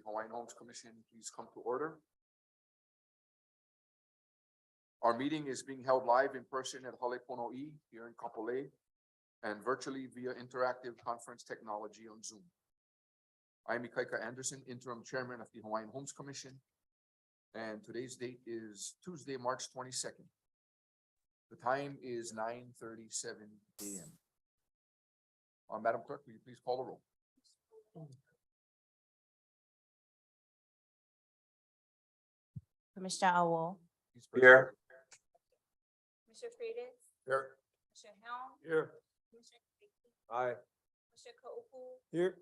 Hawaiian Homes Commission please come to order? Our meeting is being held live in person at Halepono'i here in Kapolei and virtually via interactive conference technology on Zoom. I am Ikaika Anderson, interim chairman of the Hawaiian Homes Commission, and today's date is Tuesday, March 22nd. The time is 9:37 a.m. Madam Clerk, will you please call the roll? Commissioner Awo, Please present. Here. Commissioner Freitas, Here. Commissioner Helm, Here. Commissioner Keiki, Aye. Commissioner Kaupu, Here.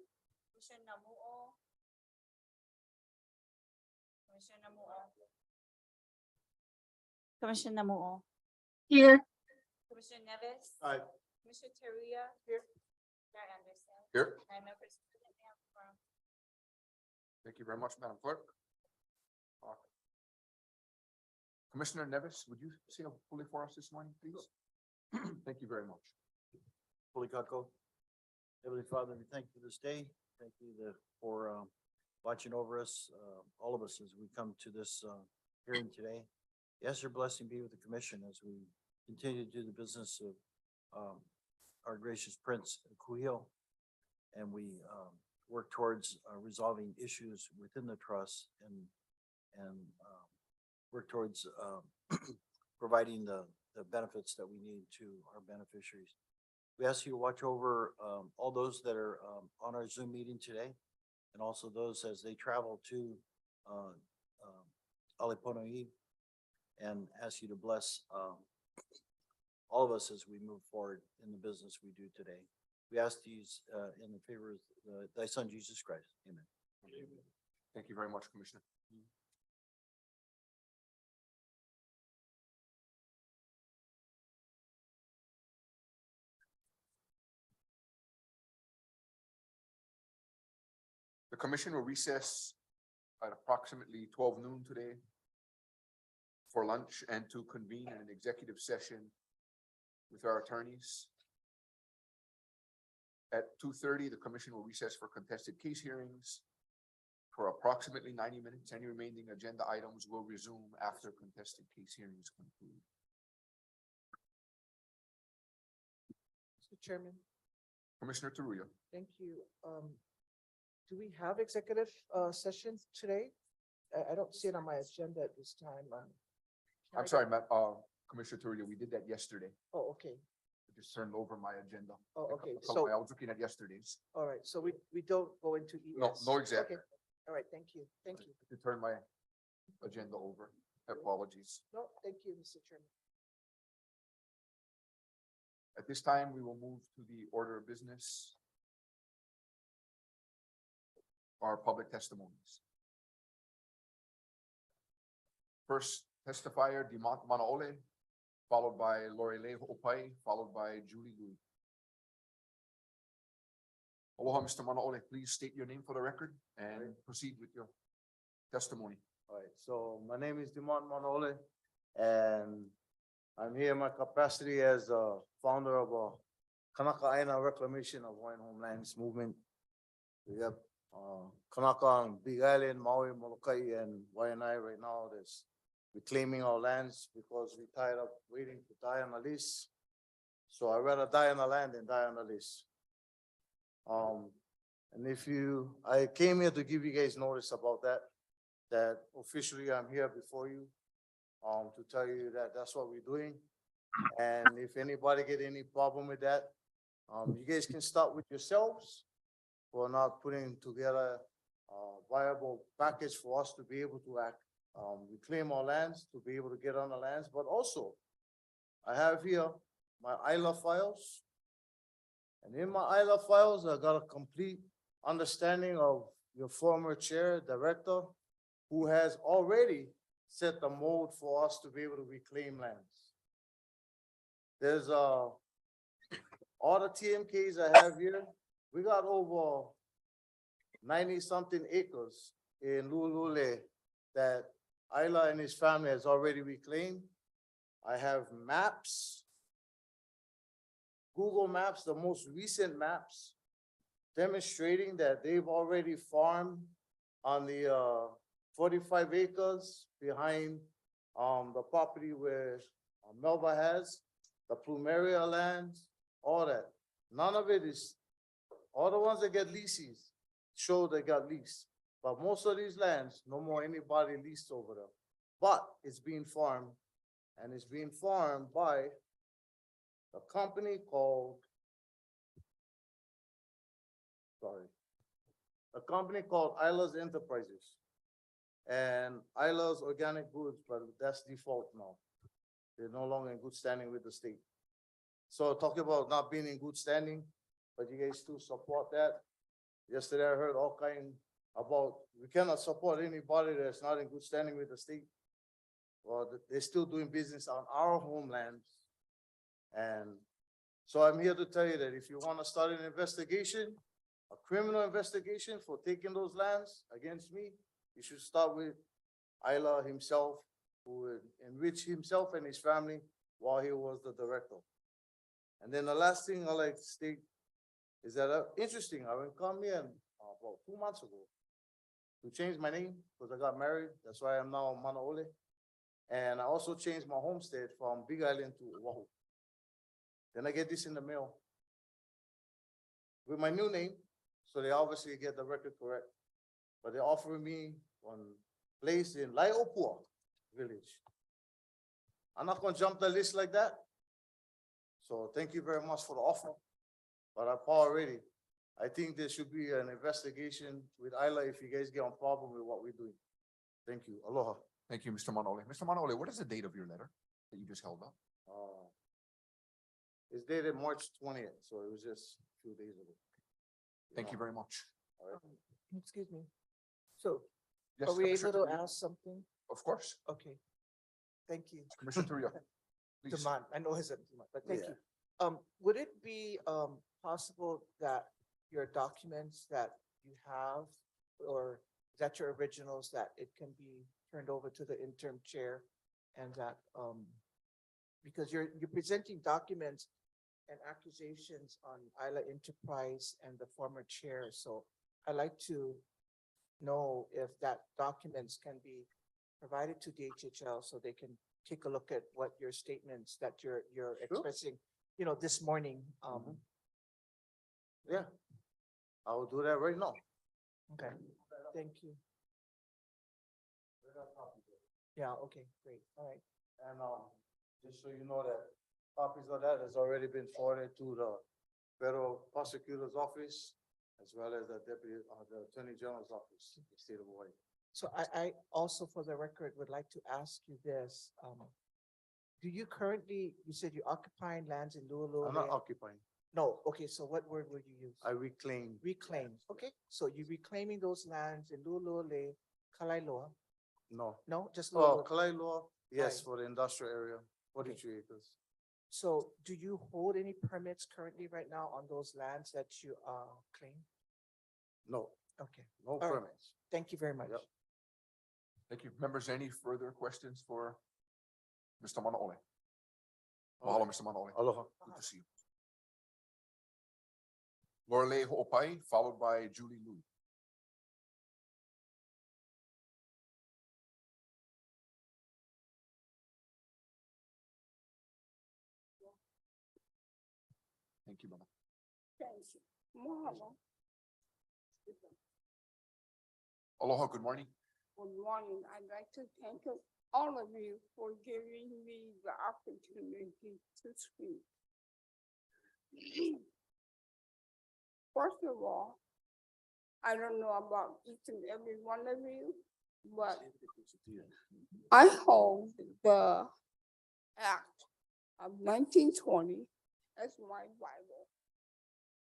Commissioner Namu'o. Commissioner Namu'o. Commissioner Namu'o. Here. Commissioner Nevis. Aye. Commissioner Teruya. Here. Chair Anderson. Here. Nine members present, they have quorum. Thank you very much, Madam Clerk. Commissioner Nevis, would you say a fully for us this morning, please? Thank you very much. Holy Kako. Heavenly Father, we thank you for this day. Thank you for watching over us, all of us as we come to this hearing today. Yes, your blessing be with the commission as we continue to do the business of our gracious Prince Kuhio. And we work towards resolving issues within the trust and work towards providing the benefits that we need to our beneficiaries. We ask you to watch over all those that are on our Zoom meeting today, and also those as they travel to Halepono'i, and ask you to bless all of us as we move forward in the business we do today. We ask these in the favor of thy son, Jesus Christ. Amen. Thank you very much, Commissioner. The commission will recess at approximately 12 noon today for lunch and to convene an executive session with our attorneys. At 2:30, the commission will recess for contested case hearings for approximately 90 minutes. Any remaining agenda items will resume after contested case hearings conclude. Mr. Chairman, Commissioner Teruya. thank you. Do we have executive session today? I don't see it on my agenda at this time. Can I I'm get- sorry, Commissioner Teruya, we did that yesterday. Oh, okay. I just turned over my agenda. Oh, okay. I So, was looking at yesterday's. all right. So we don't go into No, ES. no exec. Okay. All right. Thank you. Thank you. To turn my agenda over. Apologies. No, thank you, Mr. Chairman. At this time, we will move to the order of business. Our public testimonies. First testifier, Dimont Manaole, followed by Lorelei Ho'opai, followed by Julie Lui. Aloha, Mr. Manaole, please state your name for the record and proceed with your testimony. All right, so my name is Dimon Manole, and I'm here in my capacity as a founder of a Kanaka Aina Reclamation of Hawaiian Homelands Movement. We have Kanaka on Big Island, Maui, Molokai, and Waianae right now that's reclaiming our lands because we tired of waiting to die on a lease. So I'd rather die on the land than die on the lease. And I came here to give you guys notice about that officially I'm here before you, to tell you that that's what we're doing. And if anybody get any problem with that, you guys can start with yourselves for not putting together a viable package for us to be able to reclaim our lands, to be able to get on the lands, but also I have here my ILA files. And in my ILA files, I got a complete understanding of your former chair, director, who has already set the mold for us to be able to reclaim lands. There's all the TMKs I have here. We got over 90-something acres in Lulule that Ayla and his family has already reclaimed. I have maps, Google Maps, the most recent maps, demonstrating that they've already farmed on the, 45 acres behind, the property where Melba has, the plumeria lands, all that. None of it is, all the ones that get leases show they got leased. But most of these lands, no more anybody leased over them. But it's being farmed, and it's being farmed by a company called, sorry, a company called Isla's Enterprises. And Isla's Organic Goods, but that's default now. They're no longer in good standing with the state. So talking about not being in good standing, but you guys still support that. Yesterday I heard all kind about, we cannot support anybody that's not in good standing with the state. Well, they're still doing business on our homelands. And so I'm here to tell you that if you want to start an investigation, a criminal investigation for taking those lands against me, you should start with Isla himself, who would enrich himself and his family while he was the director. And then the last thing I like to state is that, interesting, I went come here about 2 months ago to change my name because I got married. That's why I'm now Manaole. And I also changed my homestead from Big Island to Oahu. Then I get this in the mail with my new name, so they obviously get the record correct. But they offered me one place in Laiopua village. I'm not gonna jump the list like that. So thank you very much for the offer. But I've already, I think there should be an investigation with Isla if you guys get on problem with what we're doing. Thank you. Aloha. Thank you, Mr. Manole. Mr. Manole, what is the date of your letter that you just held up? It's dated March 20th, so it was just a few days ago. Thank you very much. Excuse me. So Yes, are we Commissioner able to Tejeda. ask something? Of course. Okay. Thank you. Commissioner Tejeda, please. Demand, I know his, but thank Yeah. you. Would it be, possible that your documents that you have, or is that your originals, that it can be turned over to the interim chair? And that, because you're presenting documents and accusations on Isla Enterprise and the former chair, so I'd like to know if that documents can be provided to DHHL so they can take a look at what your statements that you're expressing, this morning. Yeah. I will do that right now. Okay, thank you. Yeah, okay, great, all right. And, just so you know that copies of that has already been forwarded to the federal prosecutor's office as well as the deputy, the attorney general's office in the state of Hawaii. So I also, for the record, would like to ask you this. Do you currently, you said you're occupying lands in Lualua? I'm not occupying. No, okay, so what word would you use? I reclaim. Reclaim, okay, so you're reclaiming those lands in Lualua, Kalailoa? No. No, just Oh, Lualua. Kalaeloa, yes, Right. for the industrial area, 43 acres. So do you hold any permits currently right now on those lands that you claim? No, Okay, no right. permits. thank you very much. Yep. Thank you. Members, any further questions for Mr. Manole? Mahalo, Mr. Manole. Aloha. Good to see you. Lorelei Ho'opai, followed by Julie Lui. Thank you, Mama. Thanks. Mahalo. Aloha, good morning. Good morning. I'd like to thank all of you for giving me the opportunity to speak. First of all, I don't know about each and every one of you, but I hold the Act of 1920 as my Bible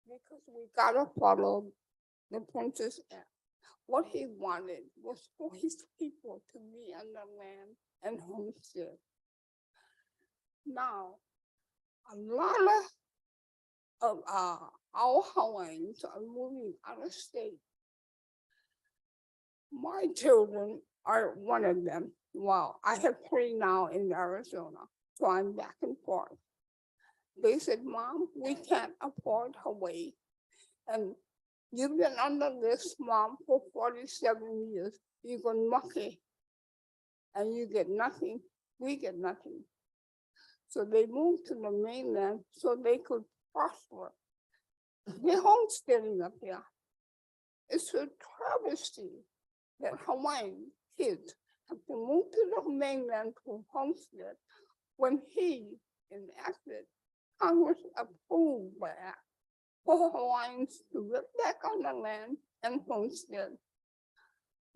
because we gotta follow the Princess Act. What he wanted was for his people to be on the land and homestead. Now, a lot of our Hawaiians are moving out of state. My children are one of them. Well, I have 3 now in Arizona, so I'm back and forth. They said, Mom, we can't afford Hawaii. And You've been on the list, Mom, for 47 years. You go lucky. And you get nothing, we get nothing. So they moved to the mainland so they could prosper. They're homesteading up here. It's a travesty that Hawaiian kids have to move to the mainland to homestead when he enacted Congress approved the act for Hawaiians to get back on the land and homestead.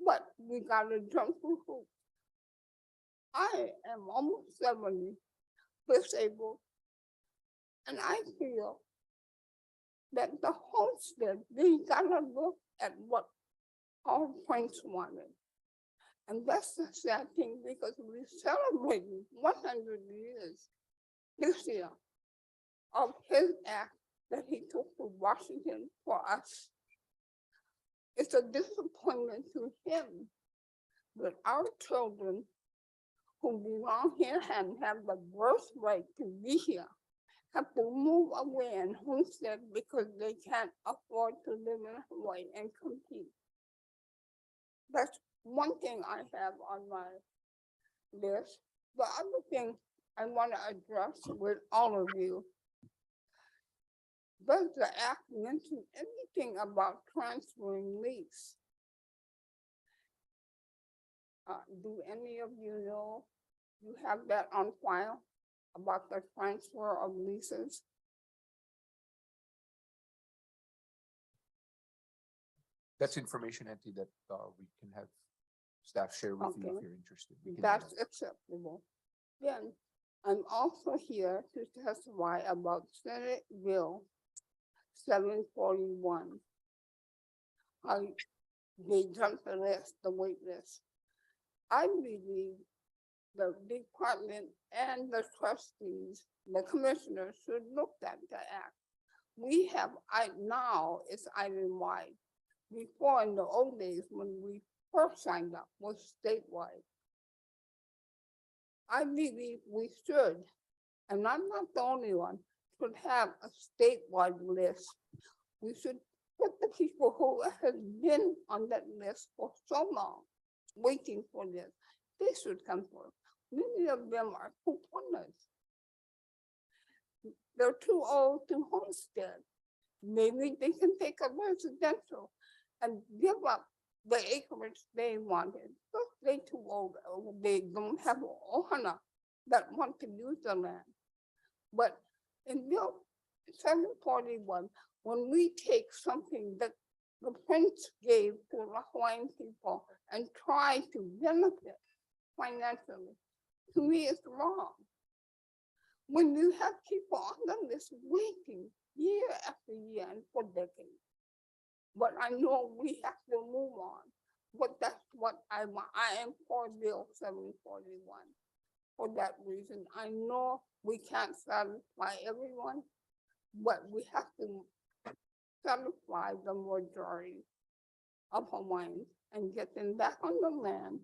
But we gotta jump through hoops. I am almost 70, disabled, and I feel that the homestead, they gotta look at what our friends wanted. And that's the sad thing because we celebrated 100 years this year of his act that he took to Washington for us. It's a disappointment to him that our children who belong here and have the birthright to be here have to move away and homestead because they can't afford to live in Hawaii and compete. That's one thing I have on my list. The other thing I want to address with all of you, does the act mention anything about transferring lease? Do any of you know, you have that on file about the transfer of leases? That's information, Auntie, that we can have staff share with you Okay. if you're interested. We can do That's that. acceptable. Then I'm also here to testify about Senate Bill 741. They jumped the list, the wait list. I believe the department and the trustees, the commissioners should look at the act. We have, now it's island-wide. Before in the old days, when we first signed up, was statewide. I believe we should, and I'm not the only one, should have a statewide list. We should put the people who have been on that list for so long, waiting for this. They should come forward. Many of them are couponers. They're too old to homestead. Maybe they can take a residential and give up the acreage they wanted. So they too old, they don't have ohana that want to use the land. But in Bill 741, when we take something that the Prince gave to the Hawaiian people and try to benefit financially, to me it's wrong. When you have people on the list waiting year after year and for decades. But I know we have to move on. But that's what I want. I am for Bill 741. For that reason, I know we can't satisfy everyone, but we have to satisfy the majority of Hawaiians and get them back on the land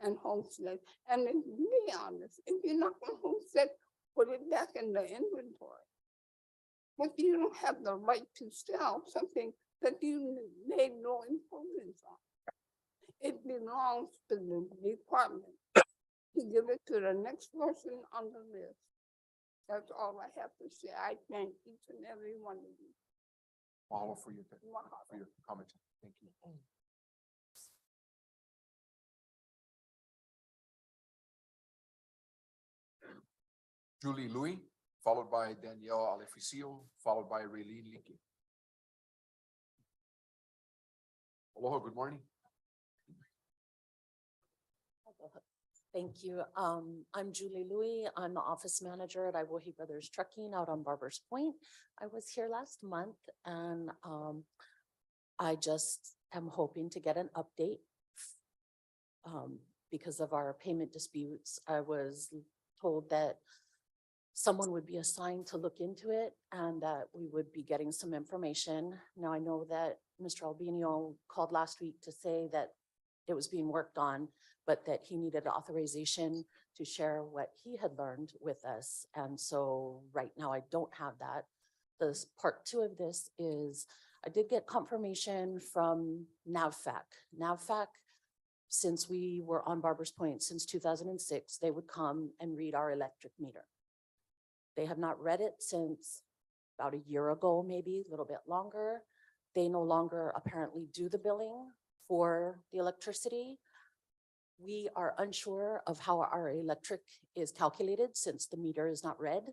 and homestead. And to be honest, if you're not going to homestead, put it back in the inventory. But you don't have the right to sell something that you made no improvements on. It belongs to the department to give it to the next person on the list. That's all I have to say. I thank each and every one of you. Mahalo for your Mahalo. comments. Thank you. Julie Louis, followed by Danielle Aleficio, followed by Raylene Leakey. Aloha, good morning. Thank you. I'm Julie Louis. I'm the office manager at Iwohi Brothers Trucking out on Barbers Point. I was here last month and I just am hoping to get an update because of our payment disputes. I was told that someone would be assigned to look into it and that we would be getting some information. Now I know that Mr. Albino called last week to say that it was being worked on, but that he needed authorization to share what he had learned with us. And so right now I don't have that. The part two of this is I did get confirmation from NAVFAC. NAVFAC, since we were on Barbers Point since 2006, they would come and read our electric meter. They have not read it since about a year ago, maybe a little bit longer. They no longer apparently do the billing for the electricity. We are unsure of how our electric is calculated since the meter is not read.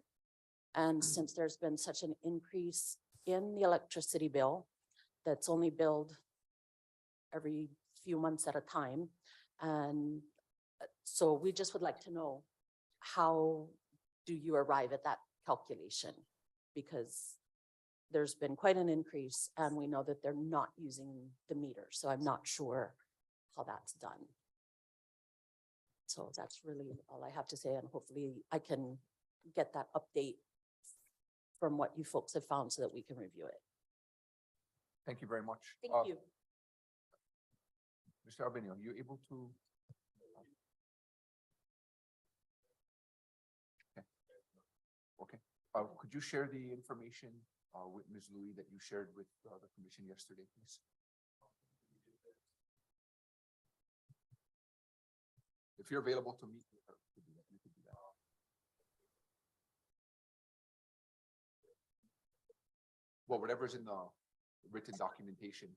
And since there's been such an increase in the electricity bill that's only billed every few months at a time. And so we just would like to know, how do you arrive at that calculation? Because there's been quite an increase and we know that they're not using the meter. So I'm not sure how that's done. So that's really all I have to say, and hopefully I can get that update from what you folks have found so that we can review it. Thank you very much. Thank you. Mr. Albany, are you able to? Okay, could you share the information with Ms. Louis that you shared with the commission yesterday, please? If you're available to meet with her, you could do that. Well, whatever's in the written documentation,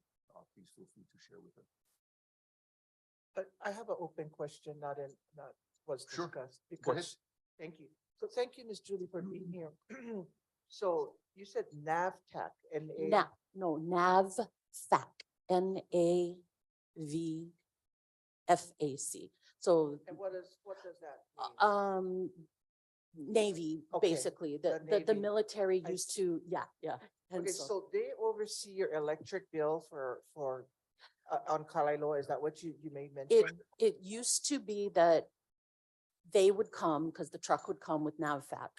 please feel free to share with her. But I have an open question, not what's Sure. discussed. Go ahead. Because, thank you. So thank you, Ms. Julie, for being here. So you said NAVTAC, N-A. No, NAVFAC, NAVFAC. So, And what does that mean? Navy, Okay, basically, the the Navy. military I used to, yeah. And Okay, so they oversee your electric bill for on Kalailo, is that what you may mention? It used to be that they would come, because the truck would come with NAVFAC.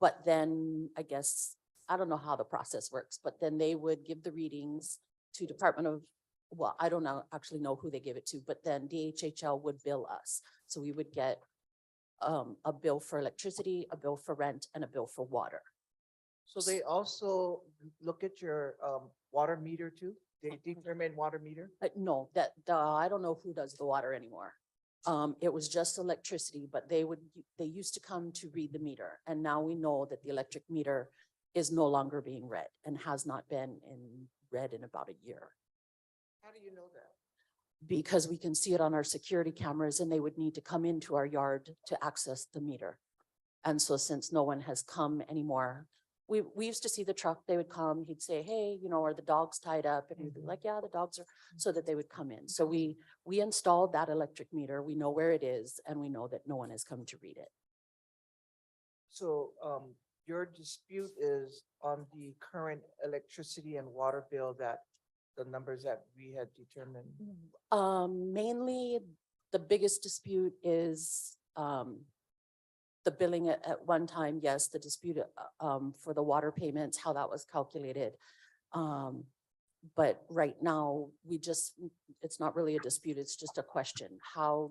But then I guess, I don't know how the process works, but then they would give the readings to Department of, well, I don't know, actually know who they give it to, but then DHHL would bill us. So we would get a bill for electricity, a bill for rent, and a bill for water. So they also look at your water meter too? They determine water meter? No, I don't know who does the water anymore. It was just electricity, but they used to come to read the meter. And now we know that the electric meter is no longer being read and has not been read in about a year. How do you know that? Because we can see it on our security cameras and they would need to come into our yard to access the meter. And so since no one has come anymore, we used to see the truck, they would come, he'd say, hey, are the dogs tied up? And we'd be like, yeah, the dogs are, so that they would come in. So we installed that electric meter, we know where it is, and we know that no one has come to read it. So your dispute is on the current electricity and water bill, that the numbers that we had determined? Mainly, the biggest dispute is the billing at one time. Yes, the dispute for the water payments, how that was calculated. But right now, it's not really a dispute, it's just a question. How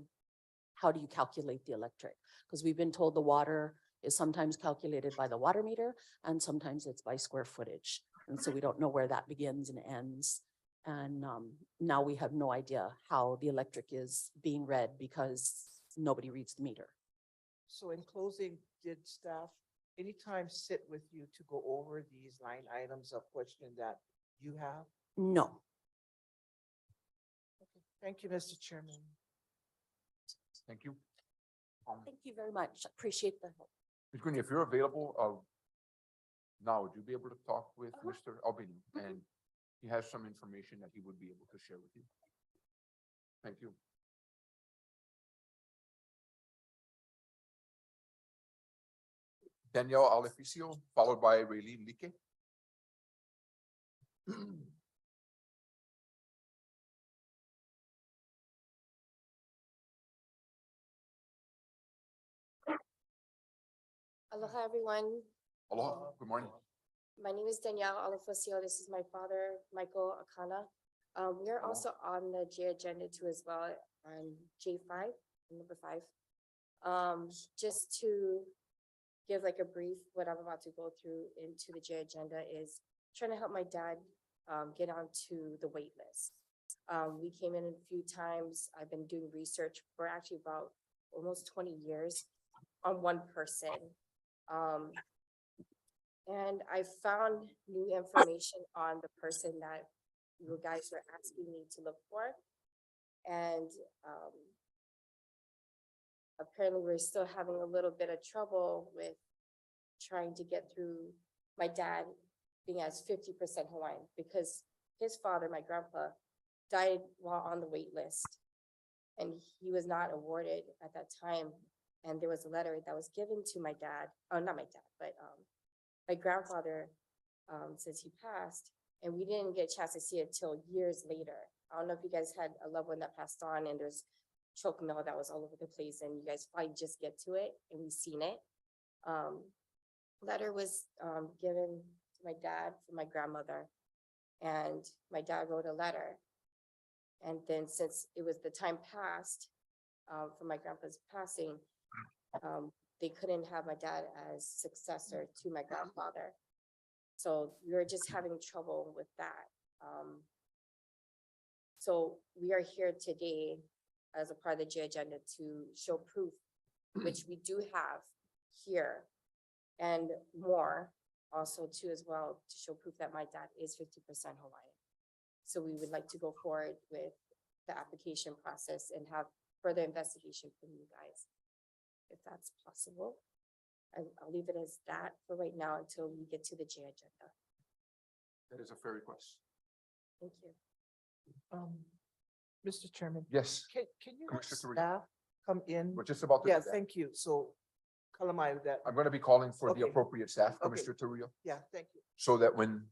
do you calculate the electric? Because we've been told the water is sometimes calculated by the water meter and sometimes it's by square footage. And so we don't know where that begins and ends. And now we have no idea how the electric is being read because nobody reads the meter. So in closing, did staff anytime sit with you to go over these line items of question that you have? No. Okay. Thank you, Mr. Chairman. Thank you. Thank you very much. Appreciate the help. Ms. Green, if you're available, now, would you be able to talk with Mr. Albany? And he has some information that he would be able to share with you. Thank you. Danielle Aleficio, followed by Raylene Lique. Aloha, everyone. Aloha, good morning. My name is Danielle Alafocio. This is my father, Michael Akana. We are also on the J agenda too as well, on J5, number 5. Just to give like a brief, what I'm about to go through into the J agenda is trying to help my dad get onto the wait list. We came in a few times. I've been doing research for actually about almost 20 years on one person. And I found new information on the person that you guys were asking me to look for. And apparently we're still having a little bit of trouble with trying to get through my dad being as 50% Hawaiian, because his father, my grandpa, died while on the wait list. And he was not awarded at that time. And there was a letter that was given to my dad, not my dad, but my grandfather, since he passed, and we didn't get a chance to see it till years later. I don't know if you guys had a loved one that passed on, and there's choke mail that was all over the place, and you guys probably just get to it, and we've seen it. Letter was given to my dad from my grandmother, and my dad wrote a letter. And then since it was the time passed for my grandpa's passing, they couldn't have my dad as successor to my grandfather. So we were just having trouble with that. So we are here today as a part of the J agenda to show proof, which we do have here, and more also too as well, to show proof that my dad is 50% Hawaiian. So we would like to go forward with the application process and have further investigation from you guys, if that's possible. I'll leave it as that for right now until we get to the J agenda. That is a fair request. Thank you. Mr. Chairman, Yes, can you have Commissioner Torrio. staff come in? we're just about to do Yeah, that. thank you. So Kalamai that, I'm going to be calling for the Okay. appropriate staff, Okay. Commissioner Torrio, yeah, thank you. so that when,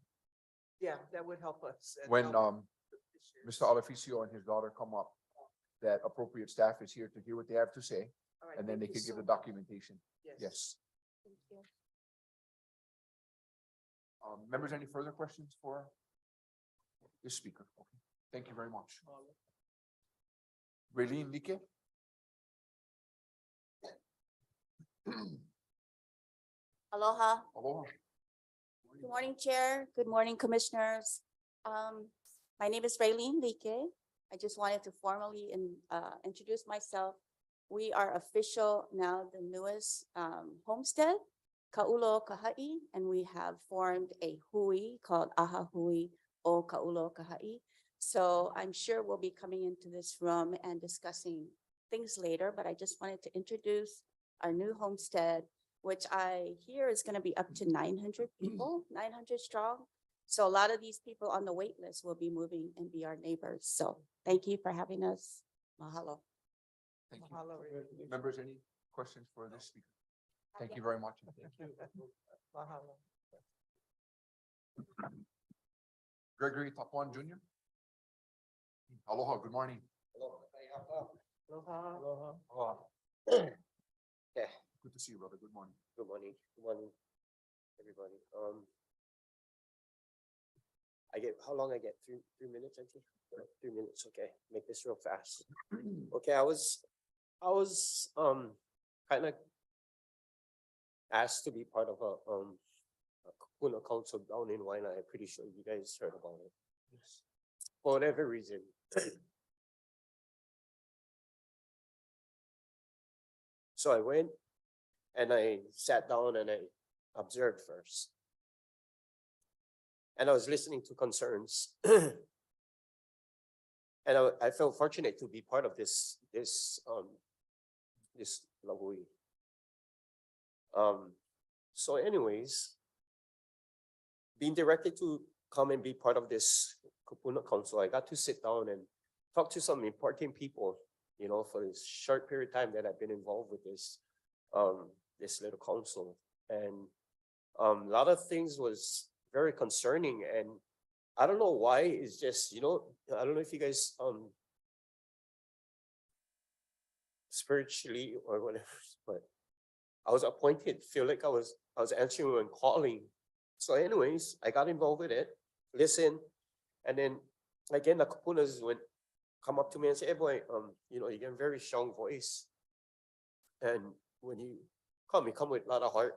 Yeah, that would help us. and when, help this year. Mr. Olificio and his daughter come up, that appropriate staff is here to hear what they have to say, All right, and then thank they you can give so the much. documentation. Yes. Thank you. Members, any further questions for this speaker? Okay, thank you very much. Raylene Nike? Aloha. Aloha. Good morning, Chair. Good morning, Commissioners. My name is Raylene Leake. I just wanted to formally introduce myself. We are official now, the newest homestead, Ka'ulo Kaha'i, and we have formed a hui called Aha Hui o Ka'ulo Kaha'i. So I'm sure we'll be coming into this room and discussing things later, but I just wanted to introduce our new homestead, which I hear is going to be up to 900 people, 900 strong. So a lot of these people on the wait list will be moving and be our neighbors. So thank you for having us. Mahalo. Thank you. Mahalo, Raylene. Members, any questions for this speaker? Thank you very much. Thank you. Mahalo. Gregory Tapuan Jr. Aloha, good morning. Aloha. Aloha. Good to see you, brother. Good morning. Good morning, everybody. I get, how long I get? 3 minutes, I think? 3 minutes, okay, make this real fast. Okay, I was kind of asked to be part of a Kupuna Council down in Waina. I'm pretty sure you guys heard about it. For whatever reason. So I went and I sat down and I observed first. And I was listening to concerns. And I felt fortunate to be part of this lagui. So anyways, being directed to come and be part of this Kupuna Council, I got to sit down and talk to some important people, you know, for this short period of time that I've been involved with this little council. And a lot of things was very concerning, and I don't know why. It's just, you know, I don't know if you guys spiritually or whatever, but I was appointed, feel like I was answering and calling. So anyways, I got involved with it, listen, and then again the Kupunas went come up to me and say, "Hey boy, you know, you get a very strong voice. And when you come with a lot of heart.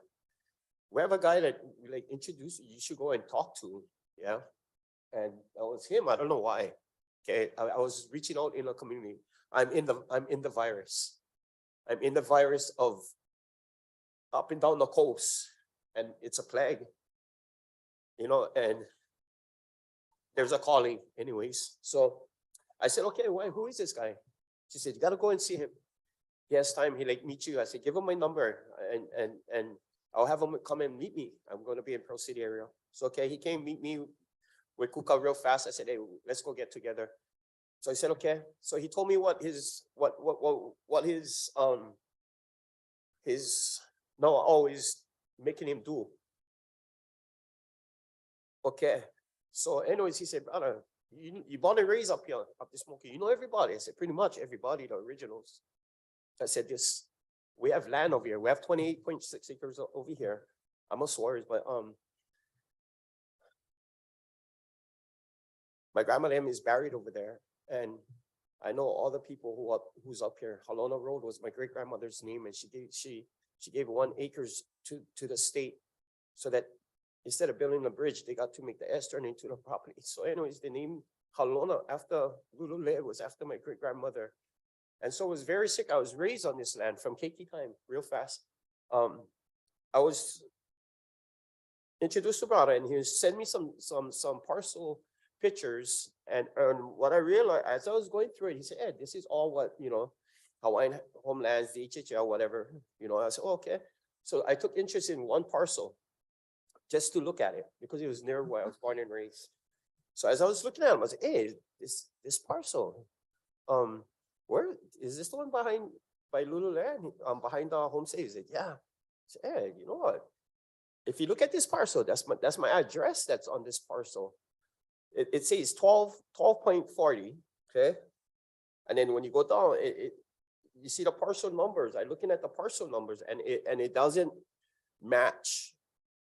We have a guy that we like introduce you should go and talk to." Yeah. And that was him. I don't know why. Okay, I was reaching out in the community. I'm in the virus. I'm in the virus of up and down the coast, and it's a plague. You know, and there's a calling anyways. So I said, okay, why, who is this guy? She said, you gotta go and see him. He has time, he like meet you. I said, give him my number and I'll have him come and meet me. I'm gonna be in Pearl City area. So okay, he came meet me with Kuka real fast. I said, hey, let's go get together. So I said, okay. So he told me what his no always making him do. Okay. So anyways, he said, brother, you born and raised up here, up the Smoky. You know everybody. I said, pretty much everybody, the originals. I said, we have land over here. We have 28.6 acres over here. I'm a Suarez, but my grandmother is buried over there. And I know all the people who's up here. Halona Road was my great grandmother's name, and she gave 1 acre to the state so that instead of building a bridge, they got to make the S turn into the property. So anyways, the name Halona after Lulule was after my great grandmother. And so I was very sick. I was raised on this land from Keiki time, real fast. I was introduced to brother, and he sent me some parcel pictures. And what I realized as I was going through it, he said, Ed, this is all what, Hawaiian homelands, the HHL, whatever, I said, oh, okay. So I took interest in one parcel just to look at it because it was near where I was born and raised. So as I was looking at him, I was like, hey, this parcel, where is this the one by Lululand, behind the homestay? He said, yeah. I said, hey, you know what? If you look at this parcel, that's my address that's on this parcel. It says 12.40, okay? And then when you go down, you see the parcel numbers. I'm looking at the parcel numbers, and it doesn't match.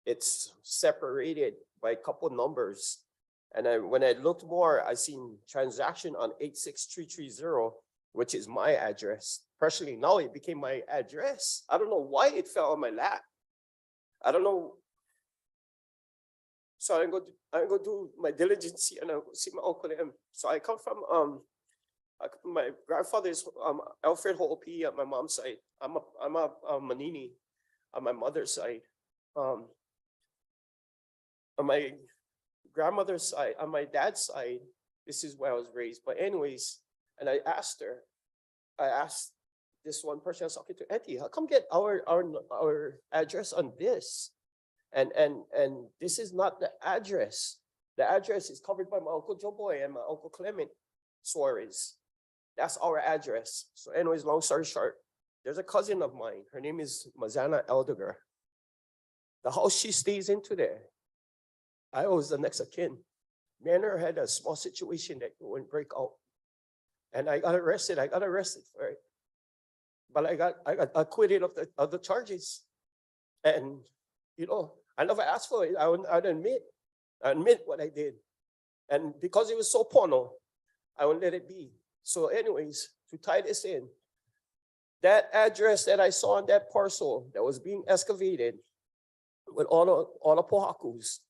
It's separated by a couple numbers. And when I looked more, I seen transaction on 86330, which is my address. Personally, now it became my address. I don't know why it fell on my lap. I don't know. So I go do my diligence and I go see my uncle M. So I come from my grandfather is Alfred Ho'opi at my mom's side. I'm a Manini on my mother's side. On my grandmother's side, on my dad's side, this is where I was raised. But anyways, and I asked this one person I was talking to, Auntie, how come get our address on this? And this is not the address. The address is covered by my Uncle Joe Boy and my Uncle Clement Suarez. That's our address. So anyways, long story short, there's a cousin of mine. Her name is Mazana Eldeger. The house she stays in today, I was the next of kin. Me and her had a small situation that wouldn't break out. And I got arrested. For it. But I got acquitted of the charges. And, I never asked for it. I'd admit what I did. And because it was so porno, I wouldn't let it be. So anyways, to tie this in, that address that I saw on that parcel that was being excavated with all the pohakus,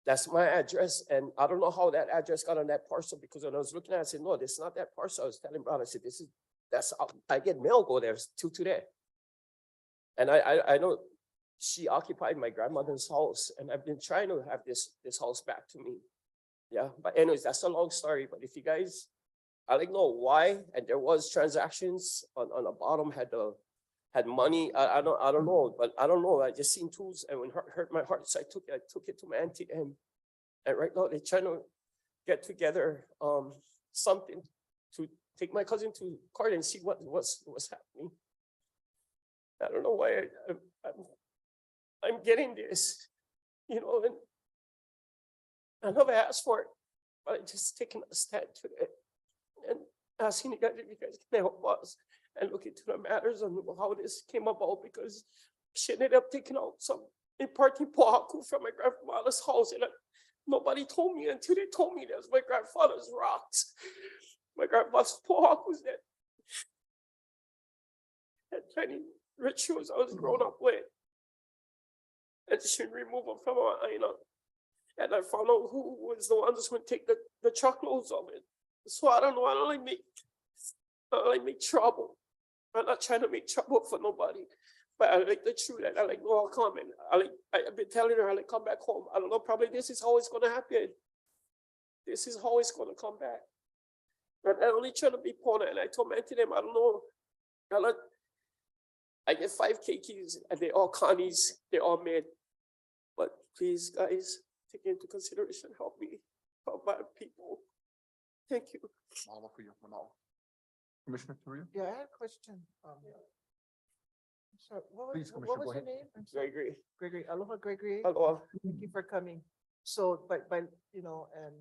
that's my address. And I don't know how that address got on that parcel, because when I was looking at it, I said, no, this is not that parcel. I was telling brother, I said, I get mail go there till today. And I know she occupied my grandmother's house, and I've been trying to have this house back to me. Yeah, but anyways, that's a long story. But if you guys, I don't know why, and there was transactions on the bottom had money. I don't know, but I don't know. I just seen tools, and when it hurt my heart, so I took it to my auntie, and right now they're trying to get together something to take my cousin to court and see what's happening. I don't know why I'm getting this, and I never asked for it, but I just taking a stand today and asking you guys if you guys can help us and look into the matters on how this came about, because she ended up taking out some imparting pohaku from my grandfather's house, and nobody told me until they told me that was my grandfather's rocks. My grandfather's pohakus that many rituals I was grown up with. And she removed them from our island. And And I found out who was the ones who would take the truckloads of it. So I don't know, I don't like make trouble. I'm not trying to make trouble for nobody. But I like the truth, and I like, no, I'll come, and I've been telling her, I like, come back home. I don't know, probably this is how it's gonna happen. This is how it's gonna come back. But I only try to be poor, and I told my to them, I don't know. I get 5 keys, and they're all Connie's, they're all men. But please, guys, take into consideration, help me, help my people. Thank you. Mahalo for you, Manalo. Commissioner Torrio? Yeah, I had a question. I'm sorry, Please, what Commissioner, was go your ahead. name? I'm sorry. Gregory. Gregory, aloha Gregory. Hello. Thank you for coming. So, by, you know, and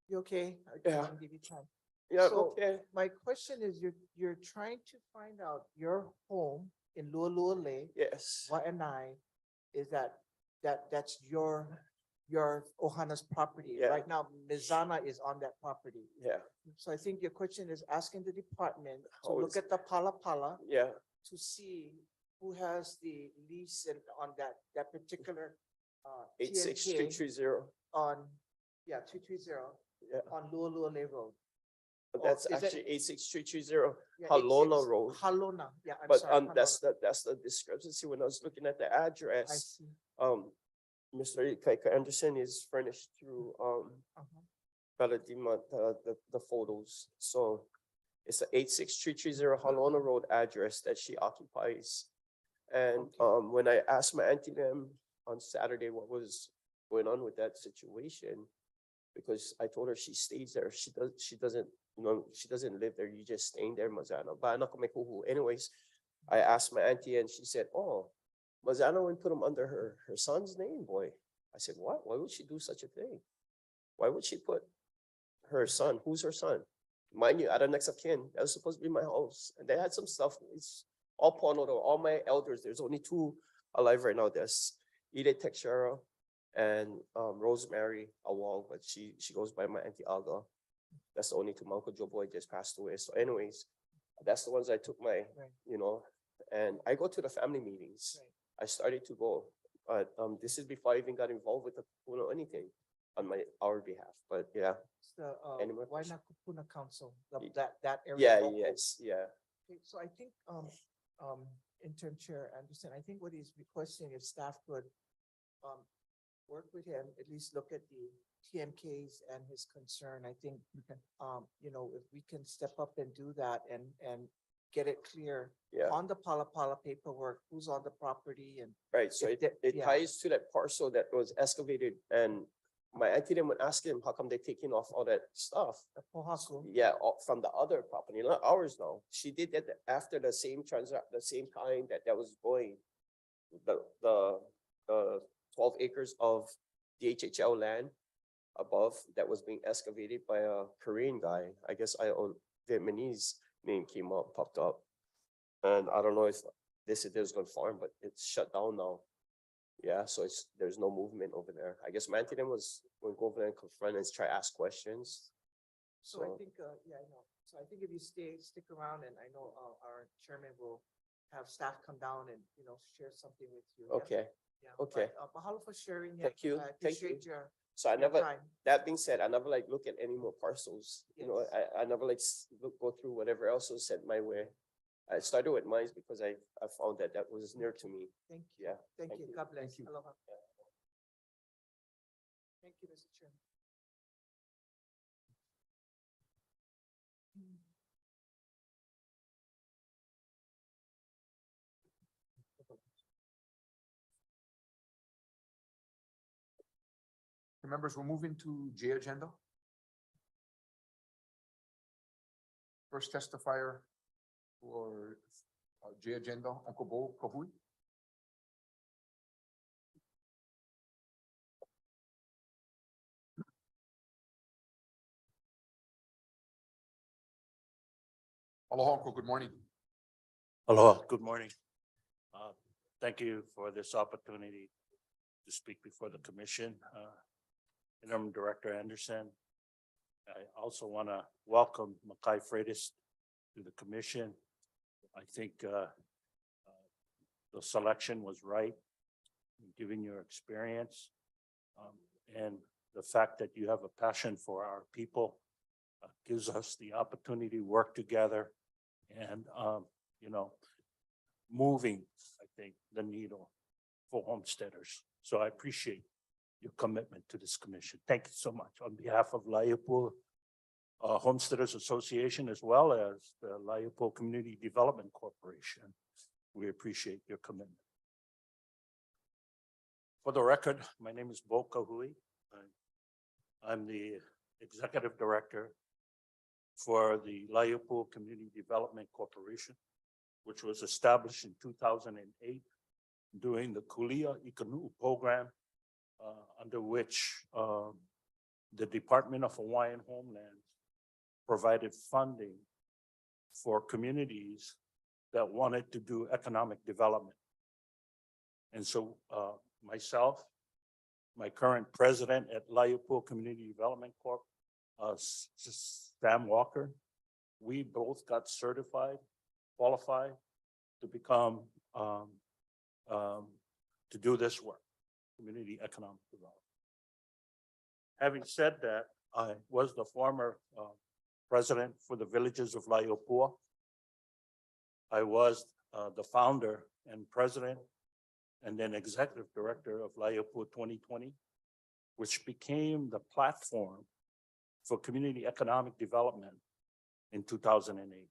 you okay? I Yeah. wanna give you time. Yeah, So, okay. My question is, you're trying to find out your home in Lualua Yes. Waianae, is that's your Ohana's property. Yeah. Right now, Mizana is on that property. Yeah. So I think your question is asking the department to How look is- at the pala Yeah. to see who has the lease and on that particular 86330. on, 230 Yeah. on Lualua Road. But Oh, that's is it- actually 86330. Yeah, Halona 86 Road. Halona, yeah, I'm But sorry. that's the discrepancy when I was looking at the I address. see. Mr. Ikaika Anderson is furnished through Uh-huh. Paladima, the photos. So it's a 86330 Halona Road address that she occupies. And Okay. when I asked my auntie them on Saturday what was going on with that situation, because I told her she stays there. She doesn't, she doesn't live there. You just staying there, Mazano. But I'm not gonna make hoo-hoo. Anyways, I asked my auntie and she said, oh, Mazano would put him under her son's name, boy. I said, what? Why would she do such a thing? Why would she put her son? Who's her son? Mind you, out of next of kin, that was supposed to be my house. And they had some stuff. It's all porno though. All my elders, there's only 2 alive right now. There's Ide Texera and Rosemary Awal, but she goes by my auntie Aga. That's the only 2. My uncle Joe Boy just passed away. So anyways, that's the ones I took my, Right. and I go to the family meetings. Right. I started to go, but this is before I even got involved with anything on our behalf. But yeah, It's the Any more questions? Wainakupuna Council, Ye- that area. yeah, local. yes, yeah, Okay, so I think, Intern Chair Anderson, I think what he's requesting is staff could, work with him, at least look at the TMKs and his concern. I think, if we can step up and do that and get it clear yeah. on the pala paperwork, who's on the property and. Right, so If it yeah. ties to that parcel that was excavated, and my auntie then would ask him, how come they taking off all that stuff? The Pohaku. Yeah, from the other property, not ours now. She did that after the same the same time that was going. The 12 acres of DHHL land above that was being excavated by a Korean guy. I guess Vietnamese name popped up. And I don't know if they said they was gonna farm, but it's shut down now. Yeah, so there's no movement over there. I guess Mantidan will go over there and confront and try to ask questions. So I So- think, I know. So I think if you stick around and I know, our chairman will have staff come down and, share something with you. yeah? Okay, Yeah. okay. But, mahalo for sharing. yeah. Thank you, I thank you. appreciate your so I your never, time. that being said, I never like look at any more parcels. Yes. I never like go through whatever else was sent my way. I started with mine because I found that was near to me. Thank you. Yeah. Thank thank you. you. God bless. Thank you. Aloha. Thank you, Mr. Chairman. Members, we're moving to J agenda. First testifier for J agenda, Uncle Bo Kahui. Aloha, Uncle, good morning. Aloha, good morning. Thank you for this opportunity to speak before the commission. Interim Director Anderson. I also want to welcome Makai Freitas to the commission. I think the selection was right, given your experience. And the fact that you have a passion for our people gives us the opportunity to work together and, you know, moving, I think, the needle for homesteaders. So I appreciate your commitment to this commission. Thank you so much on behalf of Laiapua Homesteaders Association, as well as the Laiapua Community Development Corporation. We appreciate your commitment. For the record, my name is Bo Kahui. I'm the Executive Director for the Laiapua Community Development Corporation, which was established in 2008 during the Kulia Ikanu'u program, under which the Department of Hawaiian Homeland provided funding for communities that wanted to do economic development. And so myself, my current president at Laiapua Community Development Corp, Sam Walker, we both got certified, qualified to become, to do this work, community economic development. Having said that, I was the former president for the Villages of Laiapua. I was the founder and president and then executive director of Laiapua 2020, which became the platform for community economic development in 2008.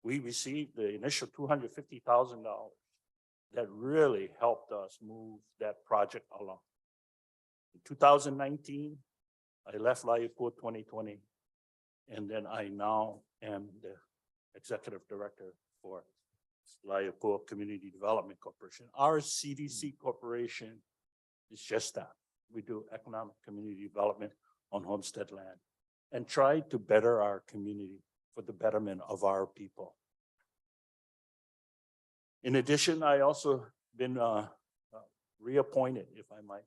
We received the initial $250,000 that really helped us move that project along. In 2019, I left Laiapua 2020, and then I now am the executive director for Laiapua Community Development Corporation. Our CDC corporation is just that. We do economic community development on homestead land and try to better our community for the betterment of our people. In addition, I also been reappointed, if I might,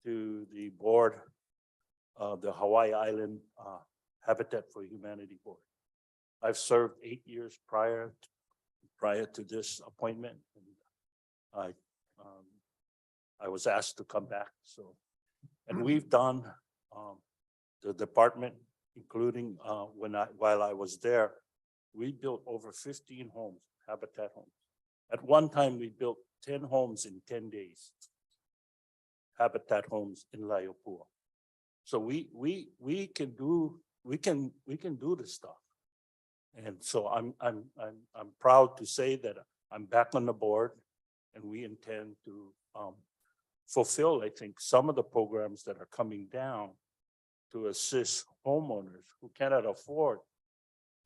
to the board of the Hawaii Island Habitat for Humanity Board. I've served 8 years prior to this appointment. And I was asked to come back. So, and we've done the department, including while I was there, we built over 15 homes, habitat homes. At one time, we built 10 homes in 10 days, habitat homes in Laiapua. So we can do this stuff. And so I'm proud to say that I'm back on the board, and we intend to fulfill, I think, some of the programs that are coming down to assist homeowners who cannot afford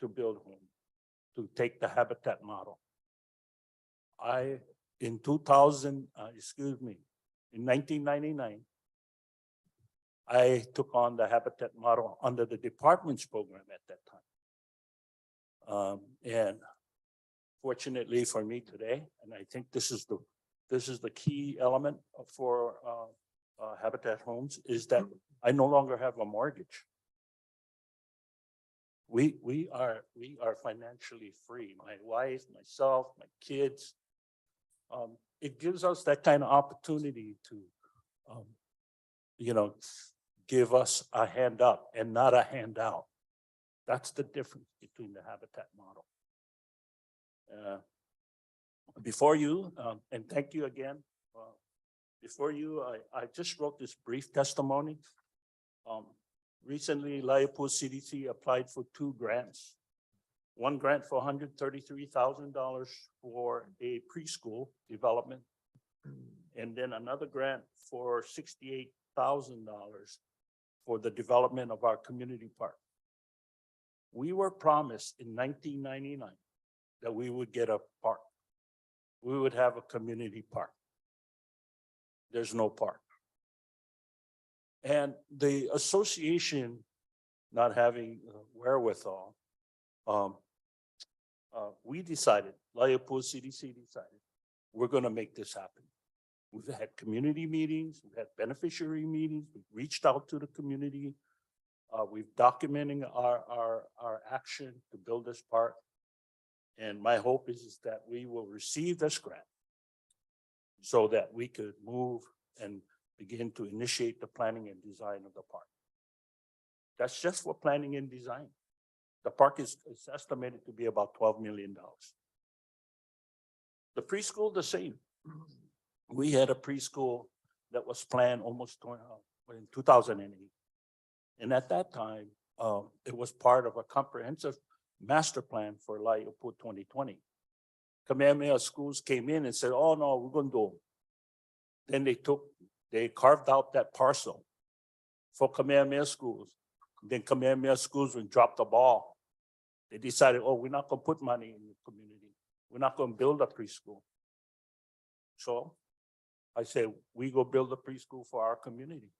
to build homes, to take the habitat model. In 1999, I took on the habitat model under the department's program at that time. And fortunately for me today, and I think this is the key element for habitat homes, is that I no longer have a mortgage. We are financially free. My wife, myself, my kids. It gives us that kind of opportunity to, give us a hand up and not a handout. That's the difference between the habitat model. Before you, and thank you again. Before you, I just wrote this brief testimony. Recently, Laiapua CDC applied for 2 grants. One grant for $133,000 for a preschool development, and then another grant for $68,000 for the development of our community park. We were promised in 1999 that we would get a park. We would have a community park. There's no park. And the association not having wherewithal, we decided, Laiapua CDC decided, we're going to make this happen. We've had community meetings, we've had beneficiary meetings, we've reached out to the community. We've documenting our action to build this park. And my hope is that we will receive this grant so that we could move and begin to initiate the planning and design of the park. That's just for planning and design. The park is estimated to be about $12 million. The preschool, the same. We had a preschool that was planned almost in 2008. And at that time, it was part of a comprehensive master plan for Laiupu 2020. Kamehameha schools came in and said, oh no, we're gonna do them. Then they carved out that parcel for Kamehameha schools. Then Kamehameha schools would drop the ball. They decided, oh, we're not gonna put money in the community. We're not gonna build a preschool. So I said, we go build a preschool for our community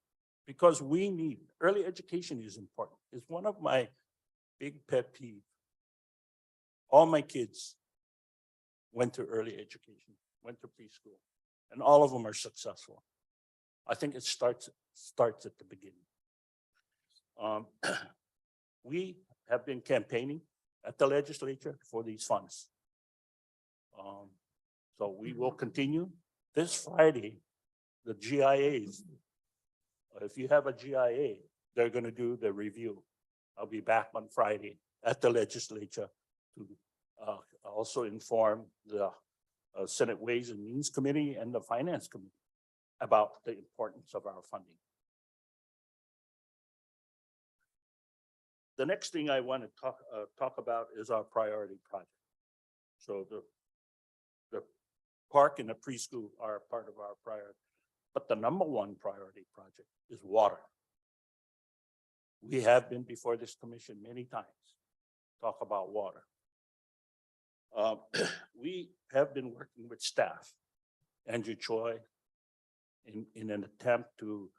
because we need, early education is important. It's one of my big pet peeves. All my kids went to early education, went to preschool, and all of them are successful. I think it starts at the beginning. We have been campaigning at the legislature for these funds. So we will continue. This Friday, the GIAs, if you have a GIA, they're gonna do the review. I'll be back on Friday at the legislature to also inform the Senate Ways and Means Committee and the Finance Committee about the importance of our funding. The next thing I want to talk about is our priority project. So the park and the preschool are part of our priority, but the number one priority project is water. We have been before this commission many times, talk about water. We have been working with staff, Andrew Choi, in an attempt to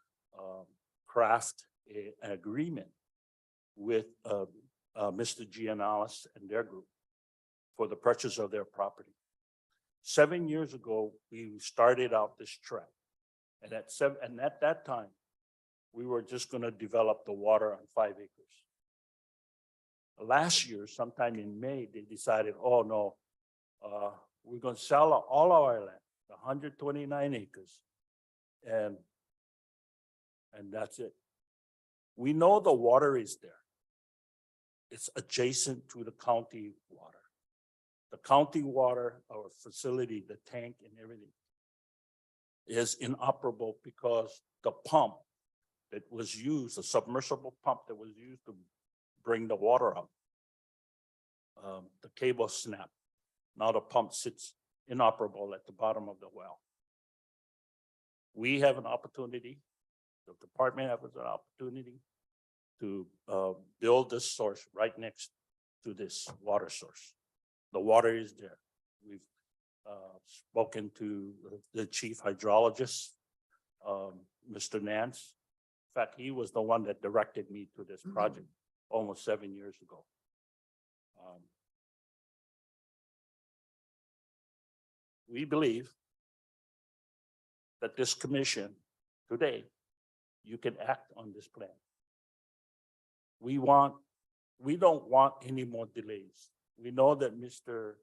craft an agreement with Mr. Gianalis and their group for the purchase of their property. 7 years ago, we started out this track. And at that time, we were just gonna develop the water on 5 acres. Last year, sometime in May, they decided, oh no, we're gonna sell all our land, 129 acres. And that's it. We know the water is there. It's adjacent to the county water. The county water, our facility, the tank and everything is inoperable because the pump that was used, a submersible pump that was used to bring the water up, the cable snapped. Now the pump sits inoperable at the bottom of the well. We have an opportunity, the department has an opportunity to build this source right next to this water source. The water is there. We've spoken to the chief hydrologist, Mr. Nance. In fact, he was the one that directed me to this project almost 7 years ago. We believe that this commission today, you can act on this plan. We don't want any more delays. We know that Mr.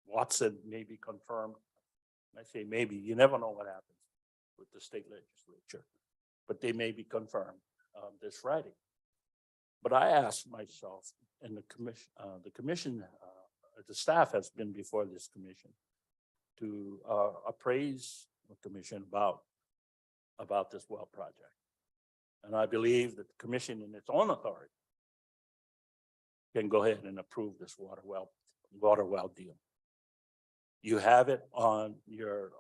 Watson may be confirmed. I say maybe, you never know what happens with the state legislature, but they may be confirmed this Friday. But I asked myself, and the commission, the staff has been before this commission to appraise the commission about this well project. And I believe that the commission in its own authority can go ahead and approve this water well deal. You have it on your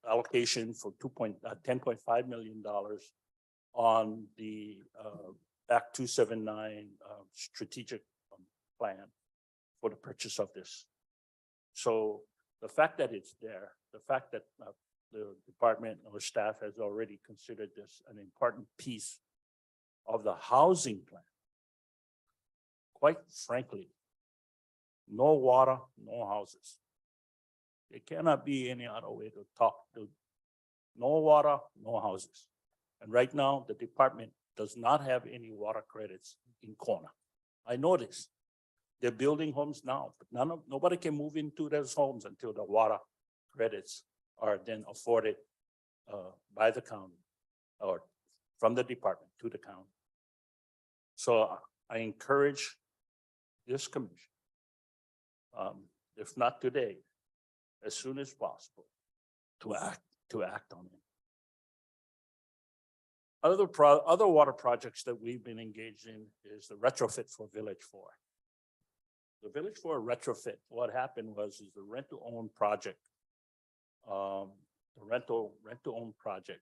allocation for $10.5 million on the Act 279 strategic plan for the purchase of this. So the fact that it's there, the fact that the department or staff has already considered this an important piece of the housing plan. Quite frankly, no water, no houses. There cannot be any other way to talk to no water, no houses. And right now, the department does not have any water credits in Kona. I know this. They're building homes now, but nobody can move into those homes until the water credits are then afforded by the county or from the department to the county. So I encourage this commission, if not today, as soon as possible, to act on it. Other water projects that we've been engaged in is the retrofit for Village 4. The Village 4 retrofit, what happened was is the rent-to-own project, the rent-to-own project,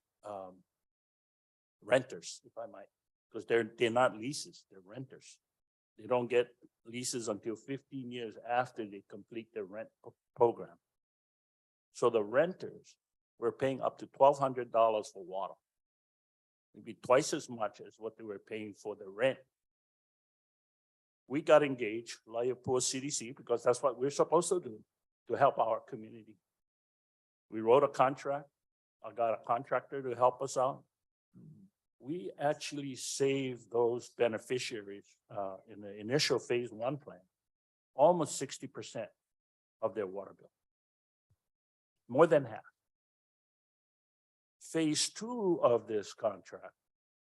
renters, if I might, because they're not leases, they're renters. They don't get leases until 15 years after they complete their rent program. So the renters were paying up to $1,200 for water. It'd be twice as much as what they were paying for the rent. We got engaged, Laiapua CDC, because that's what we're supposed to do to help our community. We wrote a contract. I got a contractor to help us out. We actually saved those beneficiaries in the initial phase 1 plan, almost 60% of their water bill. More than half. Phase 2 of this contract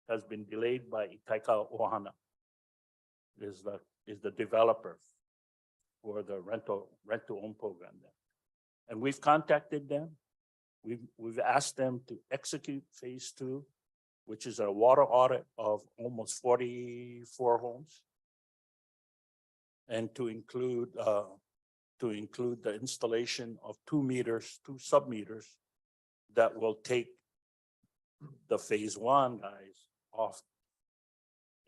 has been delayed by Itaika Ohana, is the developer for the rent-to-own program there. And we've contacted them. We've asked them to execute phase 2, which is a water audit of almost 44 homes. And to include the installation of 2 sub-meters that will take the phase 1 guys off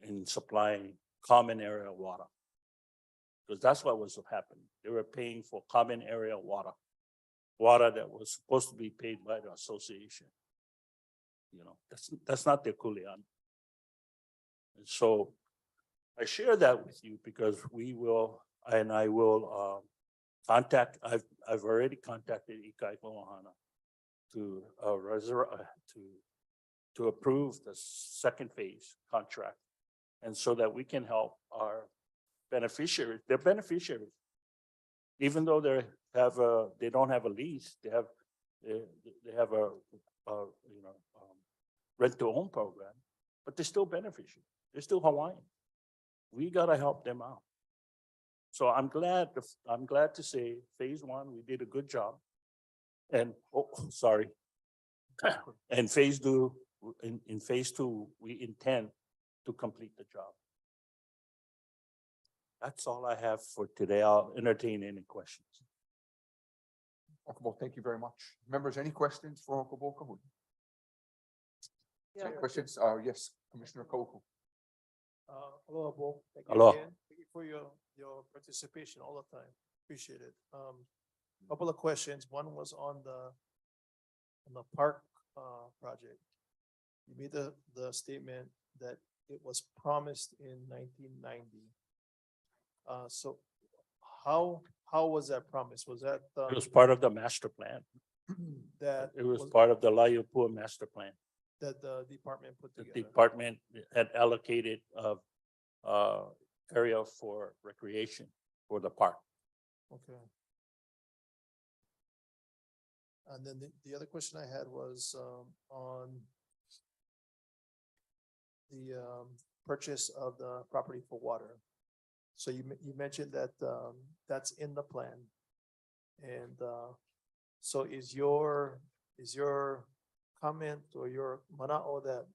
in supplying common area water. Because that's what was happening. They were paying for common area water that was supposed to be paid by the association. You know, that's not their kuleana. And so I share that with you because I will contact, I've already contacted Ikai Ohana to approve the second phase contract. And so that we can help our beneficiaries, they're beneficiaries. Even though they don't have a lease, they have a rent-to-own program, but they're still beneficiaries. They're still Hawaiian. We gotta help them out. So I'm glad to say phase 1, we did a good job. And and phase 2, in phase 2, we intend to complete the job. That's all I have for today. I'll entertain any questions. Honorable, thank you very much. Members, any questions for Honorable Kahuna? Yeah. Any questions? Yes, Commissioner Kohu. Aloha, Bo. Thank you Aloha. again. Thank you for your participation all the time. Appreciate it. Couple of questions. One was on the park project. You made the statement that it was promised in 1990. So how was that promised? Was that It was part of the master plan. that It was part of the Laiapua master plan. that the department put The together? department had allocated area for recreation for the park. Okay. And then the other question I had was on the purchase of the property for water. So you mentioned that that's in the plan. And so is your comment or your mana'o that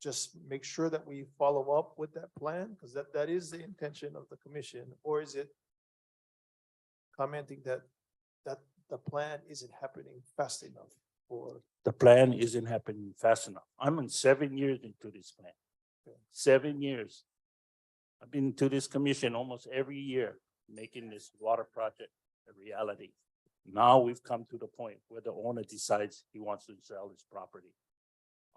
just make sure that we follow up with that plan? Because that is the intention of the commission, or is it commenting that the plan isn't happening fast enough for? The plan isn't happening fast enough. I'm in 7 years into this plan. Okay. 7 years. I've been to this commission almost every year, making this water project a reality. Now we've come to the point where the owner decides he wants to sell his property.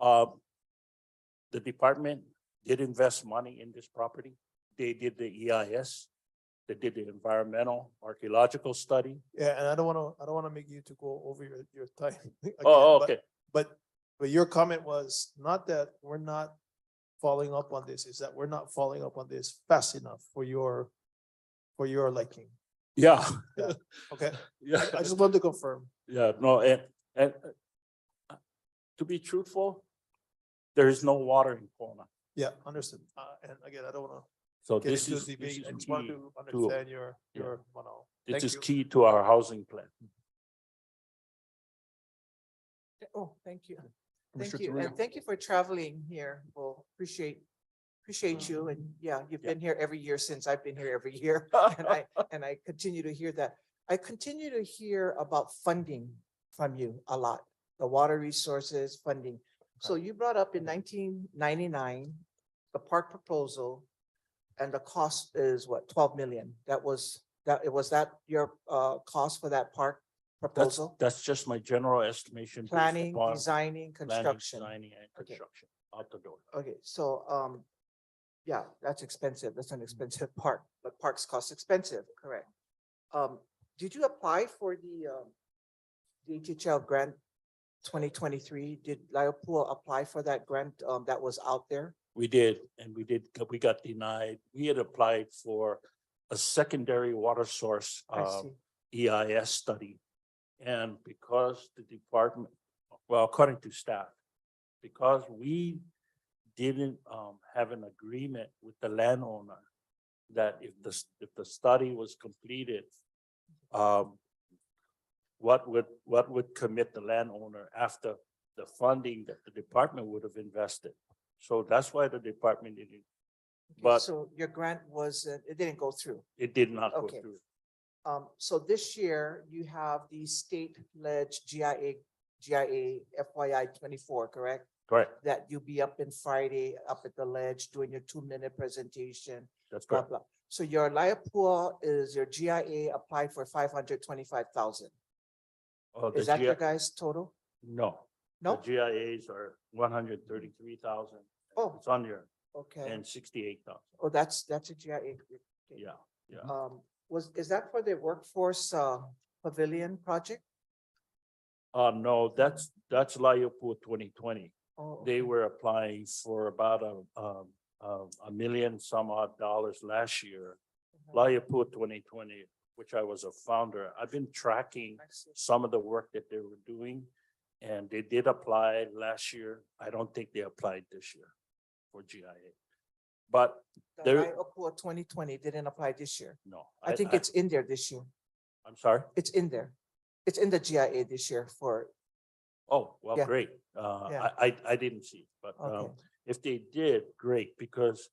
The department did invest money in this property. They did the EIS. They did the environmental archaeological study. Yeah, and I don't wanna make you to go over your time. again, Oh, but- okay. But your comment was not that we're not following up on this, is that we're not following up on this fast enough for your liking. Yeah. Yeah. Okay, Yeah. I just wanted to confirm. Yeah, no, and to be truthful, there is no water in Kona. Yeah, understood. And again, I don't wanna So get this into a is, this debate. is I just wanted key to to, understand your, yeah. Thank this is you. key to our housing plan. Oh, thank you. Thank Commissioner you. Trujillo. And thank you for traveling here. Well, appreciate you. And yeah, you've Yeah. been here every year since I've been here every year. And I continue to hear that. I continue to hear about funding from you a lot, the water resources funding. So you brought up in 1999, the park proposal, and the cost is what, 12 million? Was that your cost for that park That's, proposal? that's just my general estimation. based Planning, upon designing, planning, construction. Designing and Okay. construction, out the door. Okay, so, yeah, that's expensive. That's an expensive park, but parks cost expensive, correct? Did you apply for the HHL grant 2023? Did Liverpool apply for that grant, that was out there? We did, and we got denied. We had applied for a secondary water source, I see. EIS study. And because the department, well, according to staff, because we didn't have an agreement with the landowner that if the study was completed, what would commit the landowner after the funding that the department would have invested? So that's why the department didn't, Okay, but so your grant was, it didn't go through. it did not go Okay. through. So this year you have the state ledge GIA FYI 24, correct? Correct, That you'll be up in Friday, up at the ledge, doing your 2-minute presentation, that's blah, correct. blah. So your Liverpool is your GIA applied for 525,000. Oh, the Is that your GI guys' total? No. No? The GIAs are 133,000. Oh, It's on there, okay. and 68,000. Oh, that's a GIA. Okay. Yeah, yeah. Is that for the workforce pavilion project? No, that's Liverpool 2020. Oh, They okay. were applying for about a million some odd dollars last year. Liverpool 2020, which I was a founder, I've been tracking I see. some of the work that they were doing. And they did apply last year. I don't think they applied this year for GIA. But The there, Liverpool 2020 didn't apply this year. no. I think it's in there this year. I'm sorry? It's in there. It's in the GIA this year for, Oh, well, Yeah. great. Yeah. I didn't see, it, but okay. if they did, great, because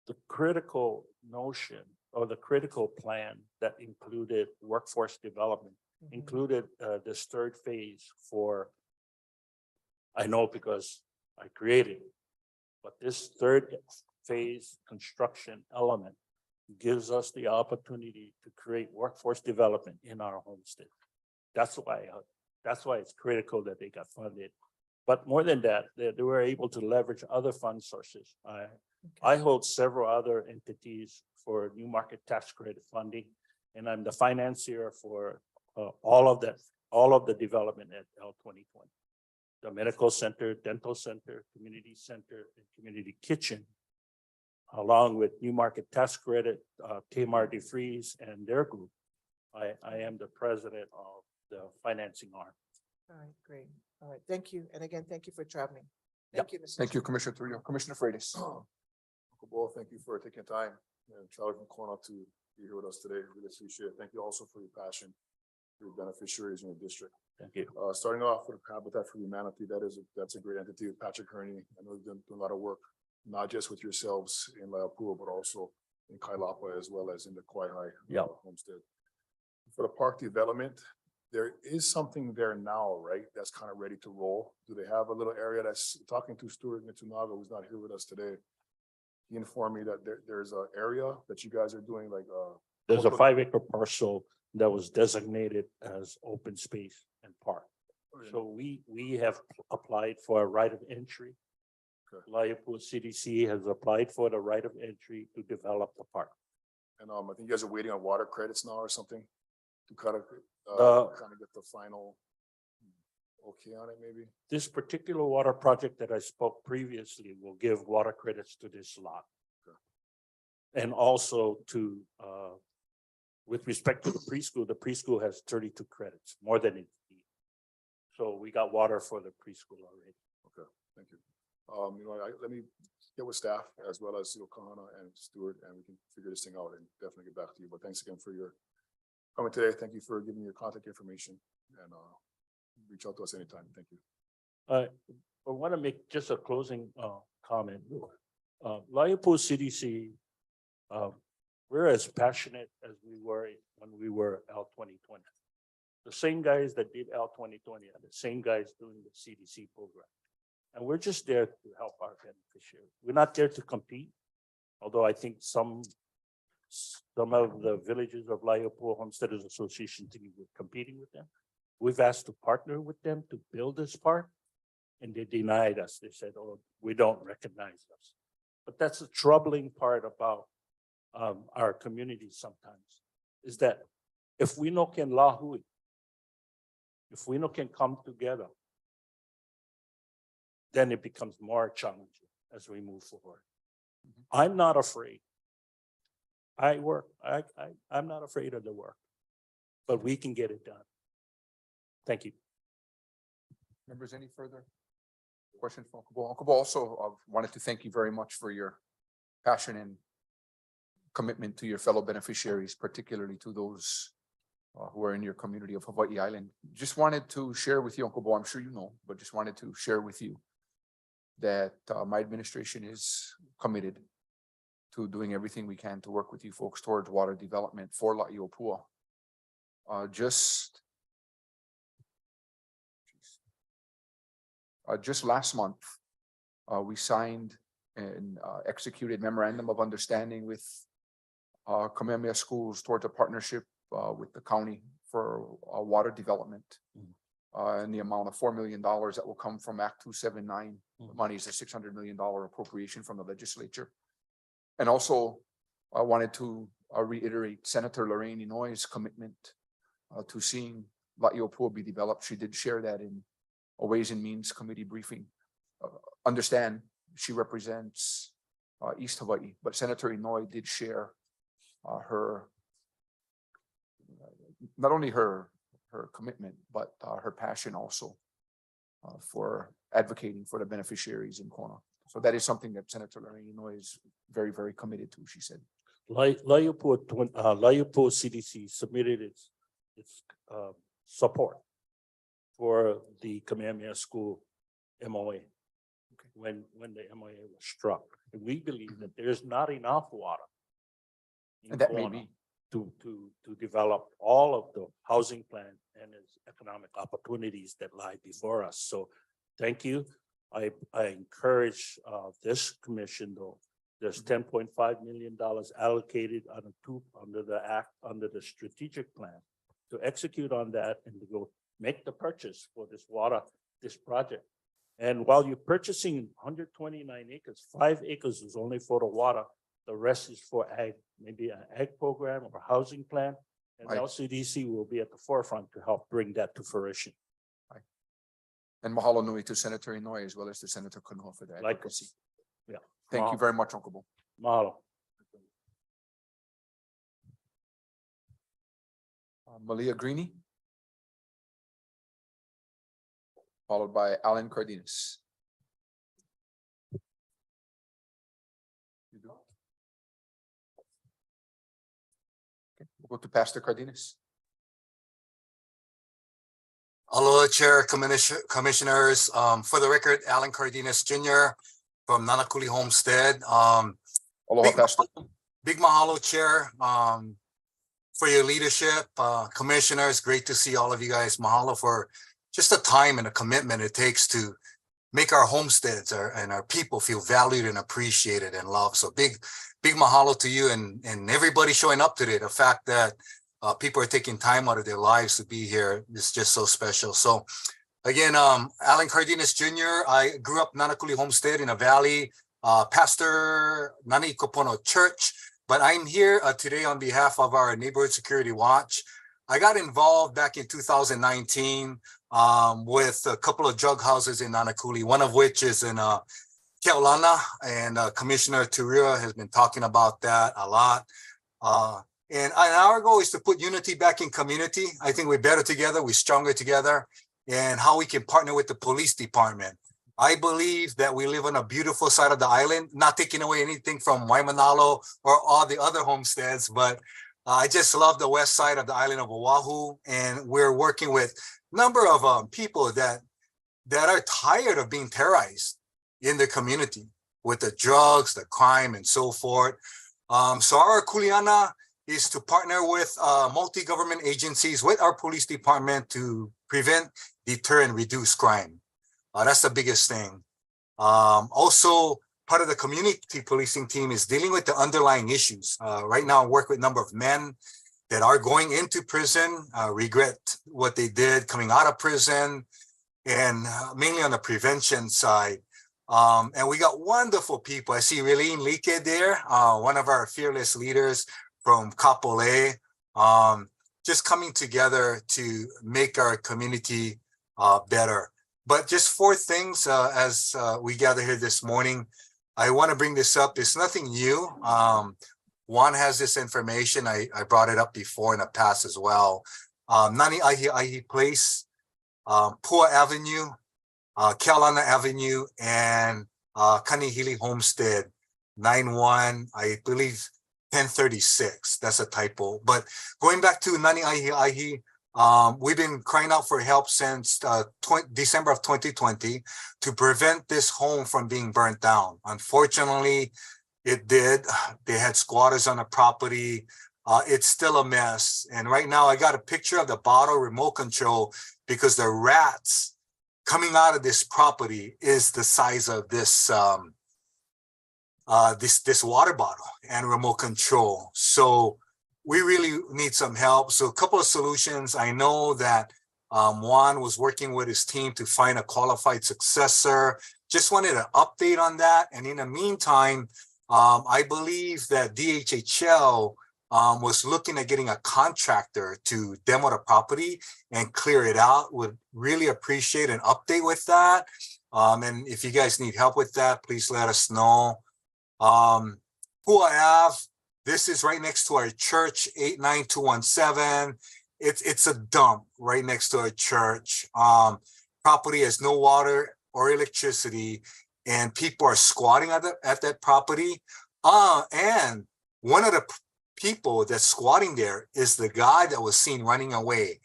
the critical notion or the critical plan that included workforce development Mhm. included this third phase for, I know because I created it, but this third phase construction element gives us the opportunity to create workforce development in our homestead. That's why it's critical that they got funded. But more than that, they were able to leverage other fund sources. I hold several other entities for new market tax credit funding, and I'm the financier for all of the development at L 2020. The medical center, dental center, community center, and community kitchen, along with new market tax credit, Tamar DeFries and their group. I am the president of the financing arm. All right, great. All right, thank you. And again, thank you for traveling. Yeah. Thank you, Mr. Thank you, Chair. Commissioner Trujillo. Commissioner Freitas. Uncle Bo, thank you for taking time and traveling from Kona to be here with us today. Really appreciate it. Thank you also for your passion, for your beneficiaries in your district. Thank you. Starting off with Habitat for Humanity, that's a great entity with Patrick Kearney. I know you've done a lot of work, not just with yourselves in Laupua, but also in Kailapa as well as in the Kaihai Yeah. homestead. For the park development, there is something there now, right? That's kind of ready to roll. Do they have a little area that's talking to Stuart Mitsunaga, who's not here with us today? He informed me that there's an area that you guys are doing like, There's a Open- 5-acre parcel that was designated as open space and park. So we have applied for a right of entry. Okay. Liverpool CDC has applied for the right of entry to develop the park. and I think you guys are waiting on water credits now or something to kind of get the final okay on it, maybe? This particular water project that I spoke previously will give water credits to this lot. Okay. And also to With respect to the preschool has 32 credits, more than it needs. So we got water for the preschool already. Okay, thank you. Let me get with staff as well as, Kahana and Stewart, and we can figure this thing out and definitely get back to you. But thanks again for your coming today. Thank you for giving your contact information and, reach out to us anytime. Thank you. I want to make just a closing comment. Laipo CDC, we're as passionate as we were when we were L 2020. The same guys that did L 2020 are the same guys doing the CDC program. And we're just there to help our beneficiaries. We're not there to compete, although I think some of the villages of Laipo Homesteaders Association think we're competing with them. We've asked to partner with them to build this park, and they denied us. They said, "Oh, we don't recognize us." But that's the troubling part about our community sometimes, is that if we no can lahui, if we no can come together, then it becomes more challenging as we move forward. I'm not afraid. I'm not afraid of the work, but we can get it done. Thank you. Members, any further questions for Uncle Bo? Uncle Bo, also wanted to thank you very much for your passion and commitment to your fellow beneficiaries, particularly to those who are in your community of Hawaii Island. Just wanted to share with you, Uncle Bo, I'm sure you know, but just wanted to share with you that my administration is committed to doing everything we can to work with you folks towards water development for La'iopua. Just last month, we signed and executed memorandum of understanding with Kamehameha Schools towards a partnership with the county for water development in the amount of $4 million that will come from Act 279. Money is a $600 million appropriation from the legislature. And also, I wanted to reiterate Senator Lorraine Inouye's commitment to seeing La'iopua be developed. She did share that in a Ways and Means Committee briefing. Understand she represents East Hawaii, but Senator Inouye did share her, not only her commitment, but her passion also for advocating for the beneficiaries in Kona. So that is something that Senator Lorraine Inouye is very, very committed to, she said. Laipo CDC submitted its support for the Kamehameha School MOA when the MOA was struck. And we believe that there's not enough water in And that may Kona be. to develop all of the housing plan and its economic opportunities that lie before us. So thank you. I encourage this commission, though. There's $10.5 million allocated under the strategic plan to execute on that and to go make the purchase for this project. And while you're purchasing 129 acres, 5 acres is only for the water. The rest is for ag, maybe an ag program or housing plan. And Right. LCDC will be at the forefront to help bring that to fruition. And mahalo nui to Senator Inouye as well as to Senator Kanoa for that. Likewise. Yeah. Thank you very much, Uncle Bo. Mahalo. Malia Greeny. Followed by Alan Cardenas. You do? Okay, we'll go to Pastor Cardenas. Aloha, Chair, Commissioners. For the record, Alan Cardenas Jr. from Nanakuli Homestead. Aloha, Pastor. Big mahalo, Chair, for your leadership. Commissioners, great to see all of you guys. Mahalo for just the time and the commitment it takes to make our homesteads and our people feel valued and appreciated and loved. So big mahalo to you and everybody showing up today. The fact that people are taking time out of their lives to be here is just so special. So again, Alan Cardenas Jr., I grew up Nanakuli Homestead in a valley, pastor Nani Kopono Church, but I'm here today on behalf of our Neighborhood Security Watch. I got involved back in 2019 with a couple of drug houses in Nanakuli, one of which is in Keaulana, and Commissioner Turia has been talking about that a lot. And our goal is to put unity back in community. I think we're better together, we're stronger together, and how we can partner with the police department. I believe that we live on a beautiful side of the island, not taking away anything from Waimanalo or all the other homesteads, but I just love the west side of the island of Oahu. And we're working with a number of people that are tired of being terrorized in the community with the drugs, the crime, and so forth. So our kuleana is to partner with multi-government agencies, with our police department to prevent, deter, and reduce crime. That's the biggest thing. Also, part of the community policing team is dealing with the underlying issues. Right now, I work with a number of men that are going into prison, regret what they did coming out of prison, and mainly on the prevention side. And we got wonderful people. I see Raylene Like there, one of our fearless leaders from Kapolei, just coming together to make our community better. But just 4 things as we gather here this morning. I want to bring this up. It's nothing new. Juan has this information. I brought it up before in the past as well. Nani Ahi Place, Pua Avenue, Kealana Avenue, and Kanihili Homestead, 91, I believe 1036. That's a typo. But going back to Nani Ahi, we've been crying out for help since December of 2020 to prevent this home from being burnt down. Unfortunately, it did. They had squatters on the property. It's still a mess. And right now I got a picture of the bottle remote control because the rats coming out of this property is the size of this this water bottle and remote control. So we really need some help. So a couple of solutions. I know that Juan was working with his team to find a qualified successor. Just wanted an update on that. And in the meantime, I believe that DHHL was looking at getting a contractor to demo the property and clear it out. Would really appreciate an update with that. And if you guys need help with that, please let us know. Pua Ave, this is right next to our church, 89217. It's a dump right next to our church. Property has no water or electricity, and people are squatting at that property. And one of the people that's squatting there is the guy that was seen running away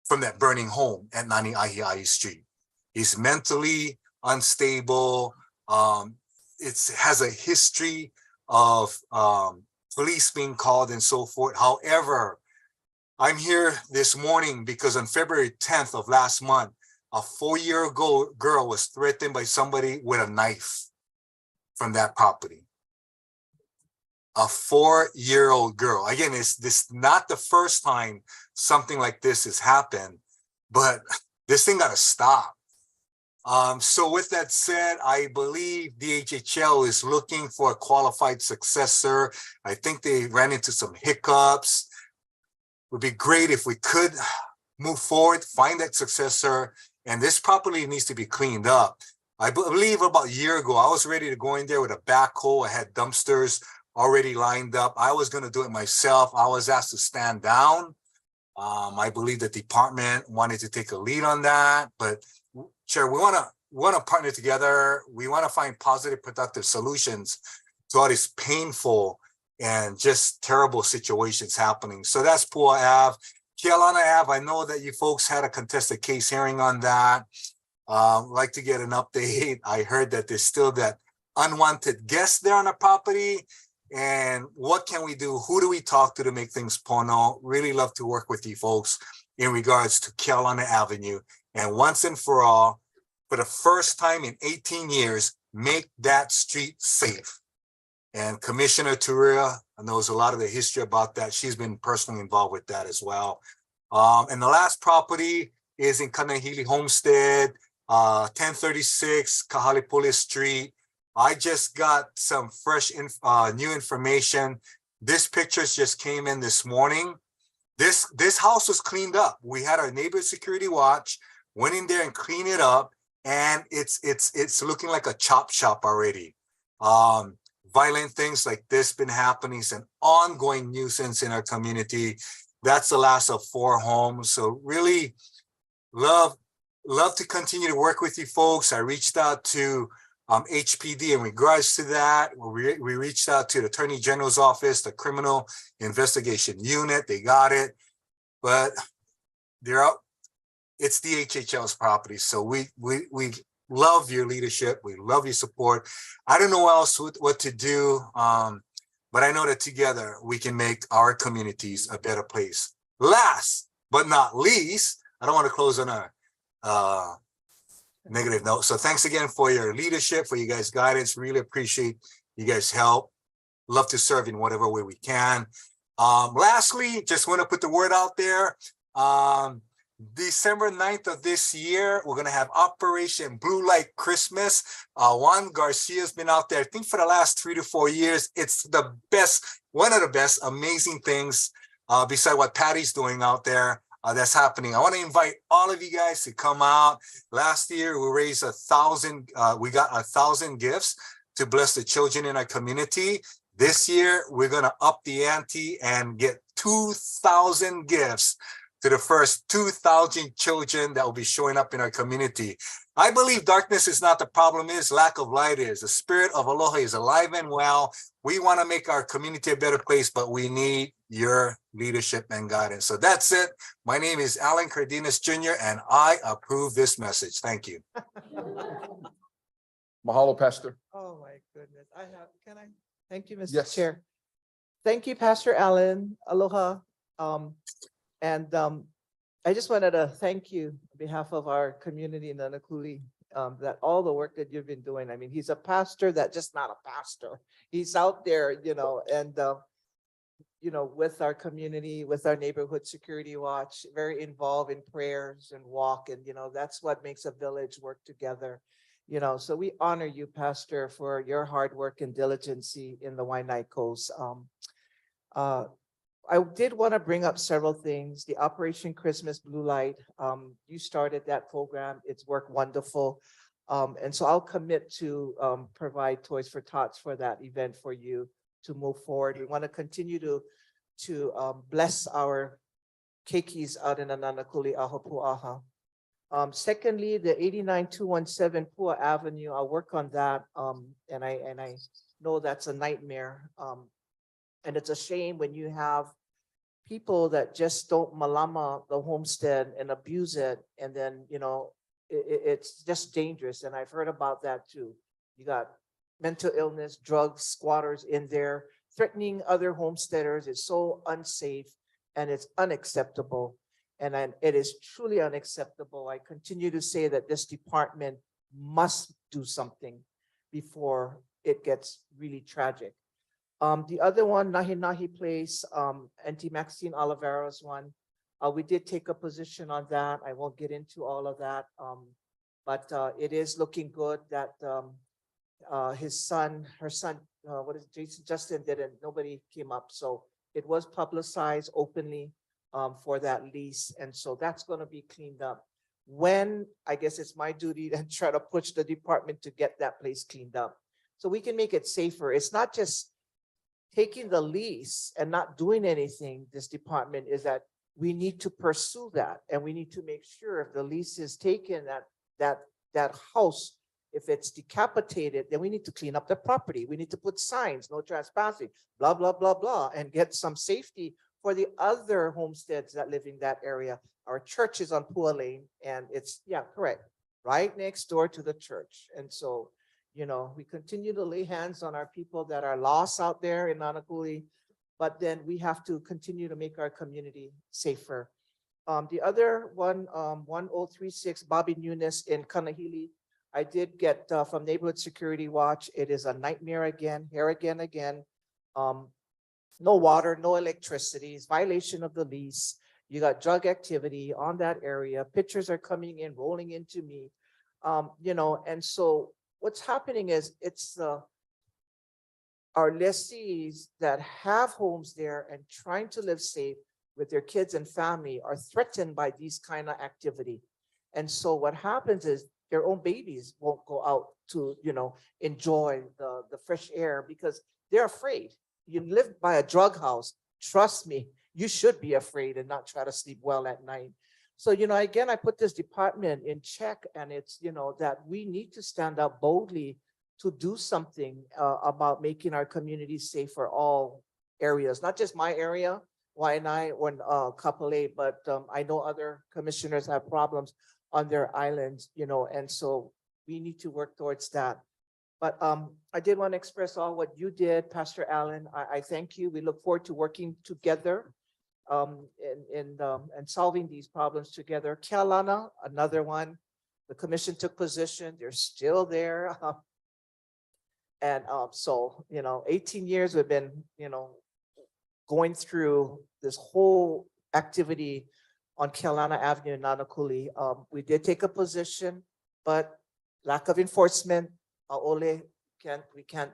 from that burning home at Nani Ahi Street. He's mentally unstable. It has a history of police being called and so forth. However, I'm here this morning because on February 10th of last month, a 4-year-old girl was threatened by somebody with a knife from that property. A 4-year-old girl. Again, it's this not the first time something like this has happened, but this thing got to stop. So with that said, I believe DHHL is looking for a qualified successor. I think they ran into some hiccups. It would be great if we could move forward, find that successor, and this property needs to be cleaned up. I believe about a year ago, I was ready to go in there with a backhoe. I had dumpsters already lined up. I was going to do it myself. I was asked to stand down. I believe the department wanted to take a lead on that, but Chair, we want to partner together. We want to find positive, productive solutions to all these painful and just terrible situations happening. So that's Pua Ave. Kealana Ave, I know that you folks had a contested case hearing on that. I'd like to get an update. I heard that there's still that unwanted guest there on the property. And what can we do? Who do we talk to make things pono? Really love to work with you folks in regards to Kealana Avenue. And once and for all, for the first time in 18 years, make that street safe. And Commissioner Turia knows a lot of the history about that. She's been personally involved with that as well. And the last property is in Kanihili Homestead, 1036 Kahalipule Street. I just got some fresh new information. This pictures just came in this morning. This house was cleaned up. We had our neighbor security watch, went in there and cleaned it up, and it's looking like a chop shop already. violent things like this been happening. It's an ongoing nuisance in our community. That's the last of 4 homes. So really love to continue to work with you folks. I reached out to HPD in regards to that. We reached out to the Attorney General's office, the Criminal Investigation Unit. They got it, but they're out. It's the HHL's property. So we love your leadership. We love your support. I don't know else what to do, but I know that together we can make our communities a better place. Last but not least, I don't want to close on a negative note. So thanks again for your leadership, for you guys' guidance. Really appreciate you guys' help. Love to serve in whatever way we can. Lastly, just want to put the word out there. December 9th of this year, we're going to have Operation Blue Light Christmas. Juan Garcia's been out there, I think, for the last 3 to 4 years. It's the best, one of the best, amazing things beside what Patty's doing out there. That's happening. I want to invite all of you guys to come out. Last year, we raised 1,000. We got 1,000 gifts to bless the children in our community. This year, we're going to up the ante and get 2,000 gifts to the first 2,000 children that will be showing up in our community. I believe darkness is not the problem, is lack of light is. The spirit of aloha is alive and well. We want to make our community a better place, but we need your leadership and guidance. So that's it. My name is Alan Cardenas Jr., and I approve this message. Thank you. Mahalo, Pastor. Oh, my goodness. Can I? Thank you, Mr. Yes. Chair. Thank you, Pastor Allen. Aloha. I just wanted to thank you on behalf of our community in Nanakuli, that all the work that you've been doing. I mean, he's a pastor that just not a pastor. He's out there, and with our community, with our neighborhood security watch, very involved in prayers and walk. And, that's what makes a village work together. So we honor you, Pastor, for your hard work and diligence in the Waianaikos. I did want to bring up several things. The Operation Christmas Blue Light, you started that program. It's worked wonderful. And so I'll commit to provide Toys for Tots for that event for you to move forward. We want to continue to bless our keikis out in Nanakuli, Ahapuaha. Secondly, the 89217 Pua Avenue, I'll work on that. And I know that's a nightmare. And it's a shame when you have people that just don't malama the homestead and abuse it. And then, it's just dangerous. And I've heard about that too. You got mental illness, drugs, squatters in there, threatening other homesteaders. It's so unsafe and it's unacceptable. And it is truly unacceptable. I continue to say that this department must do something before it gets really tragic. The other one, Nahi Nahi Place, Auntie Maxine Oliveira's one. We did take a position on that. I won't get into all of that. But it is looking good that her son, Justin didn't, nobody came up. So it was publicized openly for that lease. And so that's going to be cleaned up. When, I guess it's my duty to try to push the department to get that place cleaned up so we can make it safer. It's not just taking the lease and not doing anything. This department is that we need to pursue that, and we need to make sure if the lease is taken, that house, if it's decapitated, then we need to clean up the property. We need to put signs, no trespassing, blah, blah, blah, blah, and get some safety for the other homesteads that live in that area. Our church is on Pua Lane, and it's, yeah, correct, right next door to the church. And so, we continue to lay hands on our people that are lost out there in Nanakuli, but then we have to continue to make our community safer. The other one, 1036 Bobby Nunes in Kanahili, I did get from Neighborhood Security Watch. It is a nightmare again, here again. No water, no electricity, it's violation of the lease. You got drug activity on that area. Pictures are coming in, rolling into me, and so what's happening is it's our lessees that have homes there and trying to live safe with their kids and family are threatened by these kind of activity. And so what happens is their own babies won't go out to, enjoy the fresh air because they're afraid. You live by a drug house, trust me, you should be afraid and not try to sleep well at night. So, again, I put this department in check, and it's, that we need to stand up boldly to do something about making our communities safe for all areas, not just my area, Waianae or Kapolei, but I know other commissioners have problems on their islands, and so we need to work towards that. But I did want to express all what you did, Pastor Allen. I thank you. We look forward to working together and solving these problems together. Kealana, another one. The commission took position. They're still there. And so, 18 years we've been, going through this whole activity on Kealana Avenue in Nanakuli. We did take a position, but lack of enforcement, we can't,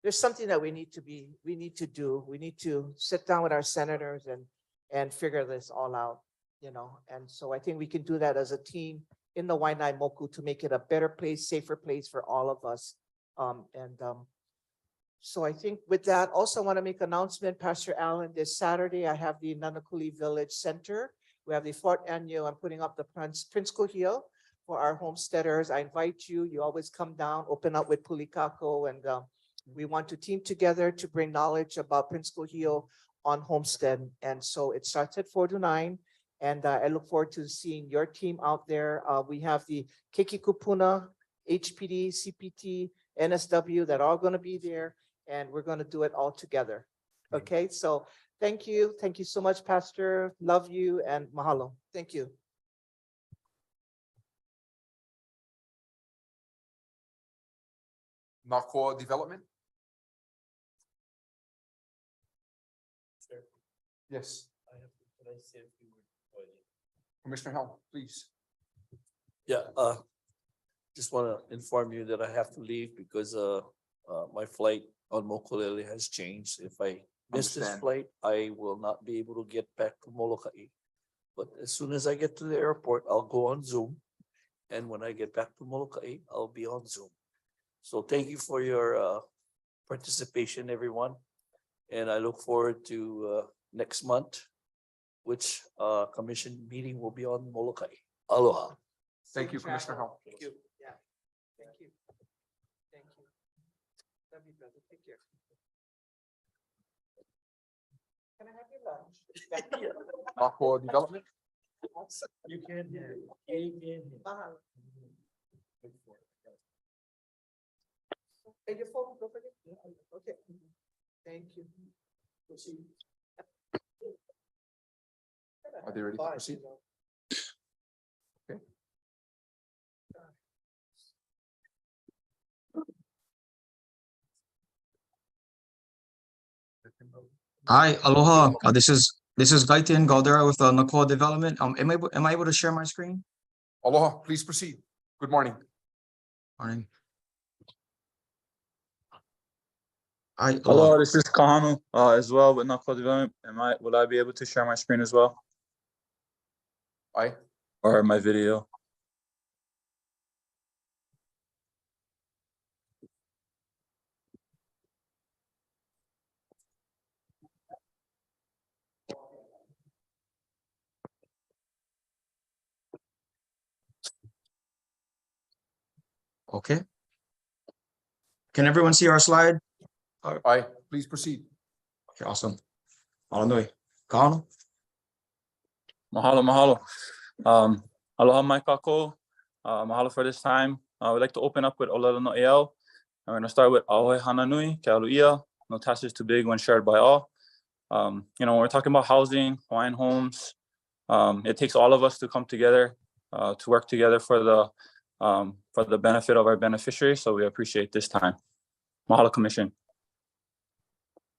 there's something that we need to do. We need to sit down with our senators and figure this all out, and so I think we can do that as a team in the Waianae Moku to make it a better place, safer place for all of us. So I think with that, also want to make announcement, Pastor Allen, this Saturday, I have the Nanakuli Village Center. We have the fourth annual, I'm putting up the Prince Kuhio for our homesteaders. I invite you, you always come down, open up with Pulikako, and we want to team together to bring knowledge about Prince Kuhio on homestead. And so it starts at 4 to 9. And I look forward to seeing your team out there. We have the Keiki Kupuna, HPD, CPT, NSW that are all going to be there. And we're going to do it all together. Okay, so thank you. Thank you so much, Pastor. Love you and mahalo. Thank you. Nakoa Development? Yes. Commissioner Hell, please. Yeah, just want to inform you that I have to leave because my flight on Mokulele has changed. If I miss this Understand. flight, I will not be able to get back to Molokai. But as soon as I get to the airport, I'll go on Zoom. And when I get back to Molokai, I'll be on Zoom. So thank you for your participation, everyone. And I look forward to next month, which commission meeting will be on Molokai. Aloha. Thank you, Commissioner Hell. Thank you. Yeah. Thank you. Thank you. Love you, brother. Take care. Can I have your lunch? Nakoa Development? You can hear. Mahalo. And your phone, don't forget. Okay. Thank you. Are they ready to proceed? Okay. Hi, aloha. This is Gaiten Galdera with Nakoa Development. Am I able to share my screen? Aloha, please proceed. Good morning. Morning. Hi, Hello, this is Kahanu as well with Nakoa Development. Will I be able to share my screen as well? Aye. Or my video? Okay. Can everyone see our slide? Aye, please proceed. Okay, awesome. Alanui. Kahanu. Mahalo. Aloha mai kako. Mahalo for this time. We'd like to open up with Olelo no Eau. I'm going to start with Ahoe Hananui, Ke Aluia. No task is too big when shared by all. When we're talking about housing, Hawaiian homes, it takes all of us to come together, to work together for the benefit of our beneficiaries. So we appreciate this time. Mahalo, Commission.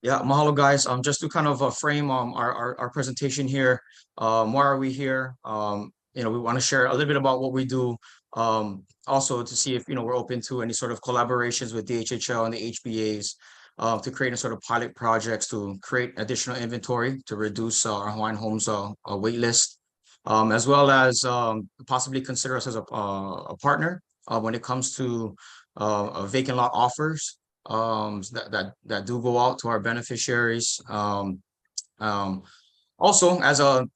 Yeah, mahalo guys. Just to kind of frame our presentation here. Why are we here? We want to share a little bit about what we do. Also to see if we're open to any sort of collaborations with DHHL and the HBAs to create a sort of pilot projects to create additional inventory to reduce our Hawaiian homes wait list, as well as possibly consider us as a partner when it comes to vacant lot offers that do go out to our beneficiaries. Also, as a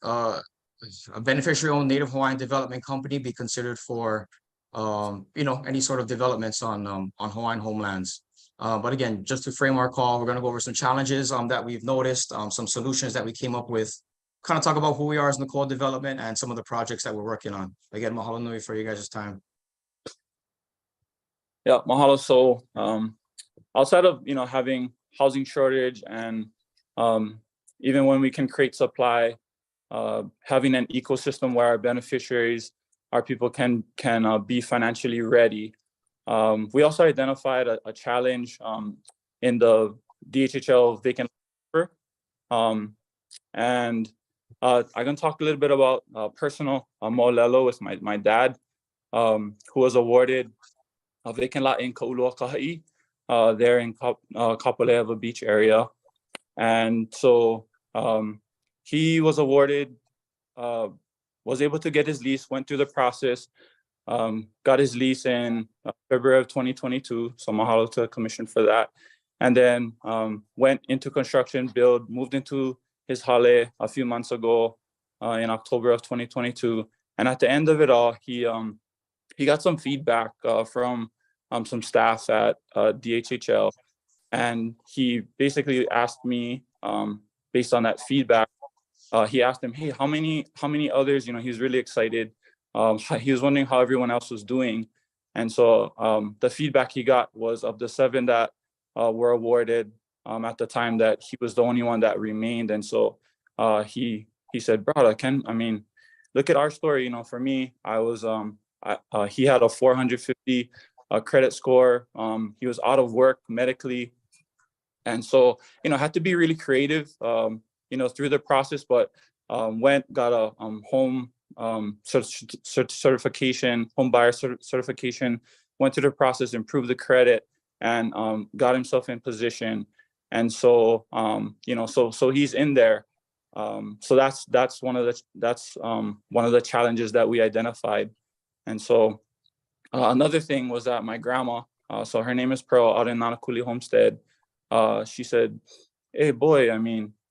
beneficiary-owned Native Hawaiian development company, be considered for any sort of developments on Hawaiian homelands. But again, just to frame our call, we're going to go over some challenges that we've noticed, some solutions that we came up with, kind of talk about who we are as Nicole Development and some of the projects that we're working on. Again, mahalo nui for you guys' time. Yeah, mahalo. So outside of having housing shortage and even when we can create supply, having an ecosystem where our beneficiaries, our people can be financially ready. We also identified a challenge in the DHHL vacant offer. And I'm going to talk a little bit about personal mo'olelo with my dad, who was awarded a vacant lot in Ka'ulua Kaha'i, there in Kapoleva Beach area. And so he was awarded, was able to get his lease, went through the process, got his lease in February of 2022. So mahalo to the commission for that. And then went into construction, moved into his hale a few months ago in October of 2022. And at the end of it all, he got some feedback from some staff at DHHL. And he basically asked me, based on that feedback, he asked him, hey, how many others, he was really excited. He was wondering how everyone else was doing. And so the feedback he got was of the 7 that were awarded at the time, that he was the only one that remained. And so he said, brother, look at our story. For me, I was, he had a 450 credit score. He was out of work medically. And so, had to be really creative, through the process, but got a home certification, home buyer certification, went through the process, improved the credit, and got himself in position. And so, so he's in there. So that's one of the challenges that we identified. And so another thing was that my grandma, so her name is Pearl, out in Nanakuli Homestead. She said, hey boy,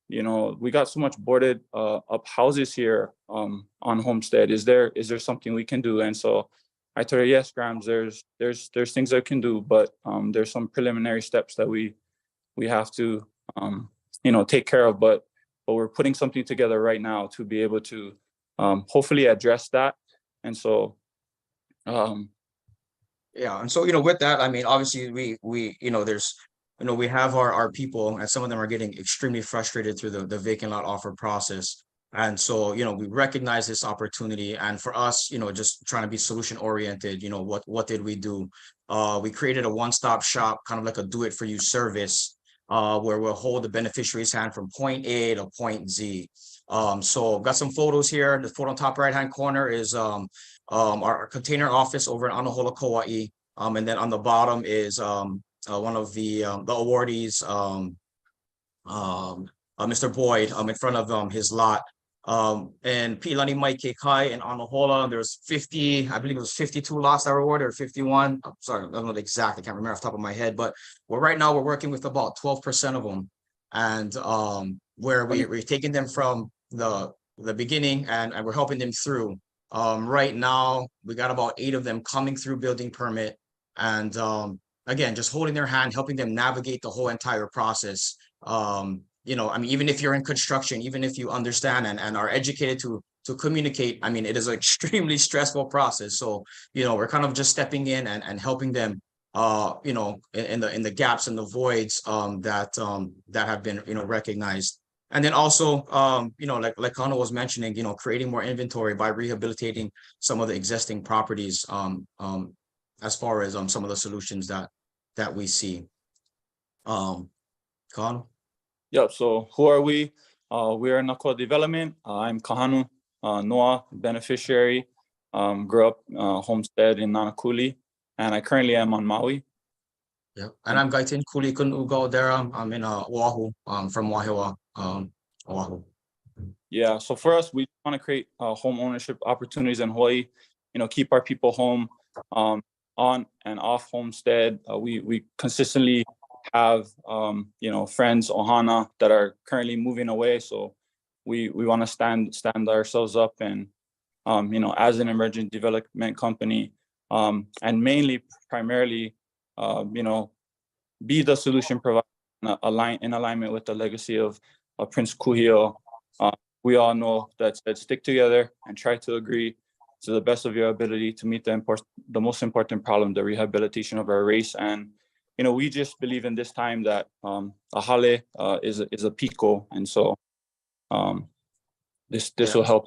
we got so much boarded up houses here on Homestead. Is there something we can do? And so I told her, yes, Grams, there's things I can do, but there's some preliminary steps that we have to take care of. But we're putting something together right now to be able to hopefully address that. And so yeah, and so with that, obviously we there's we have our people, and some of them are getting extremely frustrated through the vacant lot offer process. And so, we recognize this opportunity, and for us, just trying to be solution oriented, what did we do? We created a one-stop shop, kind of like a do-it-for-you service, where we'll hold the beneficiary's hand from point A to point Z. So I've got some photos here. The photo on top right-hand corner is our container office over in Anahola, Kauai. And then on the bottom is one of the awardees, Mr. Boyd, in front of his lot. And Pilani Mai Kai in Anahola, there's 50, I believe it was 52 lots that were awarded, or 51. I'm sorry, I don't know the exact, I can't remember off the top of my head, but right now we're working with about 12% of them. And where we're taking them from the beginning and we're helping them through. Right now, we got about 8 of them coming through building permit. And again, just holding their hand, helping them navigate the whole entire process. Even if you're in construction, even if you understand and are educated to communicate, it is an extremely stressful process. So, we're kind of just stepping in and helping them, in the gaps and the voids that have been, recognized. And then also, like Kano was mentioning, creating more inventory by rehabilitating some of the existing properties, as far as some of the solutions that we see. Kano? Yeah, so who are we? We are Nakua Development. I'm Kahanu Noah, beneficiary. Grew up homestead in Nanakuli, and I currently am on Maui. Yeah, and I'm Gaitin Kulikun Ugo Dera. I'm in Oahu, from Wahiawa, Oahu. Yeah, so for us, we want to create home ownership opportunities in Hawaii. Keep our people home. on and off homestead. We consistently have, friends, Ohana, that are currently moving away. So we want to stand ourselves up and, as an emerging development company, and primarily, be the solution provider in alignment with the legacy of Prince Kuhio. We all know that stick together and try to agree to the best of your ability to meet the most important problem, the rehabilitation of our race. And, we just believe in this time that a hale is a piko. And so this Yeah. will help.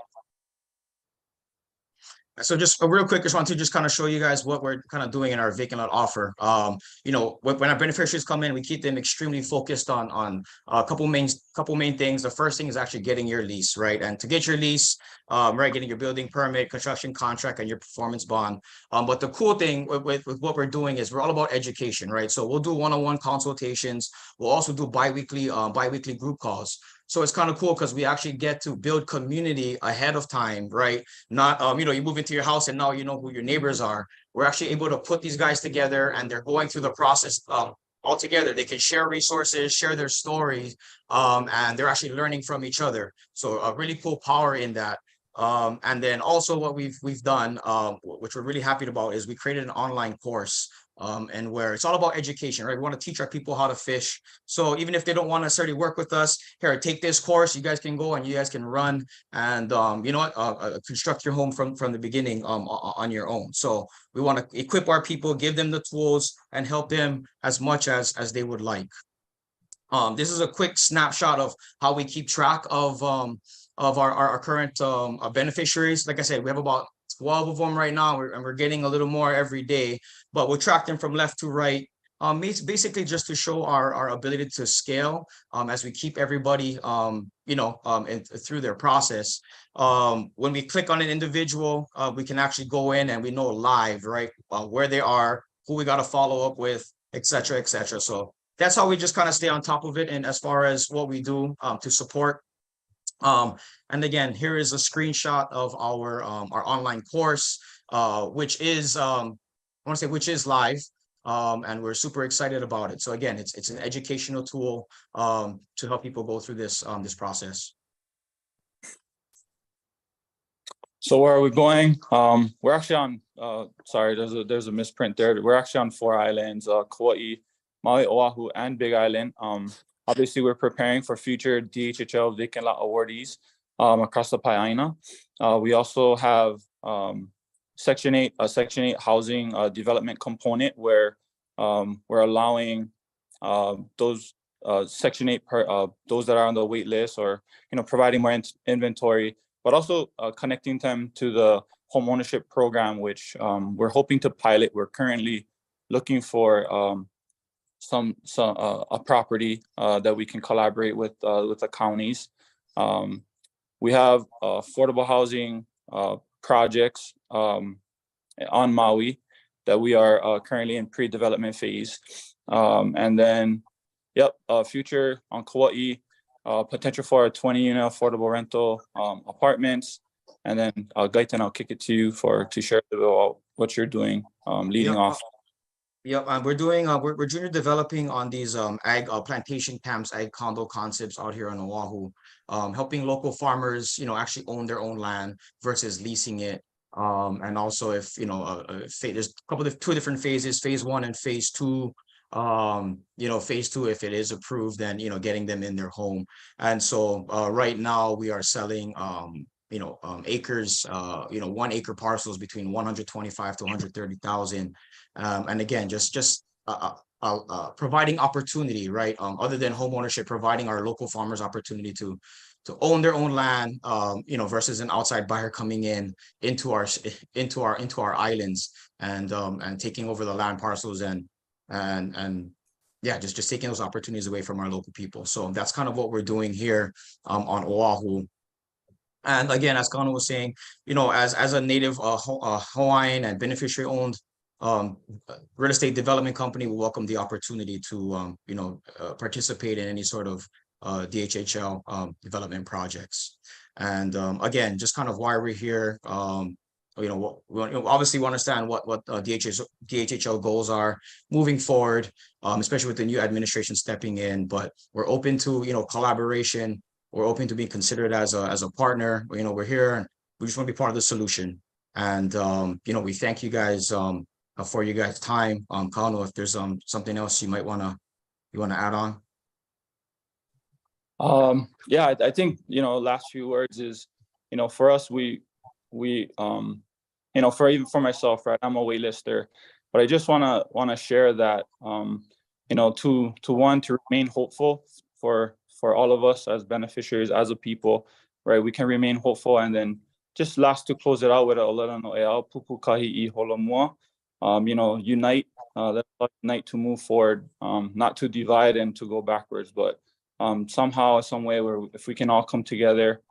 So just a real quick, just want to just kind of show you guys what we're kind of doing in our vacant lot offer. When our beneficiaries come in, we keep them extremely focused on a couple main things. The first thing is actually getting your lease, right? And to get your lease, right, getting your building permit, construction contract, and your performance bond. But the cool thing with what we're doing is we're all about education, right? So we'll do one-on-one consultations. We'll also do bi-weekly group calls. So it's kind of cool because we actually get to build community ahead of time, right? Not, you move into your house and now you know who your neighbors are. We're actually able to put these guys together and they're going through the process all together. They can share resources, share their stories, and they're actually learning from each other. So a really cool power in that. And then also what we've done, which we're really happy about, is we created an online course. And where it's all about education, right? We want to teach our people how to fish. So even if they don't want to necessarily work with us, here, take this course. You guys can go and you guys can run and construct your home from the beginning on your own. So we want to equip our people, give them the tools, and help them as much as they would like. This is a quick snapshot of how we keep track of our current beneficiaries. Like I said, we have about 12 of them right now, and we're getting a little more every day, but we'll track them from left to right. Basically just to show our ability to scale as we keep everybody, through their process. When we click on an individual, we can actually go in and we know live, right, where they are, who we got to follow up with, et cetera, et cetera. So that's how we just kind of stay on top of it. And as far as what we do to support. And again, here is a screenshot of our online course, which is live, and we're super excited about it. So again, it's an educational tool to help people go through this process. So where are we going? We're actually on, sorry, there's a misprint there. We're actually on 4 islands, Kauai, Maui, Oahu, and Big Island. Obviously, we're preparing for future DHHL vacant lot awardees across the Pai'aina. We also have Section 8 housing development component where we're allowing those Section 8 those that are on the wait list, or providing more inventory, but also connecting them to the home ownership program, which we're hoping to pilot. We're currently looking for a property that we can collaborate with the counties. We have affordable housing projects on Maui that we are currently in pre-development phase. And then, future on Kauai, potential for a 20-unit affordable rental apartments. And then Gaitan, I'll kick it to you to share about what you're doing leading off. Yep, we're junior developing on these ag plantation camps, ag condo concepts out here on Oahu, helping local farmers, actually own their own land versus leasing it. And also if, there's two different phases, phase 1 and phase 2. Phase 2, if it is approved, then, getting them in their home. And so right now we are selling acres, 1 acre parcels between 125 to 130,000. And again, just providing opportunity, right? Other than home ownership, providing our local farmers opportunity to own their own land, versus an outside buyer coming into our islands and taking over the land parcels and just taking those opportunities away from our local people. So that's kind of what we're doing here on Oahu. And again, as Kano was saying, as a native Hawaiian and beneficiary owned real estate development company, we welcome the opportunity to participate in any sort of DHHL development projects. And again, just kind of why we're here. you know, obviously we understand what DHHL goals are moving forward, especially with the new administration stepping in, but we're open to, you know, collaboration. We're open to being considered as a partner. You know, we're here and we just want to be part of the solution. And, you know, we thank you guys, for you guys' time. Kano, if there's, something else you might you wanna add on? Yeah, I think, you know, last few words is, you know, for us, we, you know, even for myself, right, I'm a waitlister, but I just wanna share that, you know, to remain hopeful for all of us as beneficiaries, as a people, right, we can remain hopeful. And then just last, to close it out with a olera no ea, pupu kahi I holomua, you know, unite, let's unite to move forward, not to divide and to go backwards, but somehow, some way, where if we can all come together,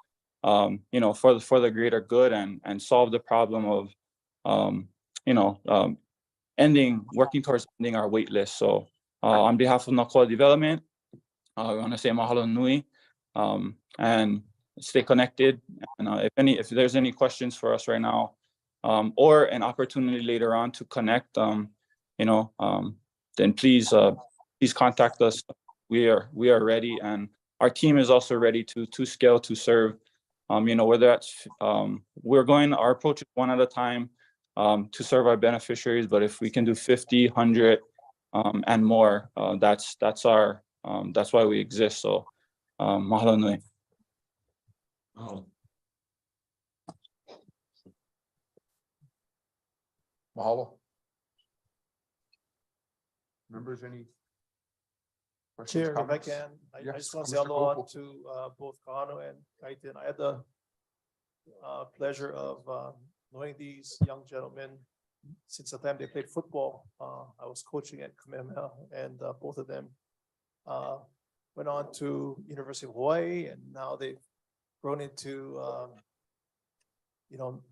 you know, for the greater good, and solve the problem of, you know, working towards ending our wait list. So on behalf of Nakoa Development, I want to say mahalo nui, and stay connected. And if there's any questions for us right now, or an opportunity later on to connect, you know, then please contact us. We are ready, and our team is also ready to scale, to serve. You know, whether that's, our approach is one at a time, to serve our beneficiaries. But if we can do 50, 100, and more, that's why we exist. So, mahalo nui. Mahalo. Members, any questions, Chair, if I comments? can, I Yes, just want to say Commissioner hello Kopo. to both Kano and Kaiten. I had the pleasure of knowing these young gentlemen since the time they played football. I was coaching at Kamehameha, and both of them went on to University of Hawaii, and now they've grown into you know,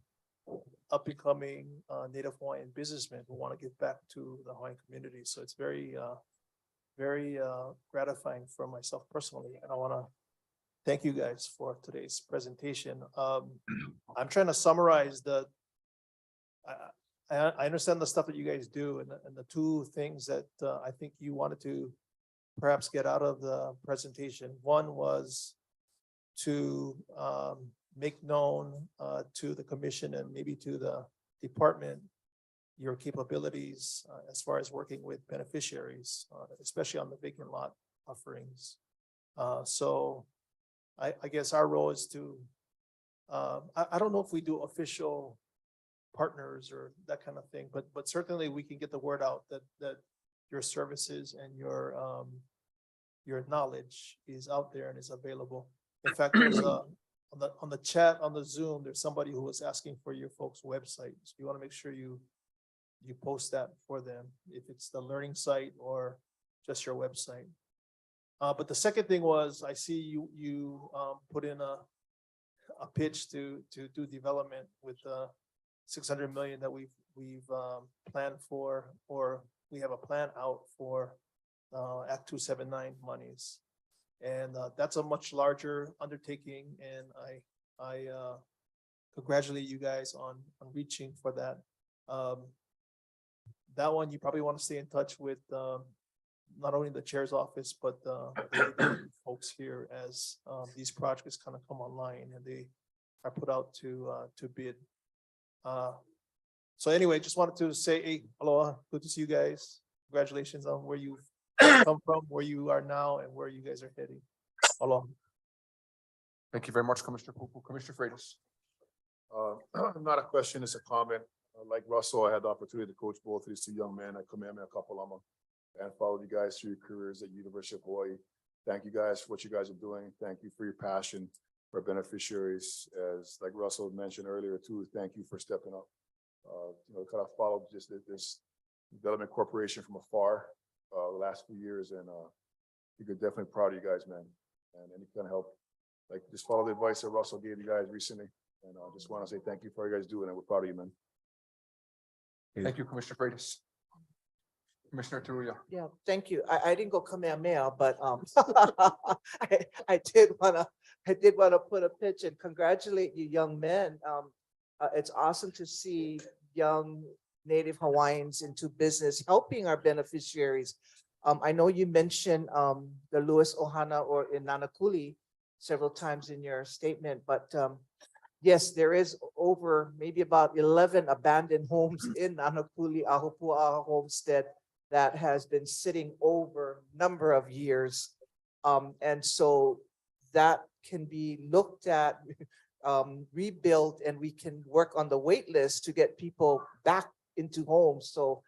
up and coming Native Hawaiian businessmen who want to give back to the Hawaiian community. So it's very gratifying for myself personally, and I want to thank you guys for today's presentation. I'm trying to summarize I understand the stuff that you guys do, and the two things that I think you wanted to perhaps get out of the presentation. One was to make known to the commission and maybe to the department your capabilities as far as working with beneficiaries, especially on the vacant lot offerings. So I guess our role is to, I don't know if we do official partners or that kind of thing, but certainly we can get the word out that your services and your knowledge is out there and is available. In fact, there's on the chat on the Zoom, there's somebody who was asking for your folks' website. So you want to make sure you post that for them, if it's the learning site or just your website. But the second thing was, I see you put in a pitch to do development with 600 million that we've planned for, or we have a plan out for Act 279 monies. And that's a much larger undertaking, and I congratulate you guys on reaching for that. That one, you probably want to stay in touch with not only the chair's office, but the folks here as these projects kind of come online and they are put out to bid. So anyway, just wanted to say, hey, aloha, good to see you guys. Congratulations on where you've come from, where you are now, and where you guys are heading. Aloha. Thank you very much, Commissioner Kupu. Commissioner Freitas. Not a question, it's a comment. Like Russell, I had the opportunity to coach both of these two young men at Kamehameha Kapalama and followed you guys through your careers at University of Hawaii. Thank you guys for what you guys are doing. Thank you for your passion for beneficiaries. As like Russell mentioned earlier too, thank you for stepping up. You know, kind of followed just this development corporation from afar the last few years, and you're definitely proud of you guys, man. And any kind of help, like just follow the advice that Russell gave you guys recently. And I just want to say thank you for what you guys doing, and we're proud of you, man. Thank you, Commissioner Freitas. Commissioner Teruya. Yeah, thank you. I didn't go Kamehameha, but I did wanna put a pitch and congratulate you young men. it's awesome to see young Native Hawaiians into business, helping our beneficiaries. I know you mentioned, the Lewis Ohana or in Nanakuli several times in your statement, but, yes, there is over maybe about 11 abandoned homes in Nanakuli Ahupua Homestead that has been sitting over number of years. And so that can be looked at, rebuilt, and we can work on the wait list to get people back into homes. So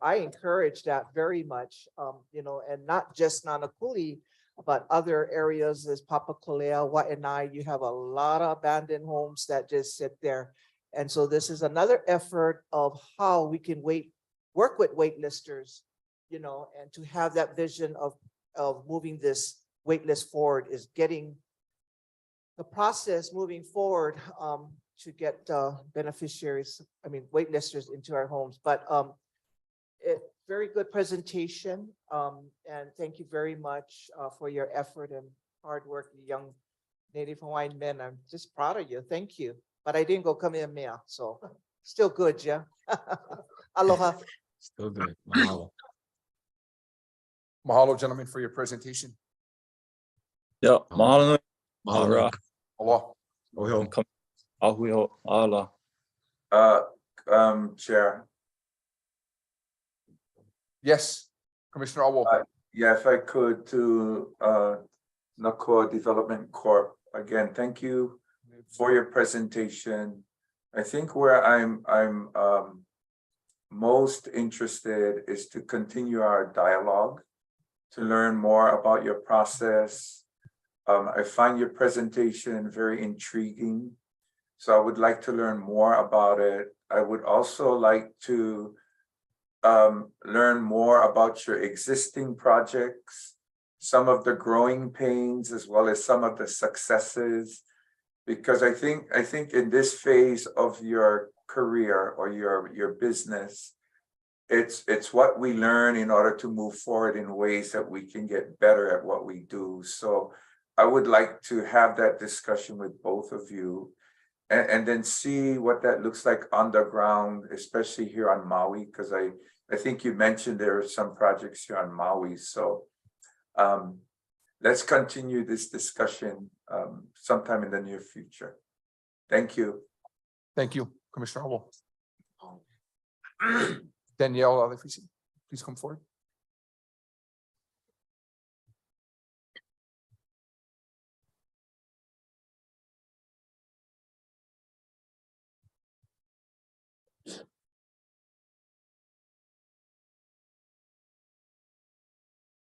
I encourage that very much, and not just Nanakuli, but other areas as Papakolea, Waianae, you have a lot of abandoned homes that just sit there. And so this is another effort of how we can work with waitlisters, and to have that vision of moving this waitlist forward is getting the process moving forward, to get beneficiaries, waitlisters into our homes. But very good presentation. And thank you very much for your effort and hard work, you young Native Hawaiian men. I'm just proud of you. Thank you. But I didn't go come in mea, so still good, yeah. Aloha. Still good. Mahalo. Mahalo, gentlemen, for your presentation. Yeah, mahalo nui. Mahalo. Ara, Aloha. Ohiyo. ahuiho, ala. Chair, Yes, Commissioner Awo. yeah, if I could to, Nakoa Development Corp. Again, thank you for your presentation. I think where I'm most interested is to continue our dialogue, to learn more about your process. I find your presentation very intriguing, so I would like to learn more about it. I would also like to learn more about your existing projects, some of the growing pains as well as some of the successes, because I think in this phase of your career or your business, it's what we learn in order to move forward in ways that we can get better at what we do. So I would like to have that discussion with both of you and then see what that looks like on the ground, especially here on Maui, because I think you mentioned there are some projects here on Maui. So let's continue this discussion sometime in the near future. Thank you. Thank you, Commissioner Awo. Danielle Alefisi, please come forward.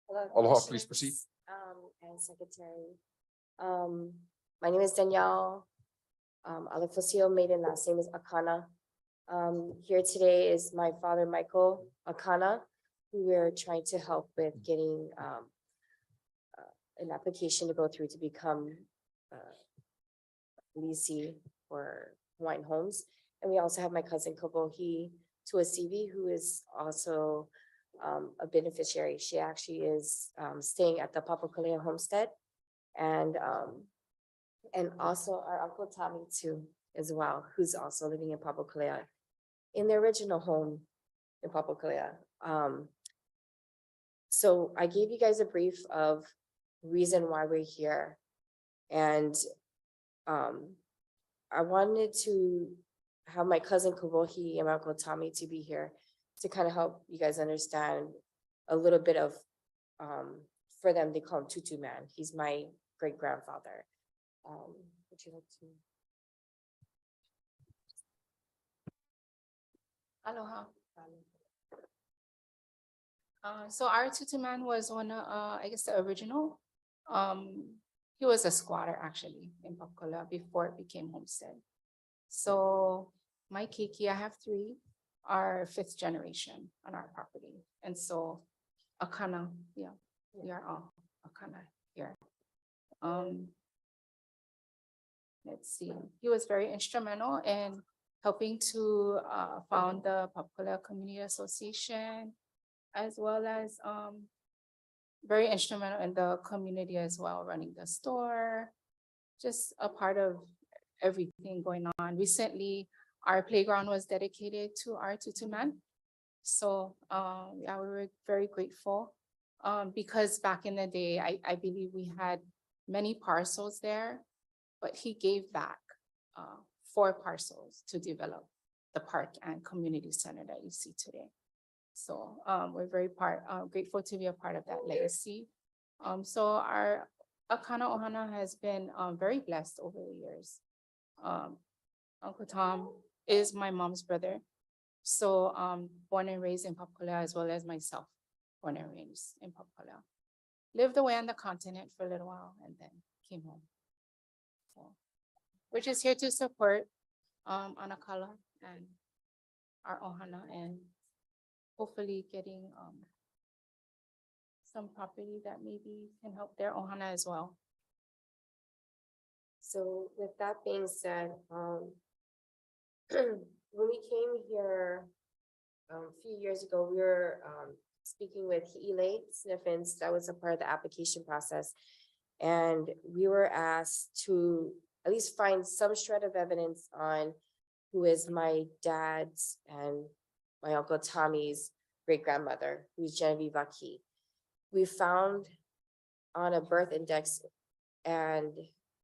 Hello, Aloha, please proceed. Commissioners, and Secretary. My name is Danielle. Alefosio, maiden last name is Akana. Here today is my father, Michael Akana, who we're trying to help with getting an application to go through to become leasee for Hawaiian Homes. And we also have my cousin Kobohi Tuasivi, who is also a beneficiary. She actually is staying at the Papakolea Homestead, and also our Uncle Tommy too as well, who's also living in Papakolea in the original home in Papakolea. So I gave you guys a brief of reason why we're here, and I wanted to have my cousin Kobohi and my Uncle Tommy to be here to kind of help you guys understand a little bit of, for them, they call him Tutu Man. He's my great grandfather. Would you like to? Aloha. So our Tutu Man was one of, I guess the original. He was a squatter actually in Papakolea before it became Homestead. So my keiki, I have 3, are 5th generation on our property. And so Akana, yeah, we are all Akana here. Let's see, he was very instrumental in helping to found the Papakolea Community Association, as well as very instrumental in the community as well, running the store, just a part of everything going on. Recently, our playground was dedicated to our tutu man. So, yeah, we were very grateful. Because back in the day, I believe we had many parcels there, but he gave back, 4 parcels to develop the park and community center that you see today. So, we're very grateful to be a part of that legacy. So our Akana Ohana has been, very blessed over the years. Uncle Tom is my mom's brother. So, born and raised in Papacola, as well as myself, born and raised in Papacola. Lived away on the continent for a little while and then came home. So we're just here to support Anakala and our Ohana, and hopefully getting some property that maybe can help their Ohana as well. So with that being said, when we came here a few years ago, we were speaking with Hi'ile Sniffins. That was a part of the application process. And we were asked to at least find some shred of evidence on who is my dad's and my Uncle Tommy's great-grandmother, who's Genevieve Aki. We found on a birth index, and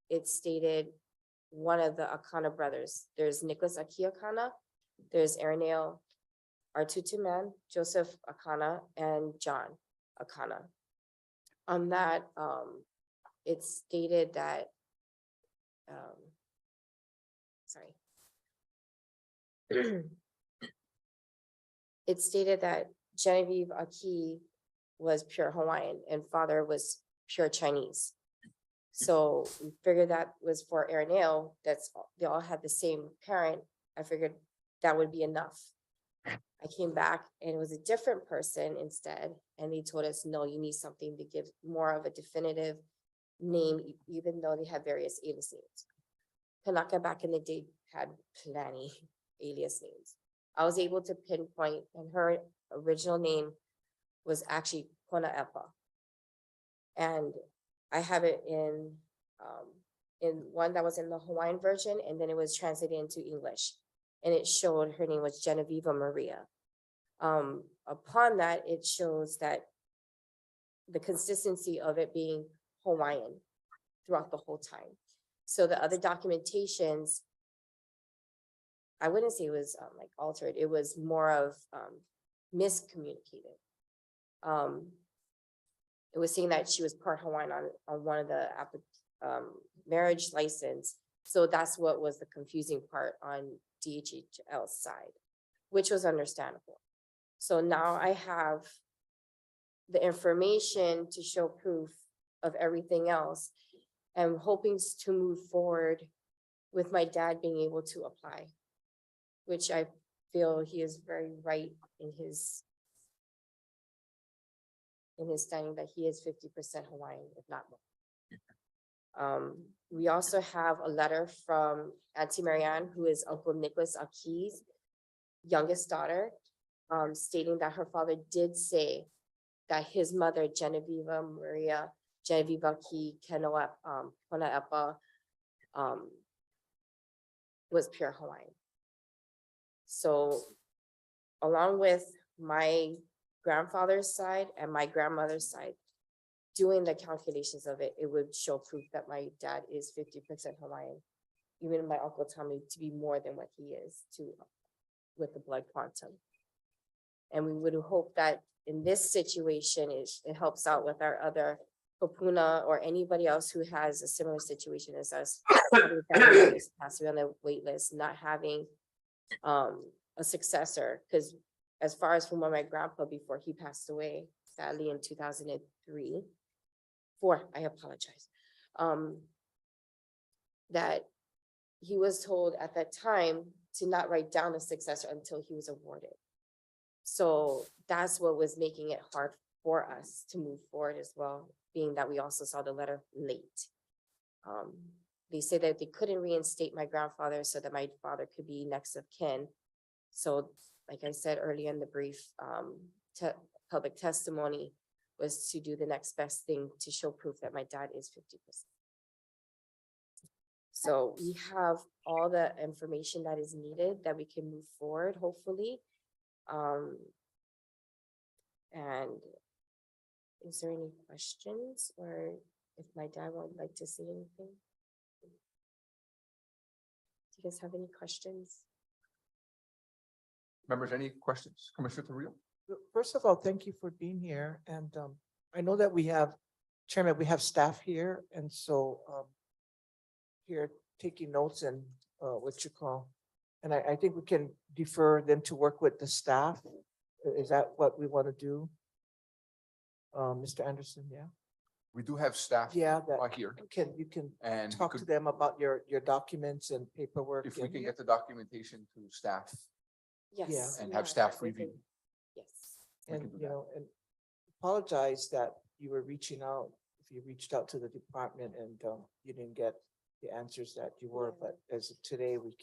it stated one of the Akana brothers. There's Nicholas Aki Akana, there's Araneo, our tutu man, Joseph Akana, and John Akana. On that, it stated that, it stated that Genevieve Aki was pure Hawaiian and father was pure Chinese. So we figured that was for Araneo, they all had the same parent. I figured that would be enough. I came back and it was a different person instead. And they told us, no, you need something to give more of a definitive name, even though they have various alias names. Kanaka back in the day had plenty alias names. I was able to pinpoint, and her original name was actually Ponaepa. And I have it in one that was in the Hawaiian version, and then it was translated into English. And it showed her name was Genevieve Maria. Upon that, it shows that the consistency of it being Hawaiian throughout the whole time. So the other documentations, I wouldn't say it was like altered. It was more of miscommunicated. It was saying that she was part Hawaiian on one of the marriage license. So that's what was the confusing part on DHHL's side, which was understandable. So now I have the information to show proof of everything else. I'm hoping to move forward with my dad being able to apply, which I feel he is very right in his standing that he is 50% Hawaiian, if not more. We also have a letter from Auntie Marianne, who is Uncle Nicholas Aki's youngest daughter, stating that her father did say that his mother, Genevieve Maria, Genevieve Aki Ponaepa, was pure Hawaiian. So along with my grandfather's side and my grandmother's side, doing the calculations of it, it would show proof that my dad is 50% Hawaiian, even my Uncle Tommy to be more than what he is with the blood quantum. And we would hope that in this situation, it helps out with our other Kopuna or anybody else who has a similar situation as us, having family members pass away on the wait list, not having a successor. Because as far as from when my grandpa, before he passed away, sadly in 2003, I apologize, that he was told at that time to not write down a successor until he was awarded. So that's what was making it hard for us to move forward as well, being that we also saw the letter late. They said that they couldn't reinstate my grandfather so that my father could be next of kin. So like I said earlier in the brief, public testimony was to do the next best thing to show proof that my dad is 50%. So we have all the information that is needed that we can move forward, hopefully. And is there any questions, or if my dad would like to say anything? Do you guys have any questions? Members, any questions? Commissioner Carrillo? First of all, thank you for being here, and I know that we have, Chairman, we have staff here, and so here taking notes and what you call, and I think we can defer them to work with the staff. Is that what we want to do? Mr. Anderson, yeah? We do have staff Yeah, that here, you can and we talk to could- them about your documents and paperwork. if we and- can get the documentation to staff Yes. and we have have staff everything. review. Yes. we And, can do you that. know, and apologize that you were reaching out, if you reached out to the department and you didn't get the answers that you were, but as of today, you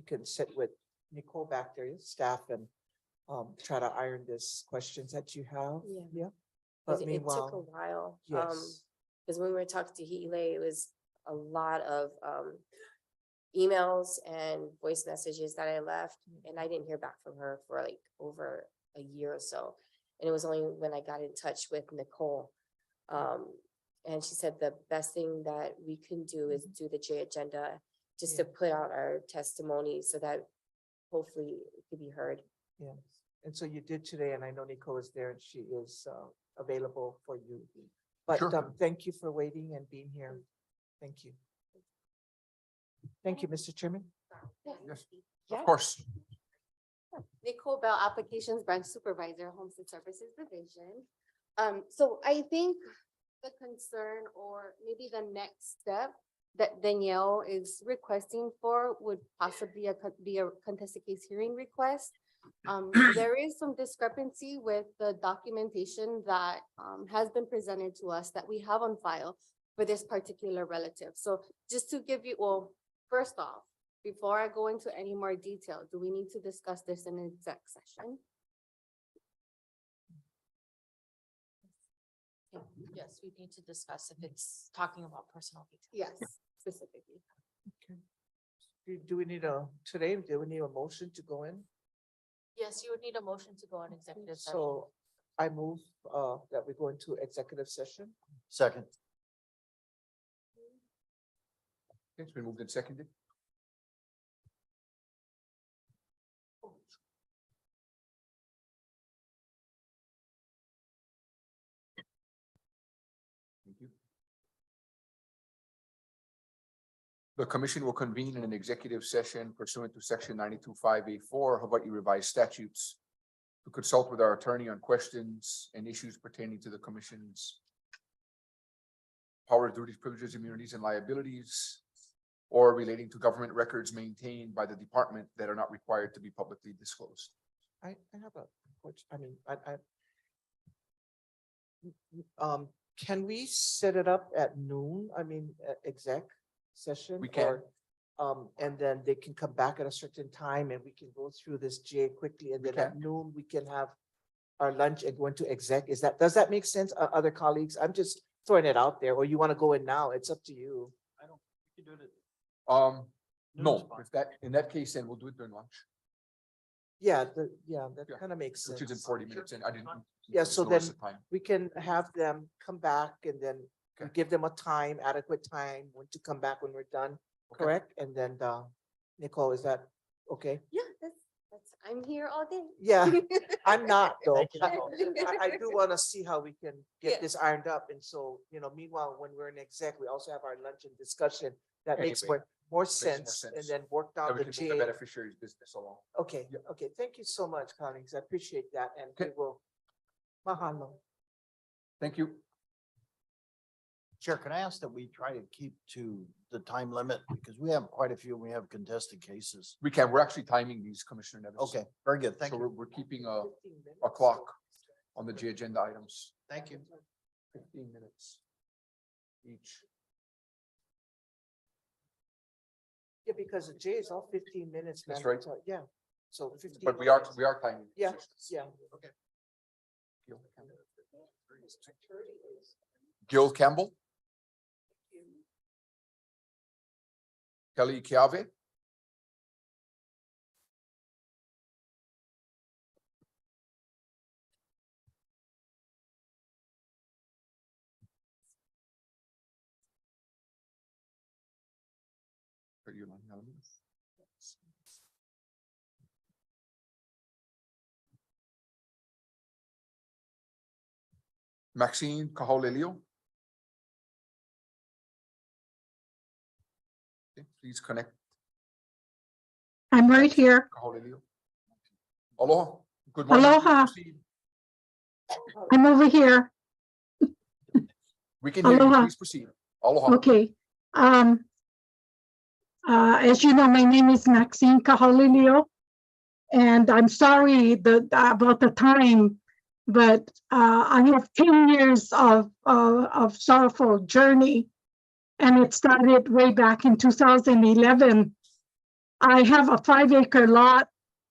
can sit with Nicole back there, your staff, and try to iron these questions that you have. Yeah. Yeah. Because But it took a meanwhile, while. yes, Because when we were talking to Hele, it was a lot of emails and voice messages that I left, and I didn't hear back from her for like over a year or so. And it was only when I got in touch with Nicole. And she said the best thing that we can do is do the J agenda, just to put out our testimony so that hopefully it could be heard. yeah. And so you did today, and I know Nicole is there, and she is available for you. But Sure. thank you for waiting and being here. Thank you. Thank you, Mr. Chairman. Yes, Yeah. of course. Nicole Bell, Applications Branch Supervisor, Homestead Services Division. So I think the concern, or maybe the next step that Danielle is requesting for would possibly be a contested case hearing request. There is some discrepancy with the documentation that has been presented to us that we have on file for this particular relative. So just to give you, well, first off, before I go into any more detail, do we need to discuss this in an exec session? Yes, we need to discuss if it's talking about personal details. Yes, specifically. Do we need do we need a motion to go in? Yes, you would need a motion to go on executive session. So I move that we go into executive session. Second. It's been moved and seconded. Thank you. The commission will convene in an executive session pursuant to section 92.5A4 Hawaii revised statutes to consult with our attorney on questions and issues pertaining to the commission's power, duties, privileges, immunities, and liabilities, or relating to government records maintained by the department that are not required to be publicly disclosed. I have a, I mean, can we set it up at noon? I mean, exec session? We can. And then they can come back at a certain time and we can go through this J quickly, and We then at can. noon, we can have our lunch and go into exec. Does that make sense? Other colleagues, I'm just throwing it out there, or you want to go in now? It's up to you. You can do it. No, in that case, then we'll do it during lunch, Yeah, that Yeah. kind of makes sense. which is in 40 minutes, and I didn't. Yeah, so notice then the time. we can have them come back, and then we Okay. give them a time, adequate time, when to come back when we're done, Okay. correct? And then, Nicole, is that okay? Yeah, I'm here all day. Yeah, I'm not though. Thank you, Nicole. I do want to see how we can get Yeah. this ironed up. And so, meanwhile, when we're in exec, we also have our lunch and discussion. That makes Anyway, more more sense, and sense. then work And down we the can move the J. beneficiaries business along. Okay, Yeah. okay. Thank you so much, colleagues. I appreciate that, and we Okay. will. Mahalo. Thank you. Chair, can I ask that we try to keep to the time limit, because we have quite a few, we have contested cases. We're actually timing these, Commissioner Nevis. Okay, very good. Thank So you. we're keeping a clock on the J agenda items, Thank you. 15 minutes each. Yeah, because the J is all 15 minutes. That's man. right. So, yeah, so 15. But we are minutes. timing. Yeah, positions. yeah. Gil Campbell? Kelly Kiave. Are you on, Helen? Maxine Caholilio. Okay, please connect. I'm right here. Caholilio. Aloha. Good morning. Please Aloha. proceed. I'm over here. We can hear you. Aloha. Please proceed. Aloha. Okay. As you know, my name is Maxine Caholilio, and I'm sorry about the time, but I have 10 years of sorrowful journey, and it started way back in 2011. I have a 5-acre lot.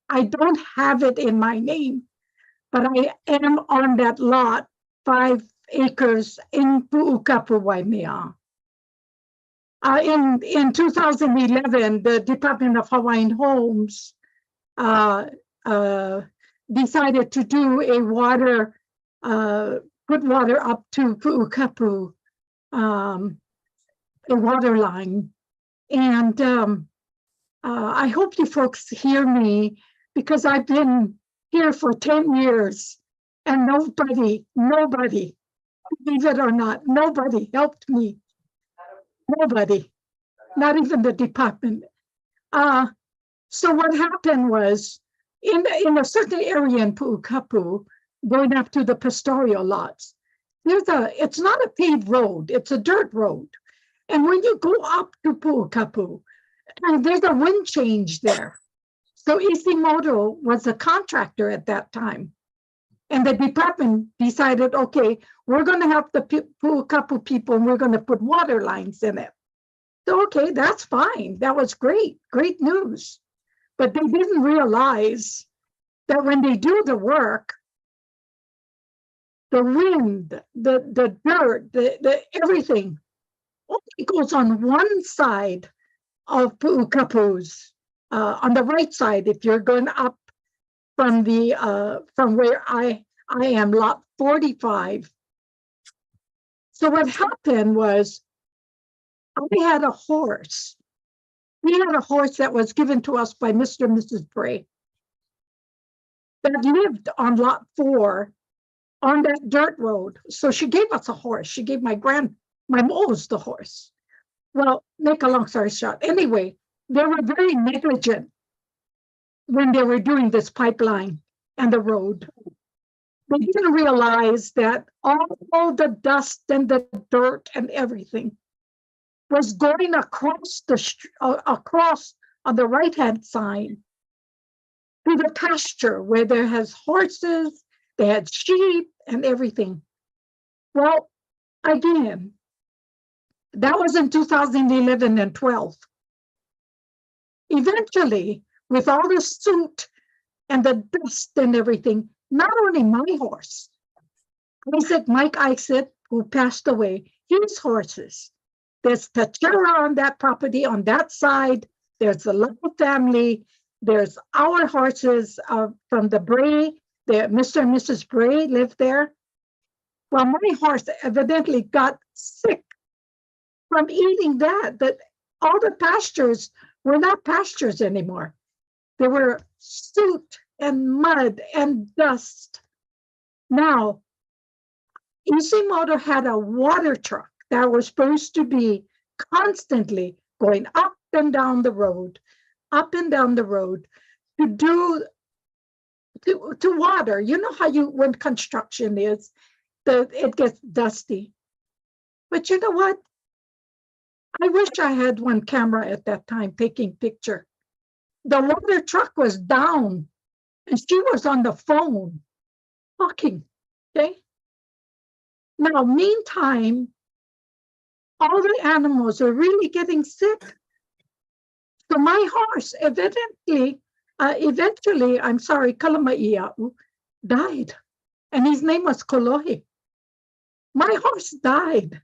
I don't have it in my name, but I am on that lot, 5 acres in Pu'ukapu, Waimea. In 2011, the Department of Hawaiian Homes decided to do a put water up to Pu'ukapu, a water line. And I hope you folks hear me, because I've been here for 10 years and nobody, believe it or not, nobody helped me. Nobody, not even the department. So what happened was, in a certain area in Pu'ukapu, going up to the pastoral lots, it's not a paved road, it's a dirt road. And when you go up to Pu'ukapu, and there's a wind change there. So Isimoto was a contractor at that time. And the department decided, okay, we're going to help the Pu'ukapu people, and we're going to put water lines in it. So, okay, that's fine. That was great news. But they didn't realize that when they do the work, the wind, the dirt, the everything only goes on one side of Pu'ukapu's, on the right side, if you're going up from where I am, lot 45. So what happened was, we had a horse. We had a horse that was given to us by Mr. and Mrs. Bray that lived on lot 4 on that dirt road. So she gave us a horse. She gave my Mo's the horse. Well, make a long story short. Anyway, they were very negligent when they were doing this pipeline and the road. They didn't realize that all the dust and the dirt and everything was going across across on the right-hand side to the pasture where there has horses, they had sheep and everything. Well, again, that was in 2011 and 12. Eventually, with all the soot and the dust and everything, not only my horse, Mike Isaac, who passed away, his horses. There's Tachera on that property, on that side. There's the Love family. There's our horses from the Bray. Mr. and Mrs. Bray lived there. Well, my horse evidently got sick from eating that all the pastures were not pastures anymore. There were soot and mud and dust. Now, Isimoto had a water truck that was supposed to be constantly going up and down the road to water. You know how when construction is, it gets dusty. But you know what? I wish I had one camera at that time taking picture. The water truck was down and she was on the phone talking, okay? Now, meantime, all the animals are really getting sick. So my horse eventually, Kalama'ia'u died, and his name was Kolohe. My horse died.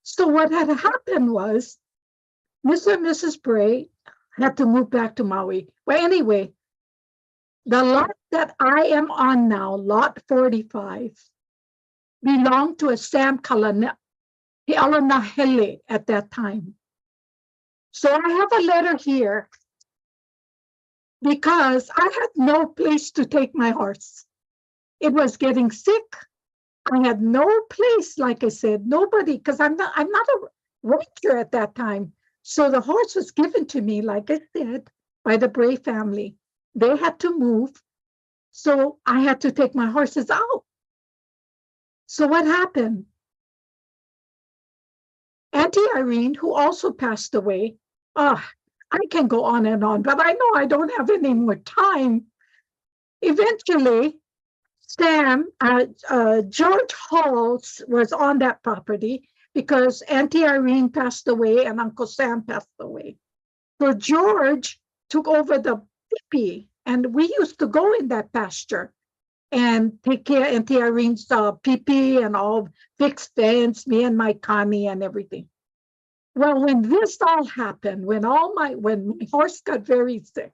So what had happened was, Mr. and Mrs. Bray had to move back to Maui. Well, anyway, the lot that I am on now, lot 45, belonged to a Sam Kalanahele at that time. So I have a letter here because I had no place to take my horse. It was getting sick. I had no place, like I said, nobody, because I'm not a rancher at that time. So the horse was given to me, like I said, by the Bray family. They had to move. So I had to take my horses out. So what happened? Auntie Irene, who also passed away, I can go on and on, but I know I don't have any more time. Eventually, George Hall was on that property because Auntie Irene passed away and Uncle Sam passed away. So George took over the teepee, and we used to go in that pasture and take care of Auntie Irene's pee and all, fixed fence, me and my Connie and everything. Well, when this all happened, when my horse got very sick,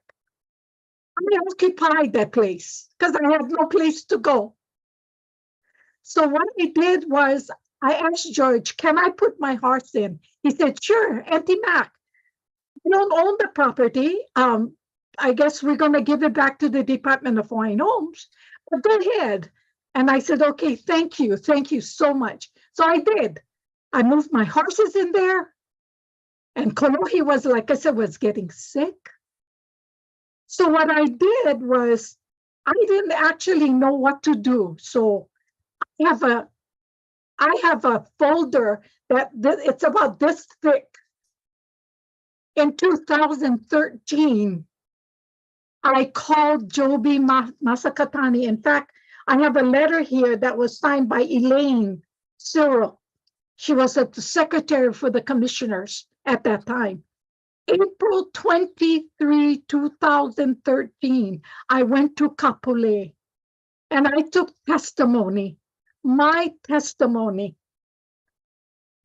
I occupied that place because I had no place to go. So what I did was I asked George, can I put my horse in? He said, sure, Auntie Mac, you don't own the property. I guess we're going to give it back to the Department of Hawaiian Homes, but go ahead. And I said, okay, thank you so much. So I did. I moved my horses in there. And Kolohi was, like I said, was getting sick. So what I did was, I didn't actually know what to do. So I have a folder that it's about this thick. In 2013, I called Joby Masakatani. In fact, I have a letter here that was signed by Elaine Cyril. She was the secretary for the commissioners at that time. April 23, 2013, I went to Kapolei and I took testimony, my testimony.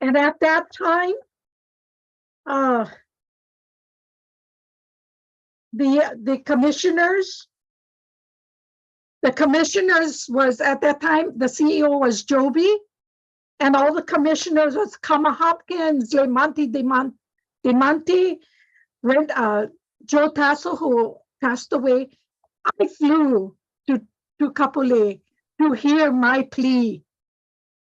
And at that time, the commissioners was at that time, the CEO was Joby, and all the commissioners was Kama Hopkins, Lemanti Demanti, Joe Tasso, who passed away. I flew to Kapolei to hear my plea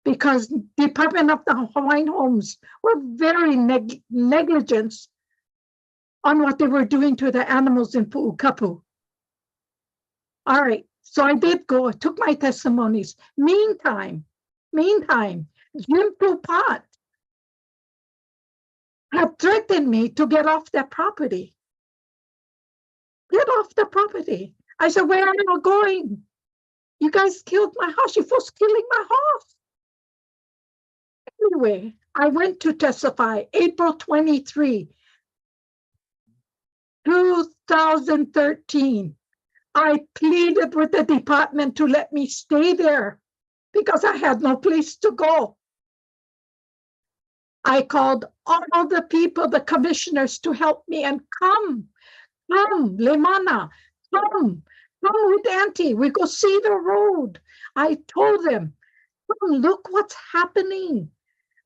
because Department of the Hawaiian Homes were very negligent on what they were doing to the animals in Pu'ukapu. All right, so I did go, I took my testimonies. Meantime, Jim Pupat had threatened me to get off that property. Get off the property. I said, where are you going? You guys killed my horse. You folks killing my horse. Anyway, I went to testify April 23, 2013. I pleaded with the department to let me stay there because I had no place to go. I called all the people, the commissioners, to help me and come, Lemana, come with Auntie. We go see the road. I told them, come, look what's happening.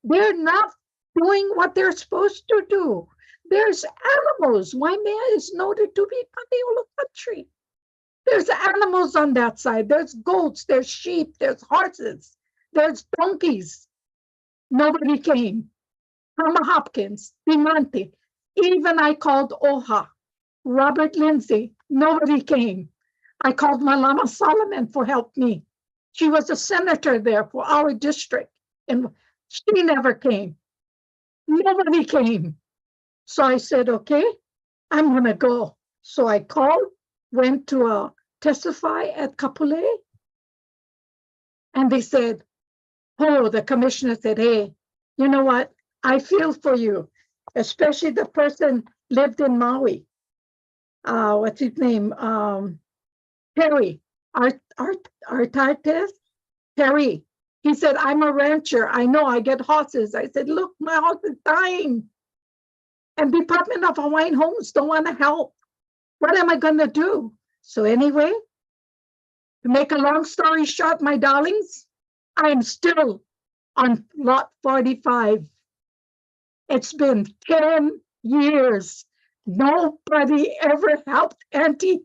They're not doing what they're supposed to do. There's animals. Waimea is noted to be Paniolo country. There's animals on that side. There's goats, there's sheep, there's horses, there's donkeys. Nobody came. Hama Hopkins, Dimante. Even I called Oha, Robert Lindsay. Nobody came. I called Malama Solomon for help me. She was a senator there for our district, and she never came. Nobody came. So I said, okay, I'm going to go. So I called, went to testify at Kapolei, and they said, oh, the commissioner said, hey, you know what? I feel for you, especially the person lived in Maui. What's his name? Perry, Artartes, Perry. He said, I'm a rancher. I know I get horses. I said, look, my horse is dying. And Department of Hawaiian Homes don't want to help. What am I gonna do? So anyway, to make a long story short, my darlings, I am still on lot 45. It's been 10 years. Nobody ever helped Auntie.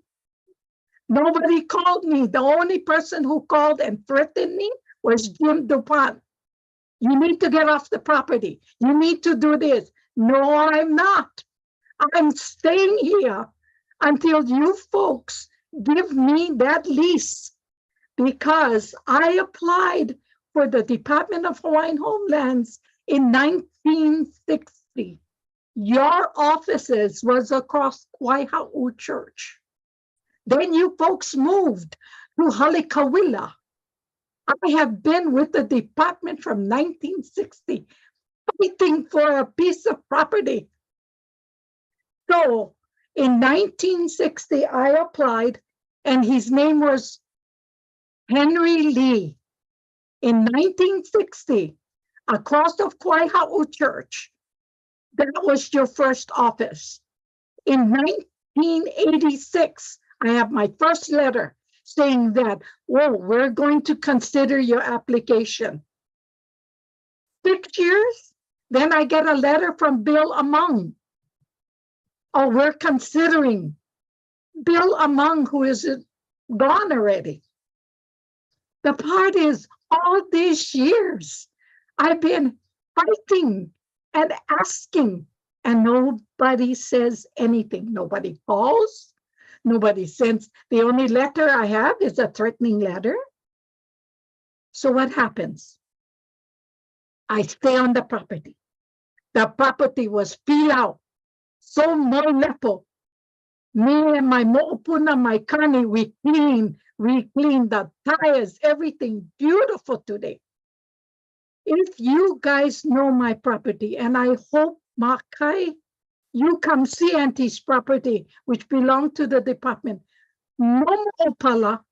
Nobody called me. The only person who called and threatened me was Jim DuPont. You need to get off the property. You need to do this. No, I'm not. I'm staying here until you folks give me that lease, because I applied for the Department of Hawaiian Homelands in 1960. Your offices was across Waihau Church. Then you folks moved to Halikawila. I have been with the department from 1960, fighting for a piece of property. So in 1960, I applied, and his name was Henry Lee. In 1960, across of Waihau Church, that was your first office. In 1986, I have my first letter saying that, oh, we're going to consider your application. 6 years, then I get a letter from Bill Among. Oh, we're considering. Bill Among, who is gone already. The part is, all these years, I've been fighting and asking, and nobody says anything. Nobody calls. Nobody sends. The only letter I have is a threatening letter. So what happens? I stay on the property. The property was filled out. So molepo. Me and my mo'opuna, my kani, we clean the tires, everything beautiful today. If you guys know my property, and I hope, Makai, you come see Auntie's property, which belong to the department. No more opala,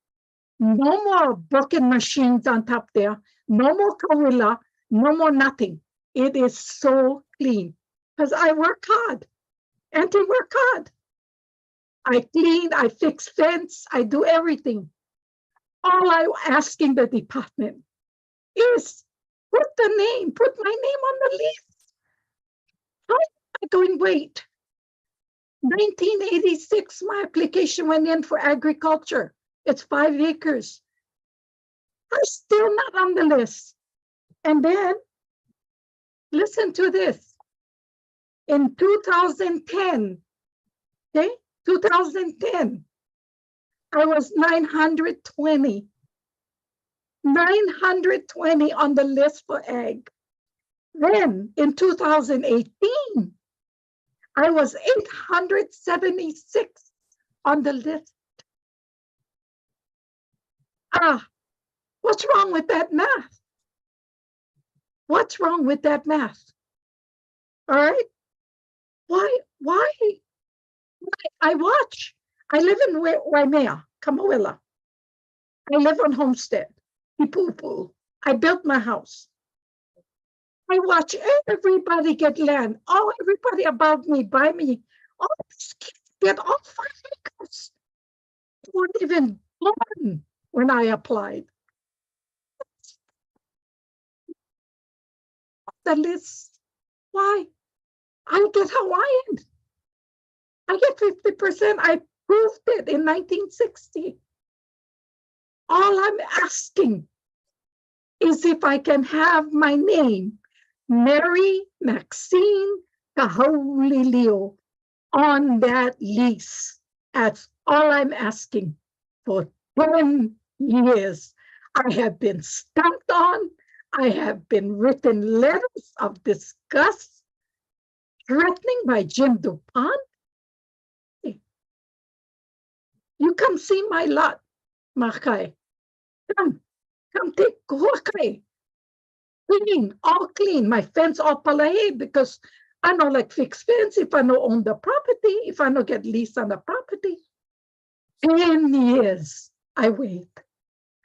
no more broken machines on top there, no more kawila, no more nothing. It is so clean, because I work hard. Auntie work hard. I clean, I fix fence, I do everything. All I'm asking the department is put my name on the list. How am I going to wait? 1986, my application went in for agriculture. It's 5 acres. I'm still not on the list. And then, listen to this. In 2010, okay, 2010, I was 920. 920 on the list for ag. Then in 2018, I was 876 on the list. What's wrong with that math? What's wrong with that math? All right? Why? I watch. I live in Waimea, Kamawila. I live on Homestead, Ipupu. I built my house. I watch everybody get land. Oh, everybody above me, by me. All these kids get all 5 acres. They weren't even born when I applied. The list. Why? I get Hawaiian. I get 50%. I proved it in 1960. All I'm asking is if I can have my name, Mary Maxine Kahaulilio, on that lease. That's all I'm asking. For 10 years, I have been stumped on. I have been written letters of disgust, threatening by Jim DuPont. You come see my lot, Makai. Come take Huakai. Clean, all clean. My fence all palahe, because I know like fix fence if I know own the property, if I know get lease on the property. 10 years I wait.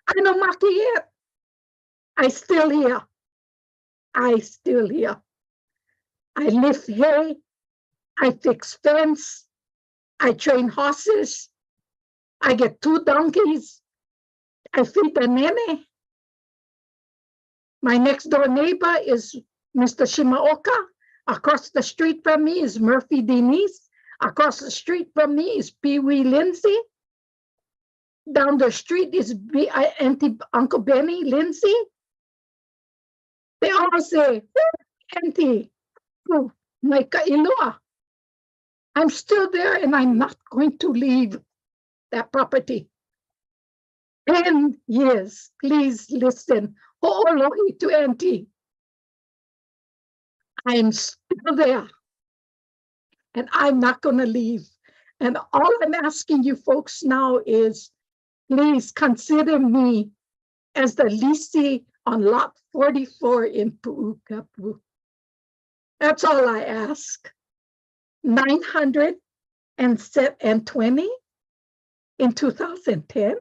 I know Maki yet. I still here. I lift hay. I fix fence. I train horses. I get 2 donkeys. I feed the nene. My next door neighbor is Mr. Shimaoka. Across the street from me is Murphy Denise. Across the street from me is Pee Wee Lindsay. Down the street is Auntie Uncle Benny Lindsay. They all say, Auntie, oh, my kailua. I'm still there and I'm not going to leave that property. 10 years, please listen. Ho'olohi to Auntie. I'm still there and I'm not going to leave. And all I'm asking you folks now is, please consider me as the leasing on lot 44 in Pu'ukapu. That's all I ask. 920 in 2010. Half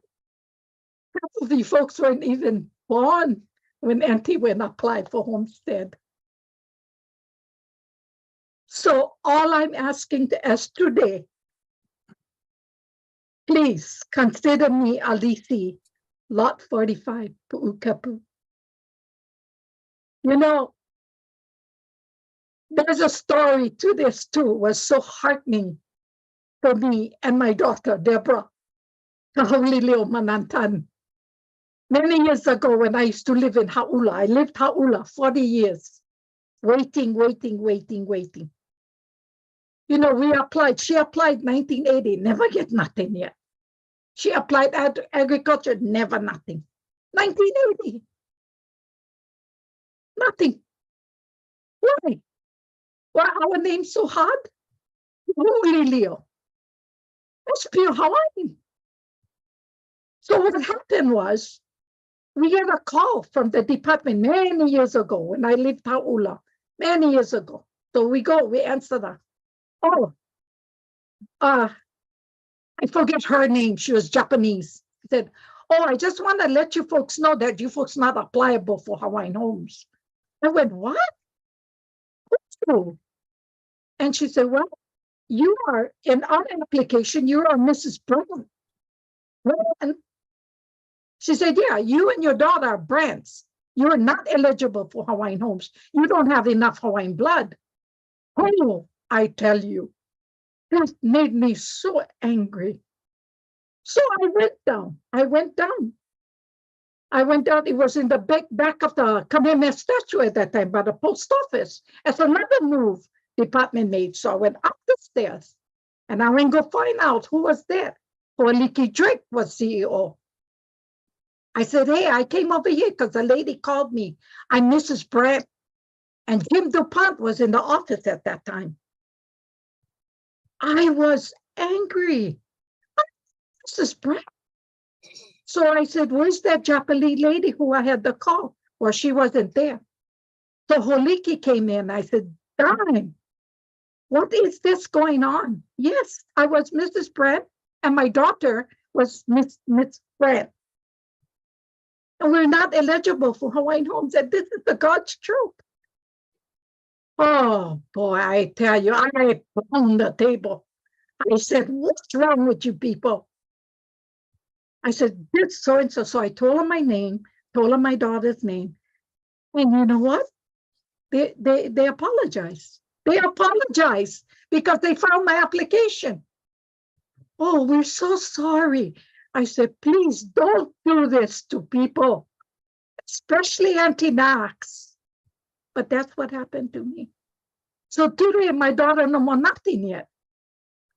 of you folks weren't even born when Auntie went applied for homestead. So all I'm asking as today, please consider me a leasing, lot 45, Pu'ukapu. You know, there's a story to this too. It was so heartening for me and my daughter, Deborah, Kahulileo Manantan. Many years ago when I used to live in Ha'ula, I lived Ha'ula 40 years, waiting. You know, we applied, she applied 1980, never get nothing yet. She applied agriculture, never nothing. 1980, nothing. Why? Why our name so hard? Leo. That's pure Hawaiian. So what happened was, we got a call from the department many years ago when I lived Ha'ula, many years ago. So we answer that. Oh, I forget her name. She was Japanese. She said, oh, I just want to let you folks know that you folks not applicable for Hawaiian homes. I went, what? And she said, well, you are in our application, you are Mrs. Brown. And she said, yeah, you and your daughter are Brants. You're not eligible for Hawaiian homes. You don't have enough Hawaiian blood. Oh, I tell you, that made me so angry. So I went down. It was in the back of the Kamehameha statue at that time by the post office. It's another move department made. So I went up the stairs and I went to go find out who was there. Koaliki Drake was CEO. I said, hey, I came over here because the lady called me. I'm Mrs. Brant. And Jim DuPont was in the office at that time. I was angry. Mrs. Brant. So I said, where's that Japanese lady who I had the call? Well, she wasn't there. So Holiki came in. I said, darn, what is this going on? Yes, I was Mrs. Brant and my daughter was Miss Brant. And we're not eligible for Hawaiian homes. And this is the God's truth. Oh boy, I tell you, I pounded the table. I said, what's wrong with you people? I said, this so-and-so. So I told her my name, told her my daughter's name. And you know what? They apologized. They apologized because they found my application. Oh, we're so sorry. I said, please don't do this to people, especially anti-Max. But that's what happened to me. So today, my daughter no more nothing yet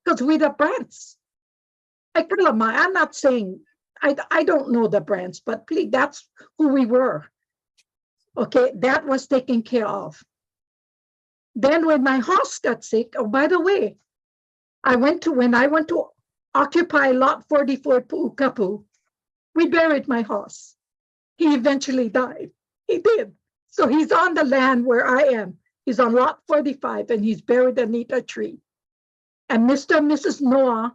because we're the Brants. I tell them, I'm not saying, I don't know the Brants, but please, that's who we were. Okay, that was taken care of. Then when my horse got sick, oh, by the way, when I went to occupy lot 44 Pu'ukapu, we buried my horse. He eventually died. He did. So he's on the land where I am. He's on lot 45 and he's buried beneath a tree. And Mr. and Mrs. Noah,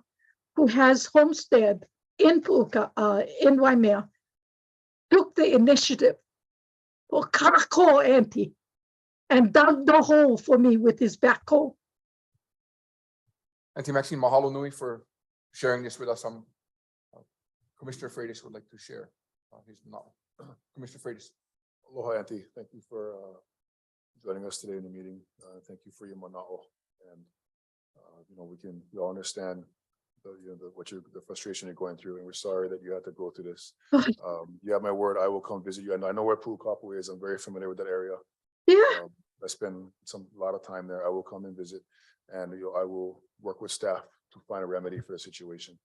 who has homestead in in Waimea, took the initiative for Karako Auntie and dug the hole for me with his backhoe. Auntie Maxine, mahalo nui for sharing this with us. Commissioner Freitas would like to share his novel. Commissioner Freitas. Aloha, Auntie. Thank you for joining us today in the meeting. Thank you for your mana'o. And, we all understand the frustration you're going through, and we're sorry that you had to go through this. You have my word, I will come visit you. And I know where Pu'ukapu is. I'm very familiar with that area. Yeah, I spend a lot of time there. I will come and visit, and I will work with staff to find a remedy for the situation.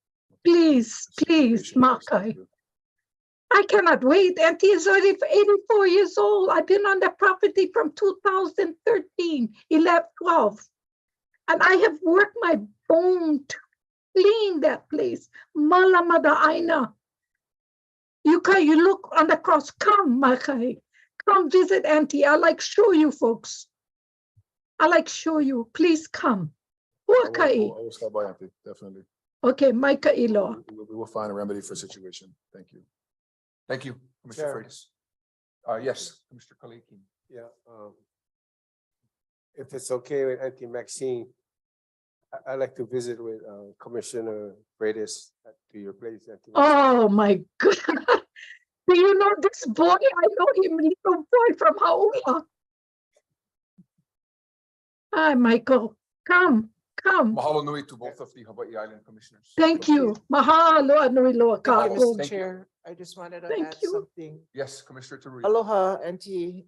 please, please, Makai. I cannot wait. Auntie is already 84 years old. I've been on the property from 2013, 11, 12. And I have worked my bone to clean that place. Malamada Aina. You look on the cross. Come, Makai. Come visit Auntie. I like show you folks. I like show you. Please come. I will stop by, Auntie, definitely. Okay, Micah Ilo. We will find a remedy for the situation. Thank you. Thank you, Commissioner Chair. Freitas. Yes, Commissioner Kaliki. Yeah, if it's okay with Auntie Maxine, I'd like to visit with Commissioner Freitas to your place. Auntie Maxine. Oh my God. Do you know this boy? I know him, little boy from Haula. Hi, Michael. Come. Mahalo nui to both of the Hawaii Island commissioners. Thank you. Mahalo anui loa Thank you, kako. Mr. Chair. I just wanted to Thank add you. something. Yes, Commissioner Tarui. Aloha, Auntie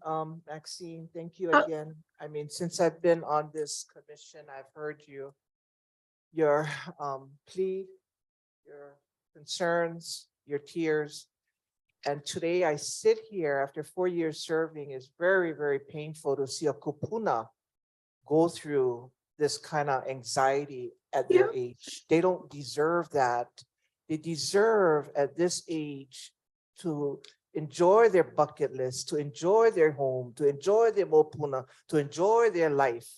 Maxine, thank you Uh, again. I mean, since I've been on this commission, I've heard your plea, your concerns, your tears. And today I sit here after 4 years serving. It's very, very painful to see a kupuna go through this kind of anxiety at their age. They don't deserve that. They deserve at this age to enjoy their bucket list, to enjoy their home, to enjoy their mopuna, to enjoy their life.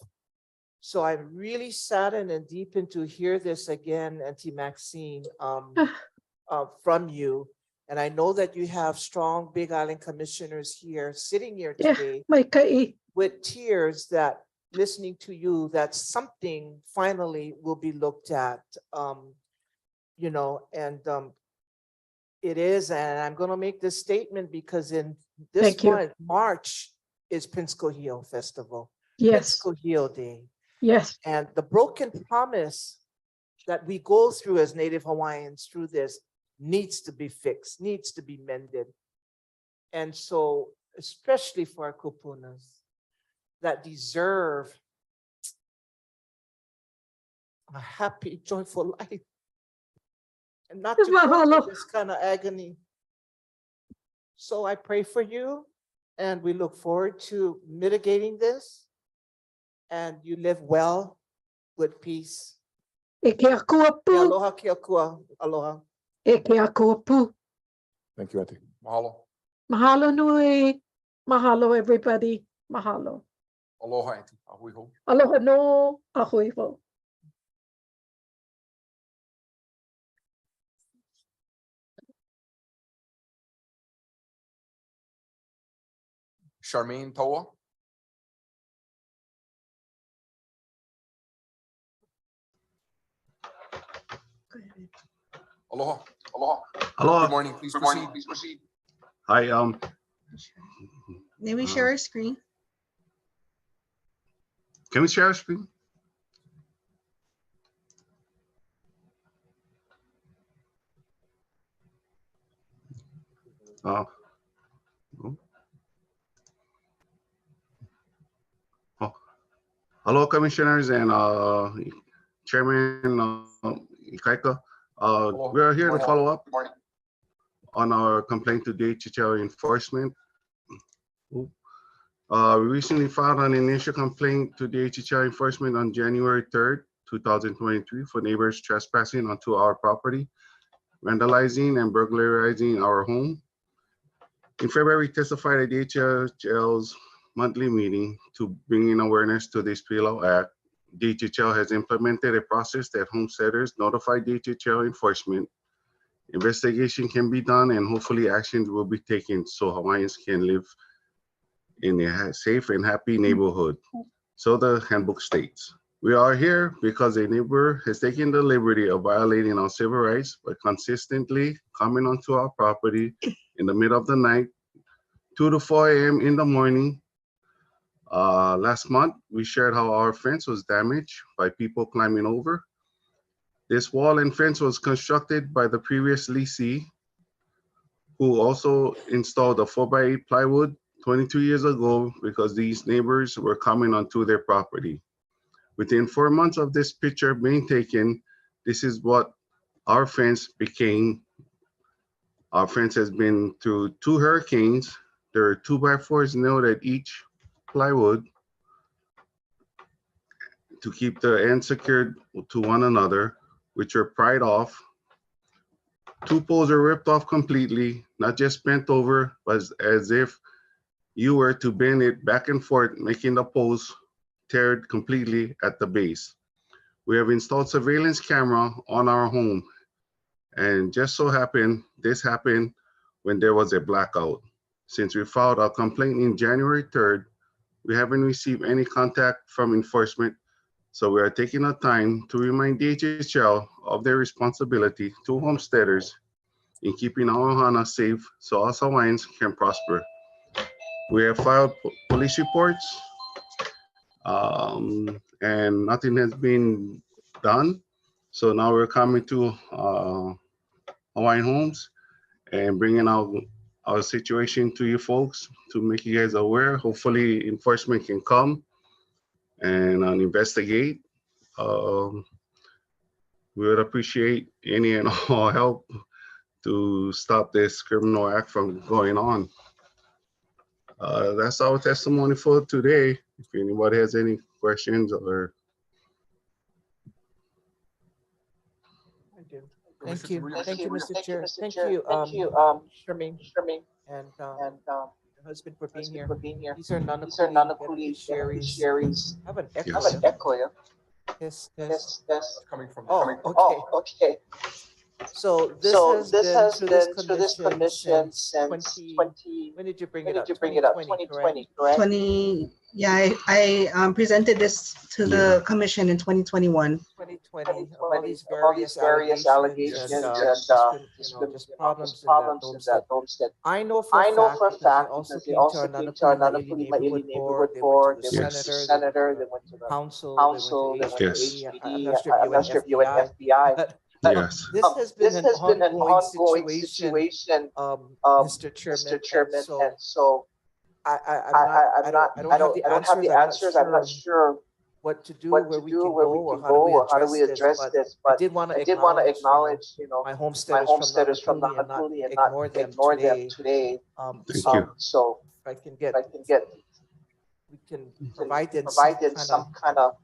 So I'm really saddened and deepened to hear this again, Auntie Maxine, from you. And I know that you have strong Big Island commissioners here, sitting here today with tears that listening to you, that something finally will be looked at. It is, and I'm gonna make this statement because in this month, March is Pinsko Festival. Yes. Pinsko Day. Yes. And the broken promise that we go through as Native Hawaiians through this needs to be fixed, needs to be mended. And so, especially for our kupunas that deserve a happy, joyful life and not to go through this kind of agony. So I pray for you, and we look forward to mitigating this, and you live well with peace. Aloha kia kua. Aloha. Thank you, Auntie. Mahalo. Mahalo nui. Mahalo, everybody. Mahalo. Aloha, Auntie. Ahui ho. Aloha no. Ahui ho. Charmaine Toa. Aloha. Aloha. Aloha. Good morning. Please proceed. Please proceed. Hi, May we share our screen? can we share our screen? No. Hello, commissioners and Chairman Ikaika. We are here to follow up on our complaint to DHHL enforcement. We recently filed an initial complaint to DHHL enforcement on January 3rd, 2023 for neighbors trespassing onto our property, vandalizing and burglarizing our home. In February, we testified at DHHL's monthly meeting to bring in awareness to this PLO Act. DHHL has implemented a process that homesteaders notify DHHL enforcement. Investigation can be done and hopefully actions will be taken so Hawaiians can live in a safe and happy neighborhood. So the handbook states. We are here because a neighbor has taken the liberty of violating our civil rights by consistently coming onto our property in the middle of the night, 2 to 4 a.m. in the morning. Last month, we shared how our fence was damaged by people climbing over. This wall and fence was constructed by the previous leasee, who also installed a 4x8 plywood 22 years ago because these neighbors were coming onto their property. Within 4 months of this picture being taken, this is what our fence became. Our fence has been through 2 hurricanes. There are 2x4s nailed at each plywood to keep the ends secured to one another, which are pried off. 2 poles are ripped off completely, not just bent over, but as if you were to bend it back and forth, making the poles tear completely at the base. We have installed surveillance camera on our home, and just so happened, this happened when there was a blackout. Since we filed our complaint in January 3rd, we haven't received any contact from enforcement. So we are taking the time to remind DHHL of their responsibility to homesteaders in keeping our ohana safe so us Hawaiians can prosper. We have filed police reports, and nothing has been done. So now we're coming to Hawaiian Homes and bringing out our situation to you folks to make you guys aware. Hopefully enforcement can come and investigate. We would appreciate any and all help to stop this criminal act from going on. That's our testimony for today. If anybody has any questions or. Thank you. Thank you, Mr. Chair. Thank you, Charmaine and your husband for being here. These are non-accruing beneficiaries. I have an echo. Yes. Coming from. Okay. So this has been to this commission since 20, when did you bring it up? 2020, correct? 20, I presented this to the commission in 2021. 2020, all these various allegations and just problems in that homestead. I know for a fact because they also came to our non-accruing neighborhood board, they went to the senator, they went to the council, they went to HPD. I'm not sure if you went FBI. Yes. This has been an ongoing situation, Mr. Chairman, and so I don't have the answers. I'm not sure what to do, where we can go, or how do we address this. But I did want to acknowledge, my homesteaders from non-accruing and not ignore them today. Thank you. So if I can get, we can provide them some kind of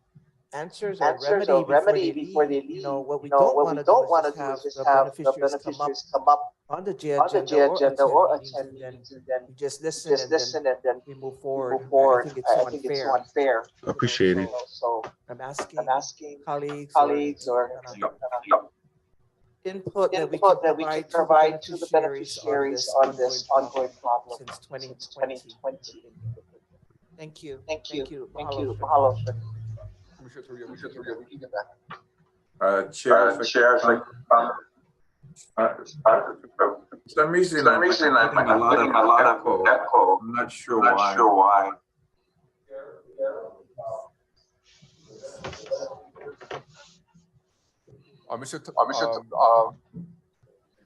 answers or remedy before they leave. What we don't want to do is just have the beneficiaries come up on the J agenda or attend meetings, and then we just listen and then we move forward. I think it's so unfair. Appreciate it. So I'm asking colleagues or input that we can provide to the beneficiaries on this ongoing problem since 2020. Thank you. Mahalo. Chair, for some reason I'm getting a lot of echo. I'm not sure why.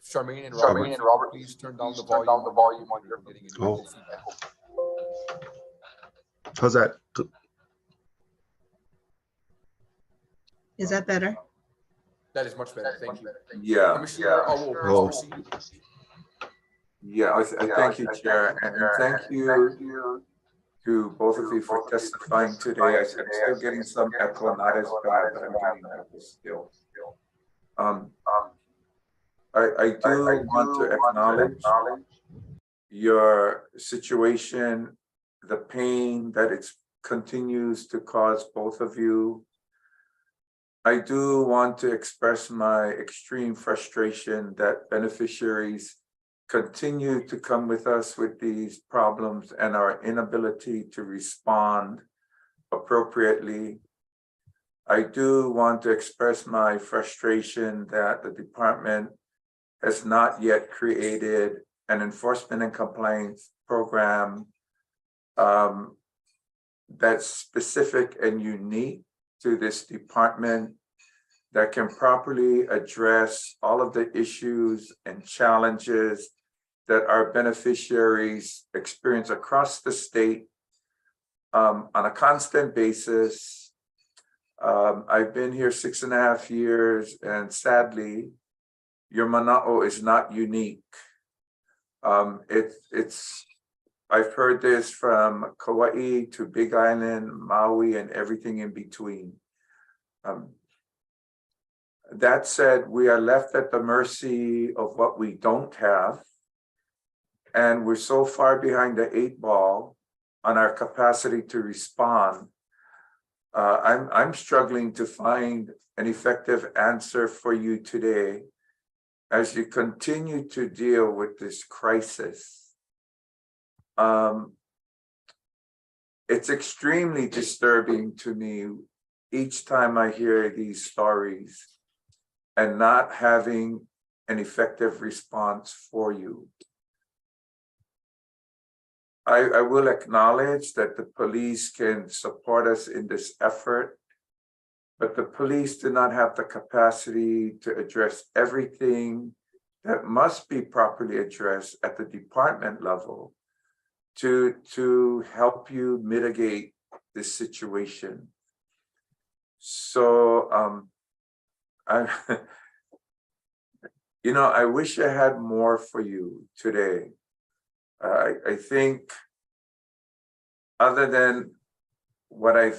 Charmaine and Robert, please turn down the volume on your getting feedback. How's that? Is that better? That is much better. Thank you. Yeah. Commissioner, I thank you, Chair, and thank you to both of you for testifying today. I'm still getting some echo, not as bad, but I'm getting echo still. I do want to acknowledge your situation, the pain that it continues to cause both of you. I do want to express my extreme frustration that beneficiaries continue to come with us with these problems and our inability to respond appropriately. I do want to express my frustration that the department has not yet created an enforcement and compliance program that's specific and unique to this department that can properly address all of the issues and challenges that our beneficiaries experience across the state on a constant basis. I've been here 6.5 years, and sadly, your mana'o is not unique. I've heard this from Kauai to Big Island, Maui, and everything in between. That said, we are left at the mercy of what we don't have. And we're so far behind the 8 ball on our capacity to respond. I'm struggling to find an effective answer for you today as you continue to deal with this crisis. It's extremely disturbing to me each time I hear these stories and not having an effective response for you. I will acknowledge that the police can support us in this effort, but the police do not have the capacity to address everything that must be properly addressed at the department level to help you mitigate this situation. So, I wish I had more for you today. I think other than what I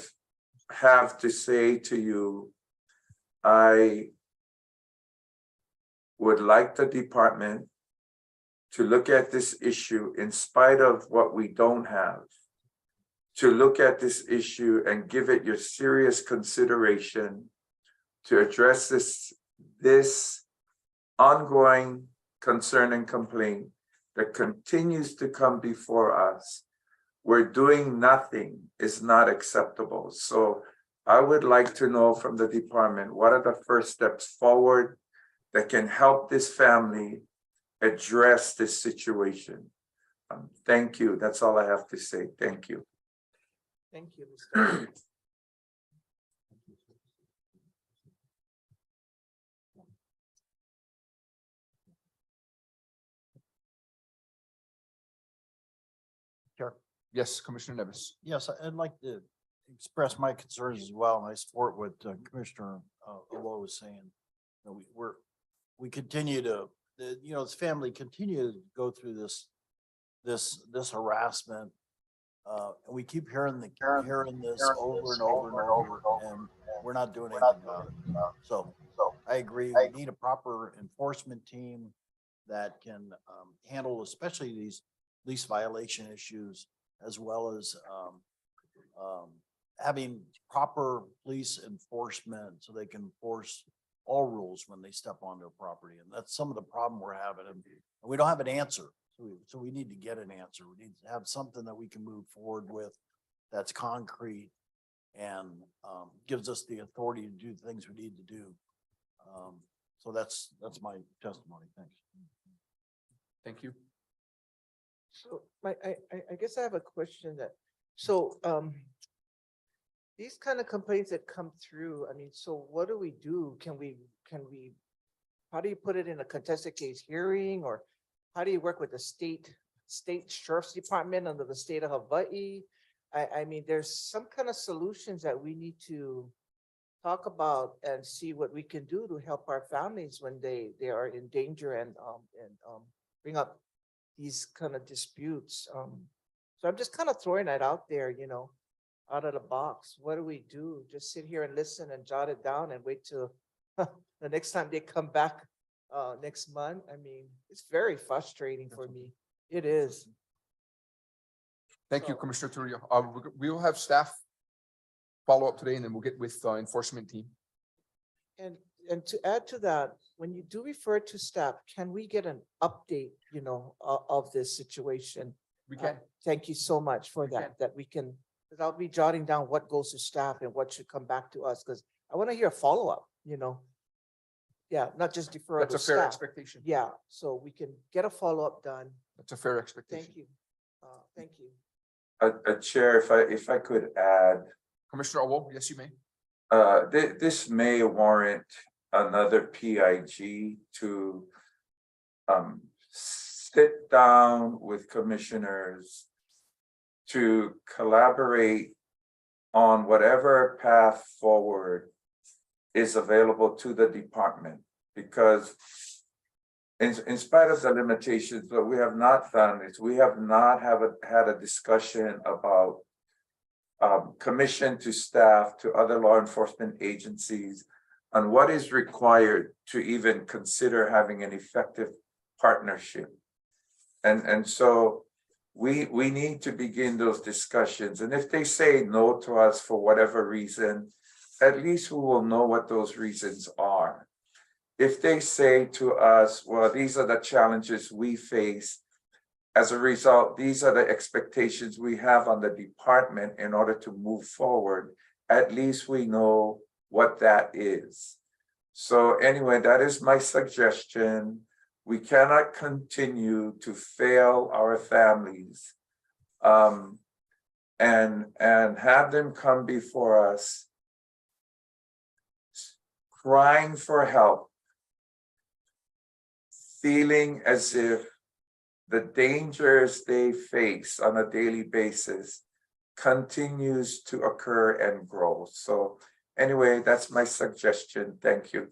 have to say to you, I would like the department to look at this issue in spite of what we don't have, to look at this issue and give it your serious consideration to address this ongoing concern and complaint that continues to come before us, where doing nothing is not acceptable. So I would like to know from the department, what are the first steps forward that can help this family address this situation? Thank you. That's all I have to say. Thank you. Thank you, Mr. Sure. Yes, Commissioner Nevis. Yes, I'd like to express my concerns as well, and I support what Commissioner Alo was saying. We continue to, this family continue to go through this harassment. And we keep hearing this over and over and over, and we're not doing anything about it. So I agree, we need a proper enforcement team that can handle especially these lease violation issues, as well as having proper police enforcement so they can enforce all rules when they step onto a property. And that's some of the problem we're having. And we don't have an answer. So we need to get an answer. We need to have something that we can move forward with that's concrete and gives us the authority to do the things we need to do. So that's my testimony. Thanks. Thank you. So I guess I have a question these kind of complaints that come through, so what do we do? How do you put it in a contested case hearing, or how do you work with the state sheriff's department under the state of Hawaii? There's some kind of solutions that we need to talk about and see what we can do to help our families when they are in danger and bring up these kind of disputes. So I'm just kind of throwing that out there, out of the box. What do we do? Just sit here and listen and jot it down and wait till the next time they come back next month? It's very frustrating for me. It is. Thank you, Commissioner Turio. We will have staff follow up today, and then we'll get with enforcement team. And to add to that, when you do refer to staff, can we get an update, of this situation? We can. Thank you so much for that we can, because I'll be jotting down what goes to staff and what should come back to us, because I want to hear a follow-up, you know? Yeah, not just defer That's to a fair staff. expectation. Yeah, so we can get a follow-up done. That's a fair expectation. Thank you. Thank you. Chair, if I could add, Commissioner Owo, yes, you may. this may warrant another PIG to sit down with commissioners to collaborate on whatever path forward is available to the department, because in spite of the limitations, what we have not done is we have not had a discussion about commission to staff, to other law enforcement agencies, on what is required to even consider having an effective partnership. And so we need to begin those discussions. And if they say no to us for whatever reason, at least we will know what those reasons are. If they say to us, well, these are the challenges we face, as a result, these are the expectations we have on the department in order to move forward, at least we know what that is. So anyway, that is my suggestion. We cannot continue to fail our families and have them come before us crying for help, feeling as if the dangers they face on a daily basis continues to occur and grow. So anyway, that's my suggestion. Thank you.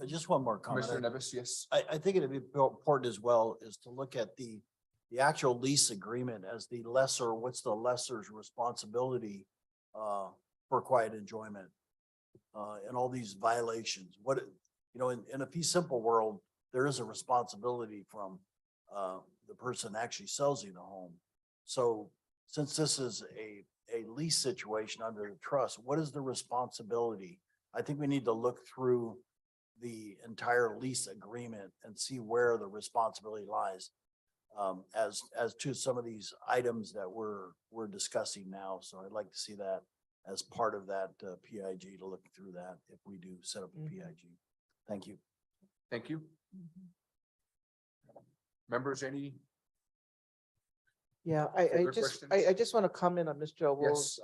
Just one more comment. Commissioner Nevis, yes. I think it'd be important as well is to look at the actual lease agreement as the lesser, what's the lessor's responsibility for quiet enjoyment and all these violations. What, you know, in a fee simple world, there is a responsibility from the person that actually sells you the home. So since this is a lease situation under the trust, what is the responsibility? I think we need to look through the entire lease agreement and see where the responsibility lies as to some of these items that we're discussing now. So I'd like to see that as part of that PIG, to look through that if we do set up a PIG. Thank you. Thank you. Members, any? Yeah, Further I questions? just want to comment on Mr. Awol's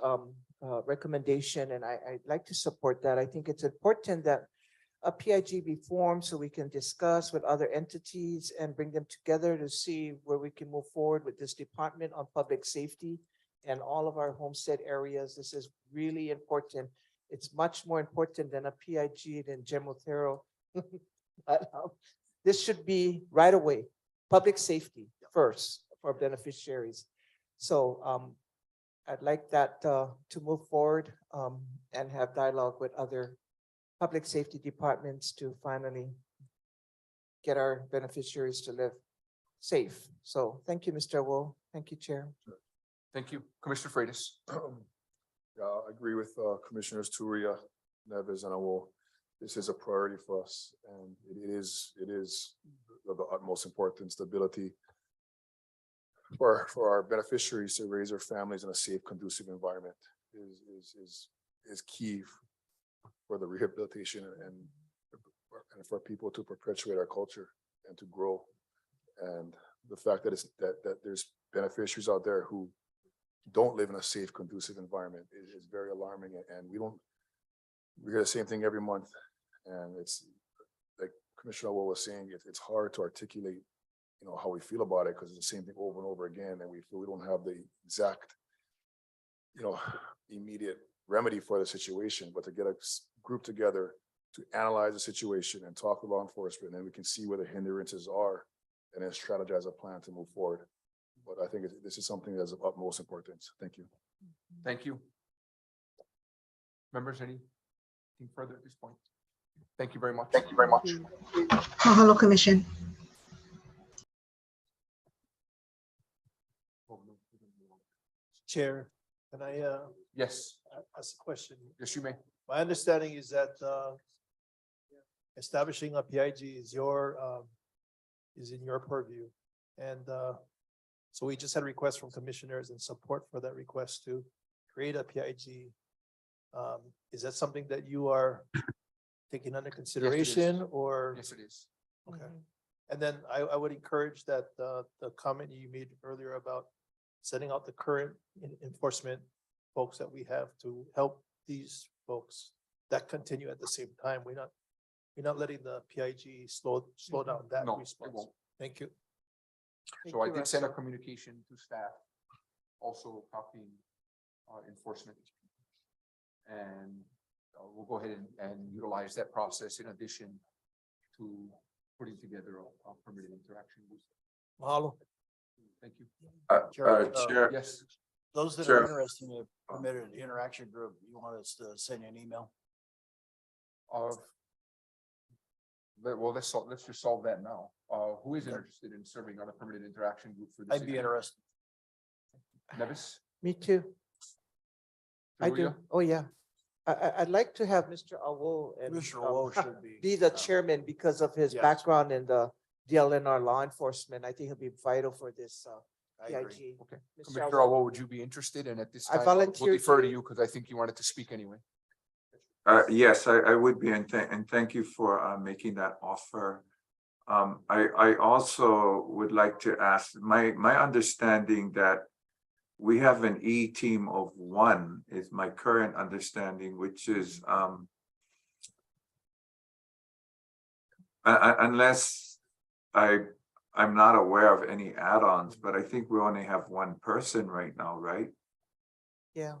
recommendation, and I'd like to support that. I think it's important that a PIG be formed so we can discuss with other entities and bring them together to see where we can move forward with this department on public safety and all of our homestead areas. This is really important. It's much more important than a PIG than Gemotero. But this should be right away, public safety first for beneficiaries. So I'd like that to move forward and have dialogue with other public safety departments to finally get our beneficiaries to live safe. So thank you, Mr. Wu. Thank you, Chair. Thank you. Commissioner Freitas. Yeah, I agree with Commissioners Turia, Neves, and Awol. This is a priority for us, and it is of the utmost importance. Stability for our beneficiaries to raise their families in a safe, conducive environment is key for the rehabilitation and for people to perpetuate our culture and to grow. And the fact that that there's beneficiaries out there who don't live in a safe, conducive environment is very alarming. And we hear the same thing every month. And it's like Commissioner Awol was saying, it's hard to articulate, you know, how we feel about it, because it's the same thing over and over again. And we feel we don't have the exact, you know, immediate remedy for the situation, but to get a group together to analyze the situation and talk to law enforcement, and then we can see where the hindrances are and then strategize a plan to move forward. But I think this is something that's of utmost importance. Thank you. Thank you. Members, anything further at this point? Thank you very much. Thank you very much. Mahalo, Commission. Chair, can I Yes, ask a question? yes, you may. My understanding is that establishing a PIG is in your purview. And so we just had a request from commissioners and support for that request too. create a PIG. Is that something that you are taking under consideration or? Yes, it is. Okay. And then I would encourage that the comment you made earlier about setting out the current enforcement folks that we have to help these folks that continue at the same time. We're not letting the PIG slow down that No, it response. won't. Thank you. So I did send a communication to staff, also copying enforcement. And we'll go ahead and utilize that process in addition to putting together a permitted interaction. Mahalo. Thank you. Chair, Yes. Those that Sure. are interested in a permitted interaction group, you want us to send you an email? Well, let's just solve that now. Who is interested in serving on a permitted interaction group for this? I'd be issue? interested. Nevis? Me too. I do. Taruya? Oh, yeah. I'd like to have Mr. Awo and Commissioner Wo should be. be the chairman because of his Yes. background in the DLNR law enforcement. I think he'll be vital for this I agree. PIG. Okay. Mr. Commissioner Awo. Awo, would you be interested? And at this I time, we'll volunteer defer to to- you because I think you wanted to speak anyway. yes, I would be, and thank you for making that offer. I also would like to ask, my understanding that we have an E team of one is my current understanding, which is unless I'm not aware of any add-ons, but I think we only have one person right now, right? Yeah.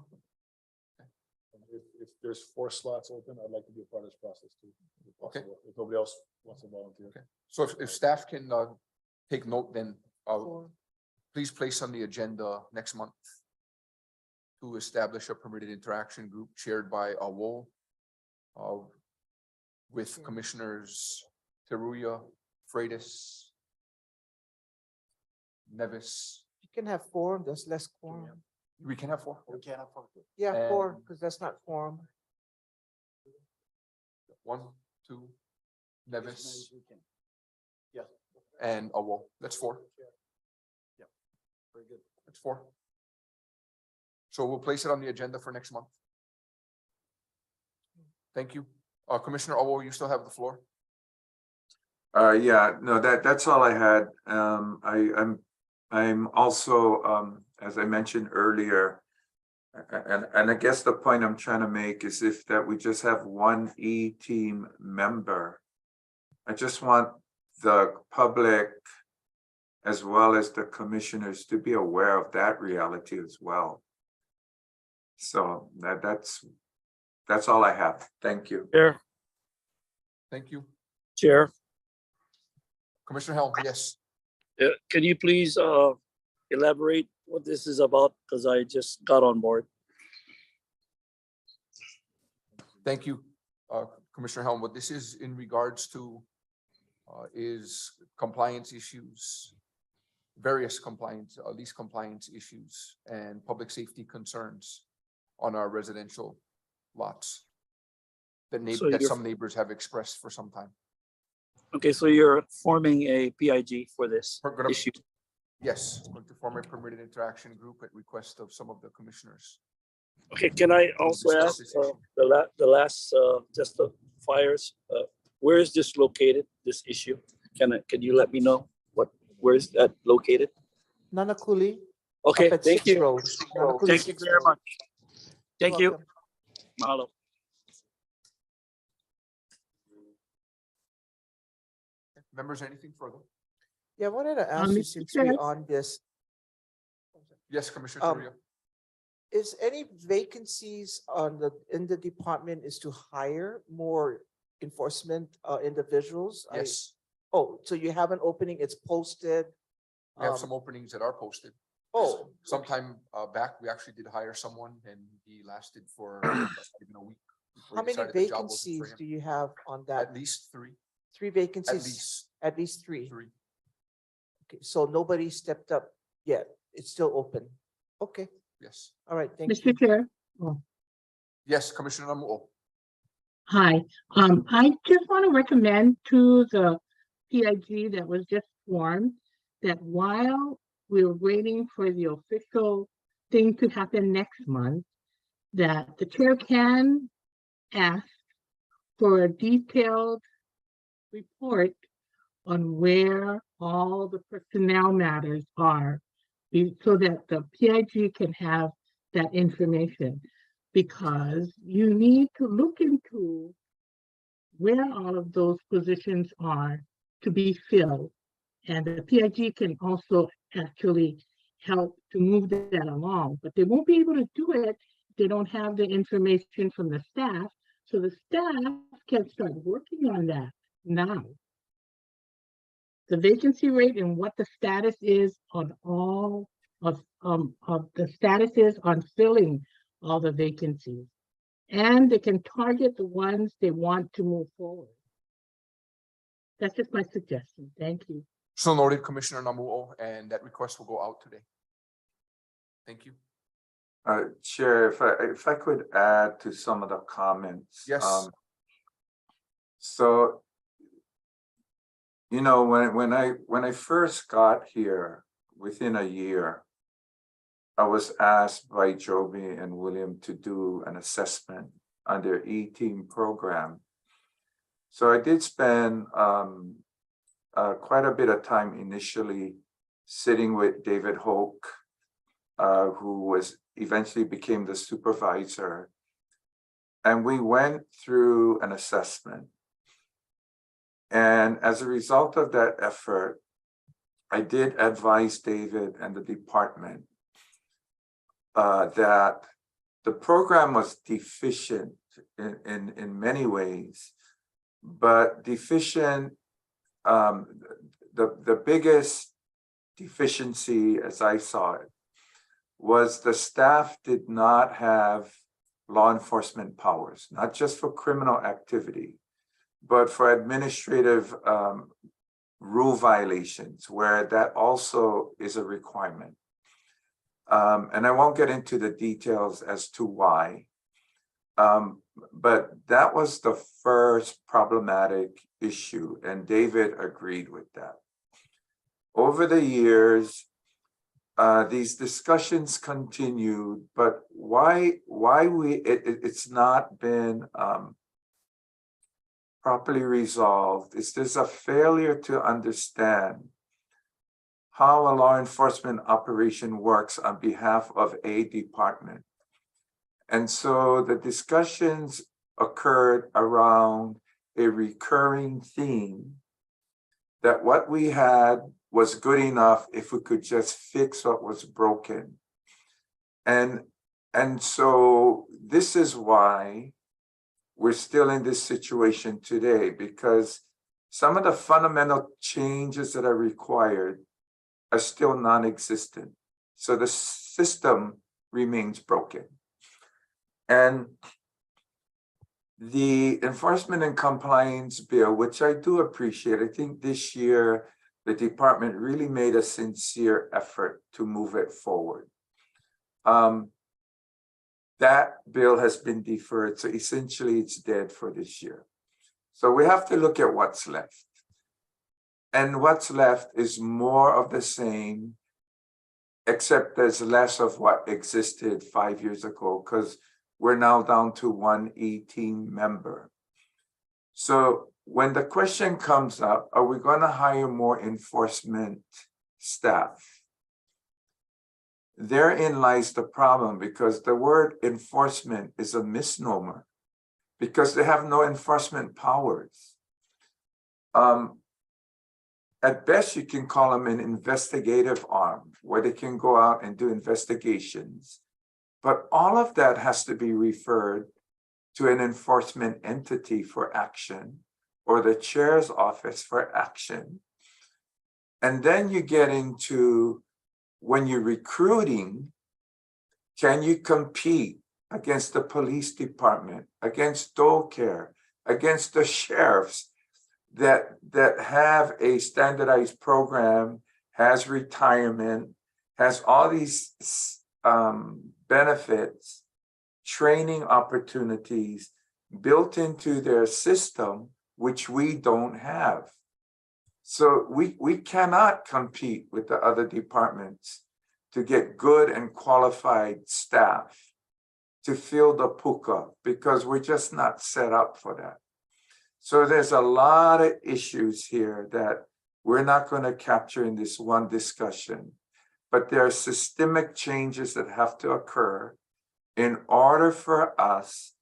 If there's 4 slots open, I'd like to be a part of this process too. if Okay. possible, If nobody else wants to volunteer. Okay. So if staff can take note, then please place on the agenda next month to establish a permitted interaction group chaired by Awo with Commissioners Teruya, Freitas, Nevis. You can have 4, that's less quorum. We can have 4. We can't afford it. Yeah, 4, And- because that's not quorum. 1, 2, Nevis We can. Yes. and Awo. That's 4. Yeah. Very good. That's 4. So we'll place it on the agenda for next month. Thank you. Commissioner Awo, you still have the floor. Yeah, no, that's all I had. I'm also, as I mentioned earlier, and I guess the point I'm trying to make is if that we just have one E team member. I just want the public as well as the commissioners to be aware of that reality as well. So that's all I have. Thank you. Chair, Thank you. Chair, Commissioner Helm, yes. can you please elaborate what this is about? Because I just got on board. Thank you, Commissioner Helm. What this is in regards to is compliance issues, various compliance, lease compliance issues and public safety concerns on our residential lots that So that you're- some neighbors have expressed for some time. Okay, so you're forming a PIG for this We're gonna- issue. Yes, going to form a permitted interaction group at request of some of the commissioners. Okay, can I also discuss ask, this issue. the last, just the fires, where is this located, this issue? Can you let me know where is that located? Nanakuli. Okay, up at thank 6 you. Road. Nanakuli Thank you 6 very Road. much. Thank you. Welcome. Mahalo. Members, anything further? Yeah, I wanted to ask you, Mr. since we're Chair. on this, Yes, Commissioner Um, Teruya. is any vacancies in the department is to hire more enforcement individuals? Yes, Oh, so you have an opening, it's posted? we have Um, some openings that are posted. Oh, Sometime back, we actually did hire someone and he lasted for even a week. before how he many decided the job wasn't for vacancies him. do you have on At that? least 3, 3 at vacancies? least At least 3. 3. Okay, so nobody stepped up yet. It's still open. Okay, Yes, all right, thank you. Mr. Chair. Oh, yes, Commissioner Namuo. hi, I just want to recommend to the PIG that was just formed that while we're waiting for the official thing to happen next month, that the chair can ask for a detailed report on where all the personnel matters are, so that the PIG can have that information. Because you need to look into where all of those positions are to be filled. And the PIG can also actually help to move that along, but they won't be able to do it if they don't have the information from the staff. So the staff can start working on that now. The vacancy rate and what the status is on all of the status is on filling all the vacancies. And they can target the ones they want to move forward. That's just my suggestion. Thank you. So noted, Commissioner Namuo, and that request will go out today. Thank you. Chair, if I could add to some of the comments. Yes. So, you know, when I first got here, within a year, I was asked by Joby and William to do an assessment on their E-team program. So I did spend quite a bit of time initially sitting with David Hoke, who eventually became the supervisor. And we went through an assessment. And as a result of that effort, I did advise David and the department that the program was deficient in many ways, but deficient, the biggest deficiency as I saw it was the staff did not have law enforcement powers, not just for criminal activity, but for administrative rule violations, where that also is a requirement. And I won't get into the details as to why, but that was the first problematic issue, and David agreed with that. Over the years, these discussions continued, but it's not been properly resolved is there's a failure to understand how a law enforcement operation works on behalf of a department. And so the discussions occurred around a recurring theme that what we had was good enough if we could just fix what was broken. And so this is why we're still in this situation today, because some of the fundamental changes that are required are still non-existent. So the system remains broken. And the enforcement and compliance bill, which I do appreciate, I think this year the department really made a sincere effort to move it forward. That bill has been deferred, so essentially it's dead for this year. So we have to look at what's left. And what's left is more of the same, except there's less of what existed 5 years ago, because we're now down to one E-team member. So when the question comes up, are we going to hire more enforcement staff? Therein lies the problem, because the word enforcement is a misnomer, because they have no enforcement powers. At best, you can call them an investigative arm, where they can go out and do investigations. But all of that has to be referred to an enforcement entity for action, or the chair's office for action. And then you get into, when you're recruiting, can you compete against the police department, against dole care, against the sheriffs that have a standardized program, has retirement, has all these benefits, training opportunities built into their system, which we don't have. So we cannot compete with the other departments to get good and qualified staff to fill the puka because we're just not set up for that. So there's a lot of issues here that we're not going to capture in this one discussion, but there are systemic changes that have to occur in order for us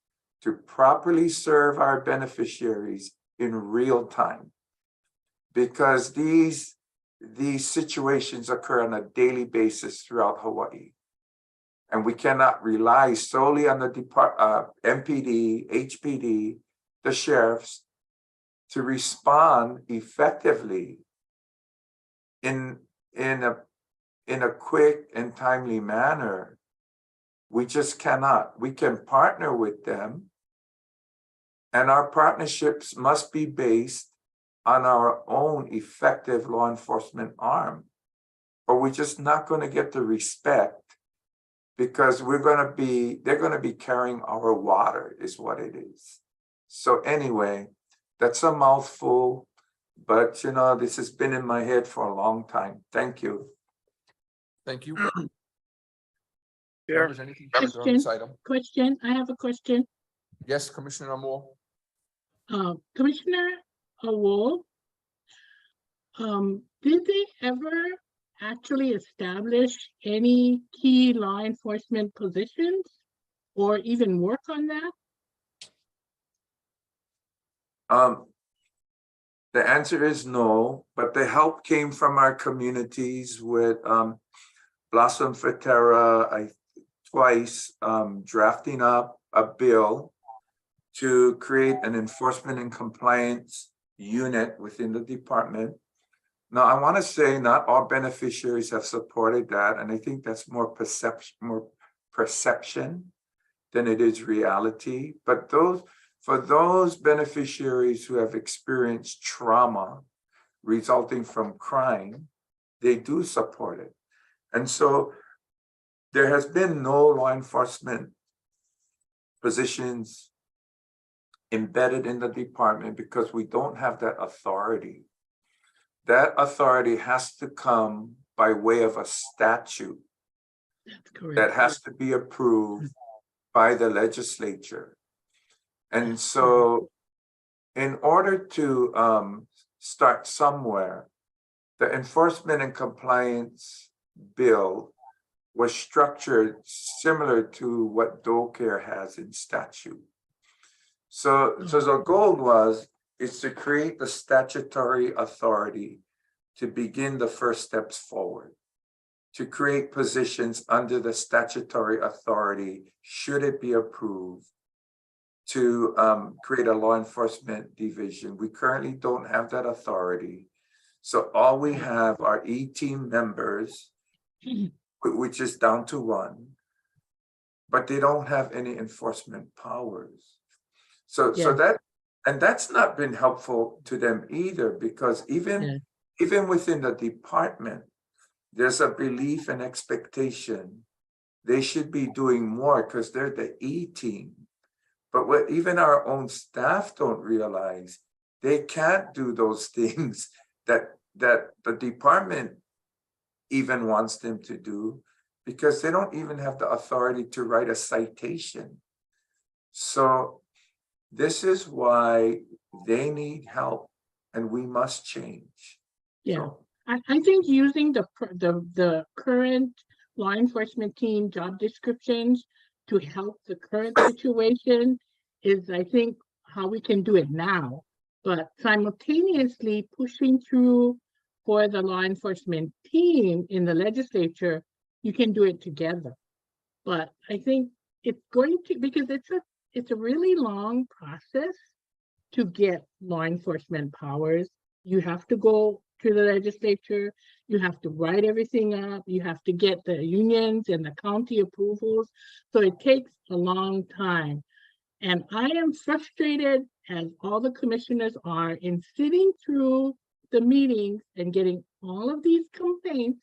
to properly serve our beneficiaries in real time. Because these situations occur on a daily basis throughout Hawaii. And we cannot rely solely on the MPD, HPD, the sheriffs to respond effectively in a quick and timely manner. We just cannot. We can partner with them, and our partnerships must be based on our own effective law enforcement arm, or we're just not going to get the respect because they're going to be carrying our water is what it is. So anyway, that's a mouthful, but this has been in my head for a long time. Thank you. Thank you. Chair. Members, anything further on this item? Question, I have a question. Yes, Commissioner Moore. Commissioner Awol, did they ever actually establish any key law enforcement positions or even work on that? The answer is no, but the help came from our communities with Blossom Fatera twice drafting up a bill to create an enforcement and compliance unit within the department. Now, I want to say not all beneficiaries have supported that, and I think that's more perception than it is reality. But for those beneficiaries who have experienced trauma resulting from crime, they do support it. And so there has been no law enforcement positions embedded in the department because we don't have that authority. That authority has to come by way of a statute that has to be approved by the legislature. And so in order to start somewhere, the enforcement and compliance bill was structured similar to what DoCare has in statute. So the goal is to create the statutory authority to begin the first steps forward, to create positions under the statutory authority, should it be approved, to create a law enforcement division. We currently don't have that authority. So all we have are E-team members, which is down to one, but they don't have any enforcement powers. So that's not been helpful to them either, because even within the department, there's a belief and expectation they should be doing more because they're the E-team. But what even our own staff don't realize, they can't do those things that the department even wants them to do, because they don't even have the authority to write a citation. So this is why they need help, and we must change. Yeah, So, I think using the current law enforcement team job descriptions to help the current situation is, I think, how we can do it now. But simultaneously pushing through for the law enforcement team in the legislature, you can do it together. But I think it's going to, because it's a really long process to get law enforcement powers. You have to go to the legislature, you have to write everything up, you have to get the unions and the county approvals. So it takes a long time. And I am frustrated, as all the commissioners are, in sitting through the meetings and getting all of these complaints.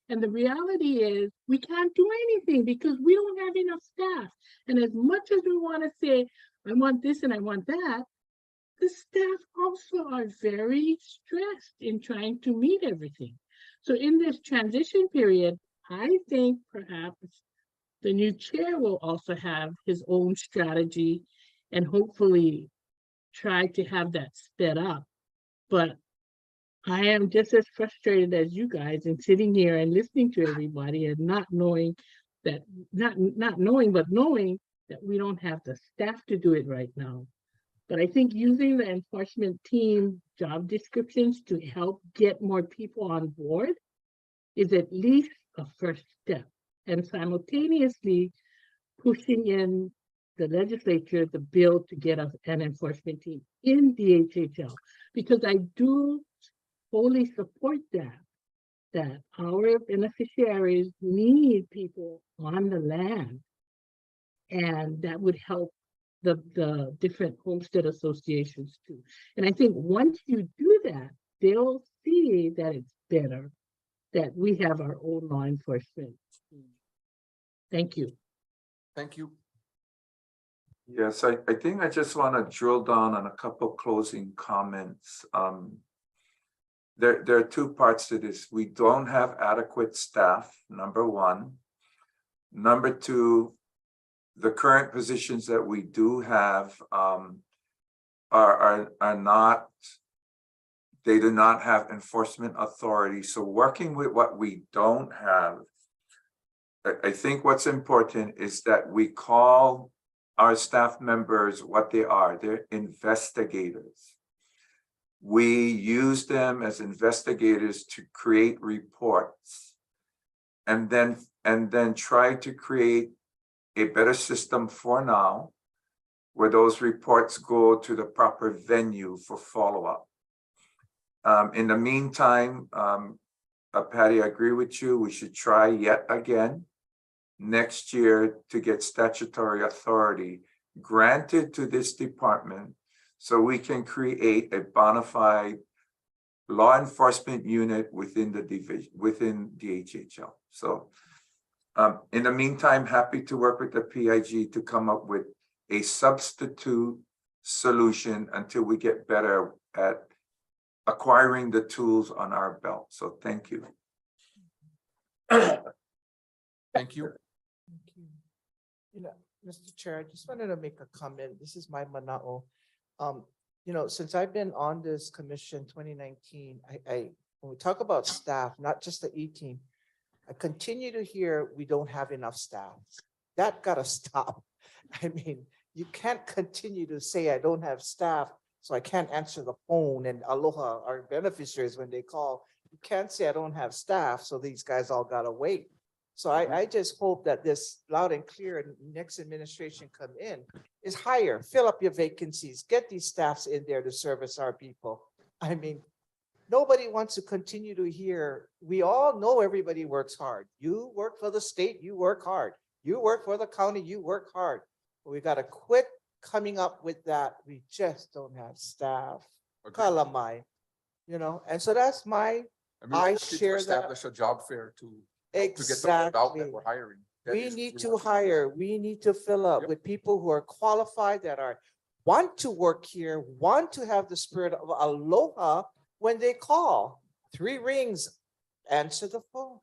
And the reality is we can't do anything because we don't have enough staff. And as much as we want to say, I want this and I want that, the staff also are very stressed in trying to meet everything. So in this transition period, I think perhaps the new chair will also have his own strategy and hopefully try to have that sped up. But I am just as frustrated as you guys in sitting here and listening to everybody and not knowing that, not knowing, but knowing that we don't have the staff to do it right now. But I think using the enforcement team job descriptions to help get more people on board is at least a first step. And simultaneously pushing in the legislature, the bill to get us an enforcement team in DHHL. Because I do fully support that our beneficiaries need people on the land. And that would help the different homestead associations too. And I think once you do that, they'll see that it's better that we have our own law enforcement. Thank you. Thank you. Yes, I think I just want to drill down on a couple closing comments. There are two parts to this. We don't have adequate staff, number one. Number two, the current positions that we do have are not, they do not have enforcement authority. So working with what we don't have, I think what's important is that we call our staff members what they are. They're investigators. We use them as investigators to create reports and then try to create a better system for now, where those reports go to the proper venue for follow-up. In the meantime, Patty, I agree with you. We should try yet again next year to get statutory authority granted to this department so we can create a bona fide law enforcement unit within the division, within DHHL. So in the meantime, happy to work with the PIG to come up with a substitute solution until we get better at acquiring the tools on our belt. So thank you. Thank you. You know, Mr. Chair, I just wanted to make a comment. This is my manao. You know, since I've been on this commission 2019, when we talk about staff, not just the E-team, I continue to hear we don't have enough staff. That gotta stop. I mean, you can't continue to say I don't have staff, so I can't answer the phone and aloha our beneficiaries when they call. You can't say I don't have staff, so these guys all gotta wait. So I just hope that this loud and clear and next administration come in is hire, fill up your vacancies, get these staffs in there to service our people. I mean, nobody wants to continue to hear, we all know everybody works hard. You work for the state, you work hard. You work for the county, you work hard. But we gotta quit coming up with that. We just don't have staff. Kalamai, you know, and so that's my, I share that. Establish a job fair to get the word out that Exactly. we're hiring. That We is- need we to want hire, we need to fill up Yep. with people who are qualified, that are, want to work here, want to have the spirit of aloha when they call. 3 rings, answer the phone.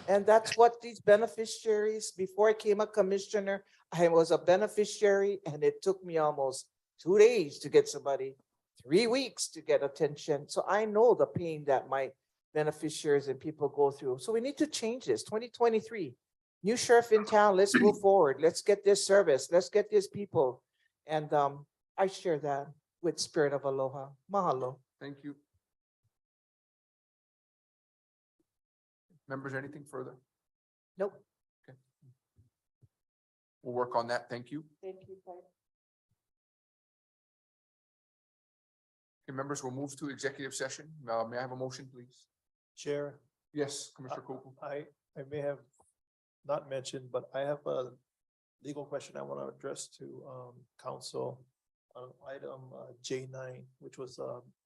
And that's what these beneficiaries, before I became a commissioner, I was a beneficiary and it took me almost 2 days to get somebody, 3 weeks to get attention. So I know the pain that my beneficiaries and people go through. So we need to change this. 2023, new sheriff in town, let's move forward. Let's get this service. Let's get these people. And I share that with spirit of aloha. Mahalo. Thank you. Members, anything further? Nope. Okay. We'll work on that. Thank you. Thank you. Okay, members, we'll move to executive session. May I have a motion, please? Chair, Yes, Commissioner Koku. I may have not mentioned, but I have a legal question I want to address to council on item J9, which was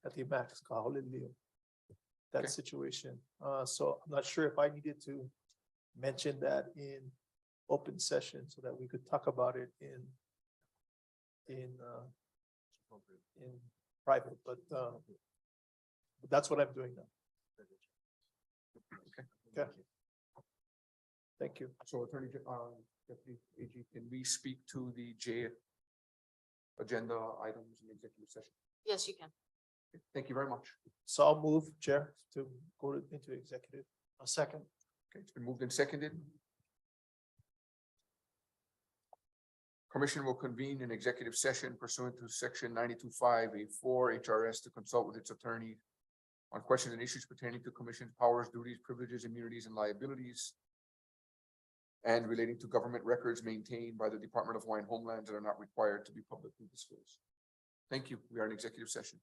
at the max Kaholilio. That Okay. situation. So I'm not sure if I needed to mention that in open session so that we could talk about it in private, but that's what I'm doing now. Okay. Thank Thank you. So Deputy AG, can we speak to the J agenda items in executive session? Yes, you can. Thank you very much. So I'll move, Chair, to into executive. A second. Okay, it's been moved and seconded. Commission will convene an executive session pursuant to section 92.5(a)(4) HRS to consult with its attorney on questions and issues pertaining to commission's powers, duties, privileges, immunities, and liabilities, and relating to government records maintained by the Department of Hawaiian Homelands that are not required to be publicly disclosed. Thank you. We are in executive session.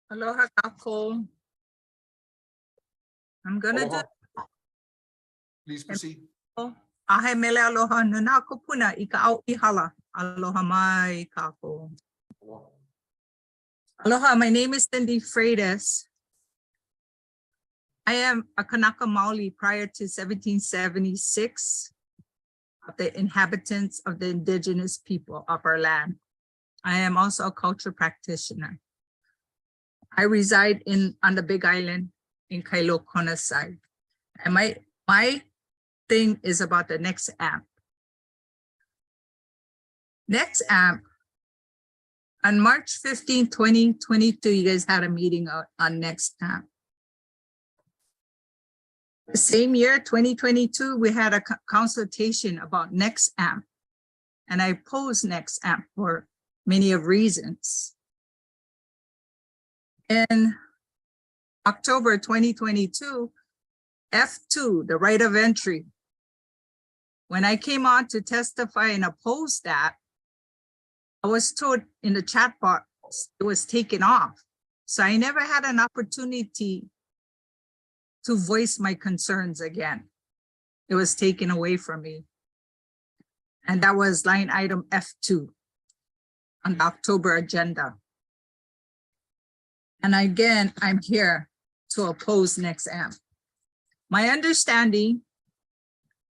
Aloha kako. I'm gonna do. Aloha. Please proceed. Ahe mele aloha nuna kupuna ika au ihala. Aloha mai kako. Aloha, my name is Cindy Freitas. I am a Kanaka Maoli prior to 1776, of the inhabitants of the indigenous people of our land. I am also a culture practitioner. I reside on the Big Island in Kailo Kona side. And my thing is about the next app. Next app, on March 15, 2022, you guys had a meeting on next app. The same year, 2022, we had a consultation about next app. And I opposed next app for many of reasons. In October 2022, F2, the right of entry. When I came on to testify and oppose that, I was told in the chat box it was taken off. So I never had an opportunity to voice my concerns again. It was taken away from me. And that was line item F2 on the October agenda. And again, I'm here to oppose next app. My understanding,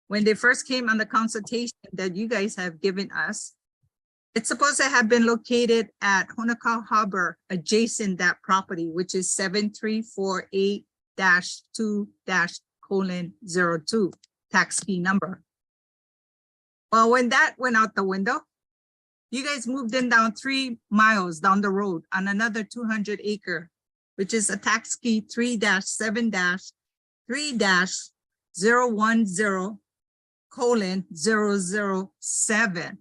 when they first came on the consultation that you guys have given us, it's supposed to have been located at Honoka Harbor, adjacent that property, which is 7348-2-:02, tax key number. Well, when that went out the window, you guys moved in down 3 miles down the road on another 200 acre, which is a tax key 3-7-3-010:007,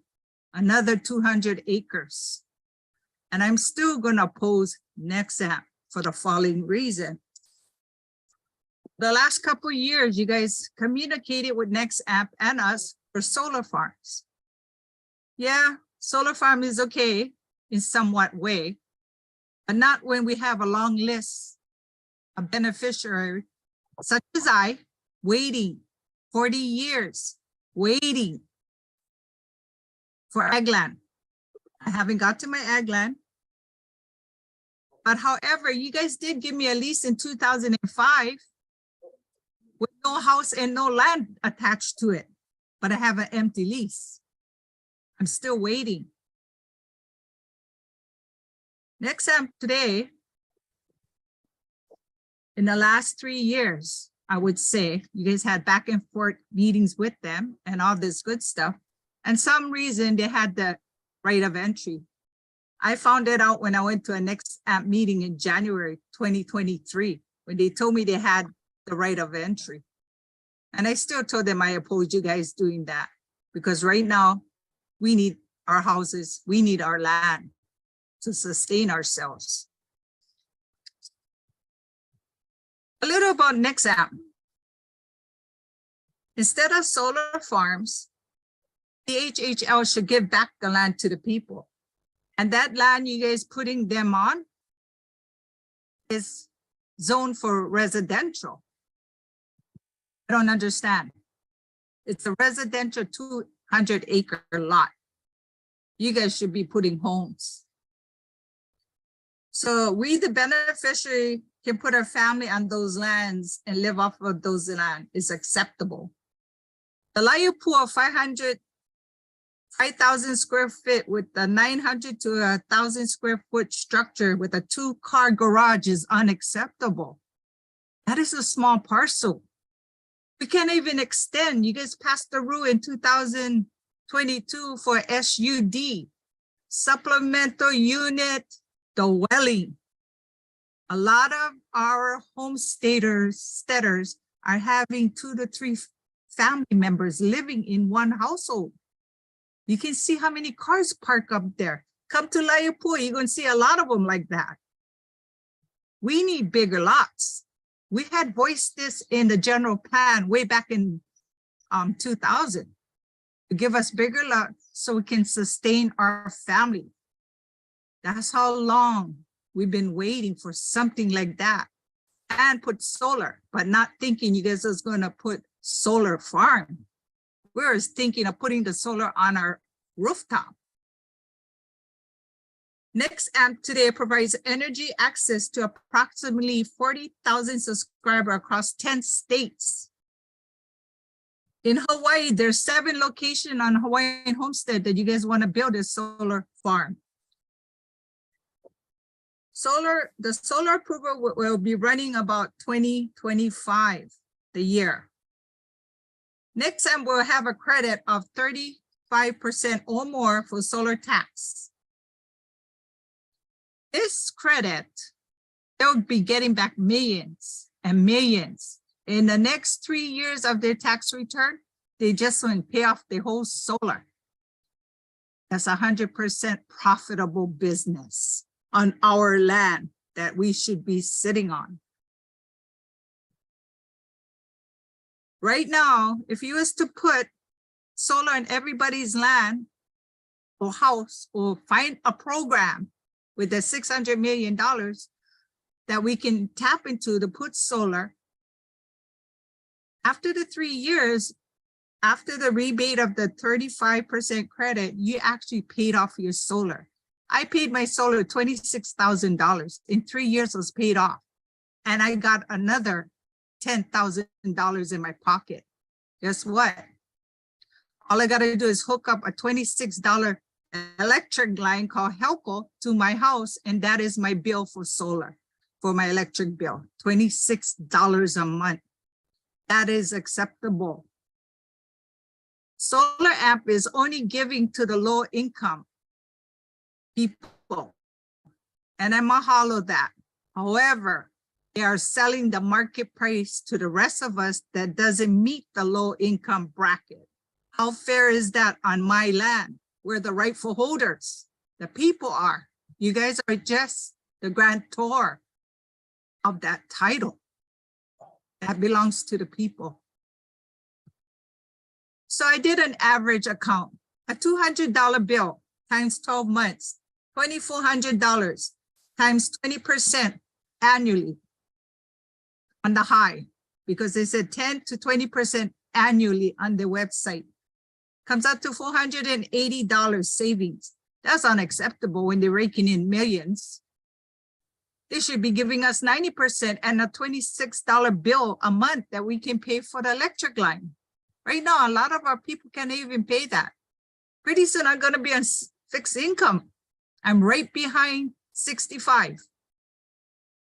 another 200 acres. And I'm still gonna oppose next app for the following reason. The last couple of years, you guys communicated with next app and us for solar farms. Yeah, solar farm is okay in somewhat way, but not when we have a long list of beneficiaries such as I, waiting 40 years, waiting for ag land. I haven't got to my ag land. But however, you guys did give me a lease in 2005 with no house and no land attached to it, but I have an empty lease. I'm still waiting. Next up today, in the last 3 years, I would say, you guys had back and forth meetings with them and all this good stuff. And some reason they had the right of entry. I found it out when I went to a next app meeting in January 2023, when they told me they had the right of entry. And I still told them I oppose you guys doing that, because right now we need our houses, we need our land to sustain ourselves. A little about next app. Instead of solar farms, the HHL should give back the land to the people. And that land you guys putting them on is zoned for residential. I don't understand. It's a residential 200 acre lot. You guys should be putting homes. So we, the beneficiary, can put our family on those lands and live off of those land is acceptable. The Laiupua 5,000 square feet with the 900 to 1,000 square foot structure with a 2-car garage is unacceptable. That is a small parcel. We can't even extend. You guys passed the rule in 2022 for SUD, supplemental unit dwelling. A lot of our homesteaders are having 2 to 3 family members living in one household. You can see how many cars park up there. Come to Laiupua, you're going to see a lot of them like that. We need bigger lots. We had voiced this in the general plan way back in 2000 to give us bigger lots so we can sustain our family. That's how long We've been waiting for something like that and put solar, but not thinking you guys was gonna put solar farm. We're thinking of putting the solar on our rooftop. Next AMP today provides energy access to approximately 40,000 subscribers across 10 states. In Hawaii, there's 7 locations on Hawaiian Homestead that you guys want to build a solar farm. The solar approval will be running about 2025 the year. Next time we'll have a credit of 35% or more for solar tax. This credit, they'll be getting back millions and millions. In the next 3 years of their tax return, they just want to pay off the whole solar. That's 100% profitable business on our land that we should be sitting on. Right now, if you was to put solar on everybody's land or house, or find a program with the $600 million that we can tap into to put solar, after the 3 years, after the rebate of the 35% credit, you actually paid off your solar. I paid my solar $26,000. In 3 years, it was paid off. And I got another $10,000 in my pocket. Guess what? All I got to do is hook up a $26 electric line called Helco to my house, and that is my bill for solar, for my electric bill, $26 a month. That is acceptable. Solar AMP is only giving to the low income people, and I mahalo that. However, they are selling the market price to the rest of us that doesn't meet the low income bracket. How fair is that on my land? We're the rightful holders. The people are. You guys are just the grantor of that title. That belongs to the people. So I did an average account, a $200 bill times 12 months, $2,400 times 20% annually on the high, because they said 10 to 20% annually on the website. Comes out to $480 savings. That's unacceptable when they're raking in millions. They should be giving us 90% and a $26 bill a month that we can pay for the electric line. Right now, a lot of our people can't even pay that. Pretty soon I'm gonna be on fixed income. I'm right behind 65.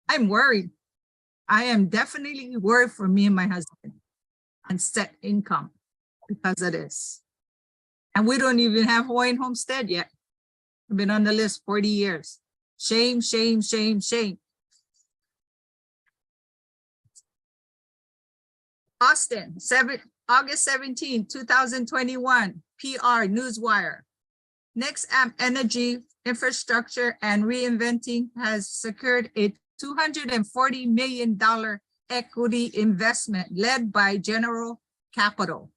I'm worried. I am definitely worried for me and my husband on set income because of this. And we don't even have Hawaiian Homestead yet. I've been on the list 40 years. Shame, shame, shame, shame. Austin, August 17, 2021, PR Newswire. Next AMP Energy Infrastructure and Reinventing has secured a $240 million equity investment led by General Capital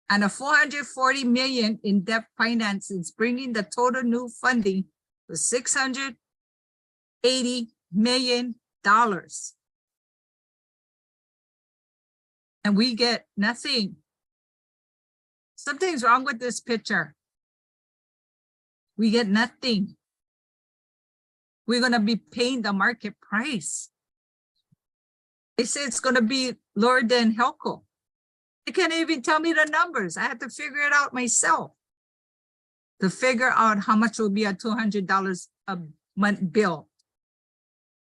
and a $440 million in debt financings, bringing the total new funding to $680 million. And we get nothing. Something's wrong with this picture. We get nothing. We're gonna be paying the market price. They say it's gonna be lower than Helco. They can't even tell me the numbers. I have to figure it out myself to figure out how much will be a $200 a month bill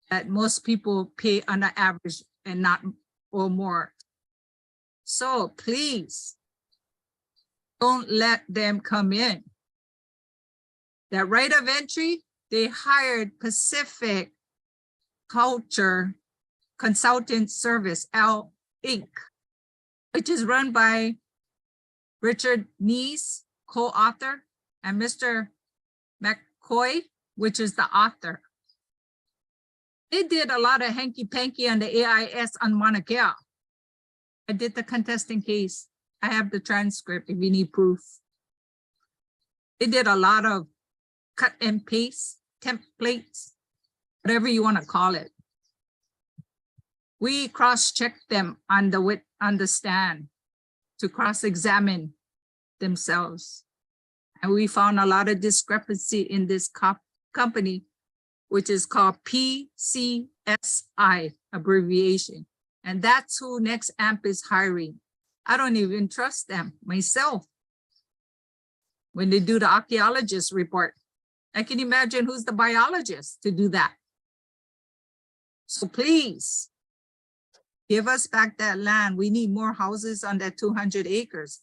that most people pay on the average and not or more. So please don't let them come in. That right of entry, they hired Pacific Culture Consultant Service, L Inc., which is run by Richard Nees, co-author, and Mr. McCoy, which is the author. They did a lot of hanky-panky on the AIS on Mauna Kea. I did the contesting case. I have the transcript if you need proof. They did a lot of cut and paste templates whatever you want to call it. We cross-checked them on the stand to cross-examine themselves. And we found a lot of discrepancy in this company, which is called PCSI abbreviation. And that's who Next Amp is hiring. I don't even trust them myself. When they do the archaeologist report, I can imagine who's the biologist to do that. So please, give us back that land. We need more houses on that 200 acres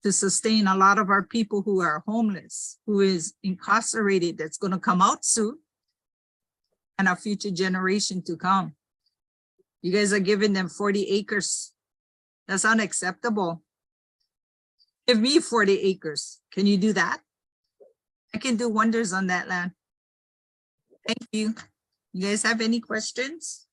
to sustain a lot of our people who are homeless, who is incarcerated, that's going to come out soon, and our future generation to come. You guys are giving them 40 acres. That's unacceptable. Give me 40 acres. Can you do that? I can do wonders on that land. Thank you. You guys have any questions?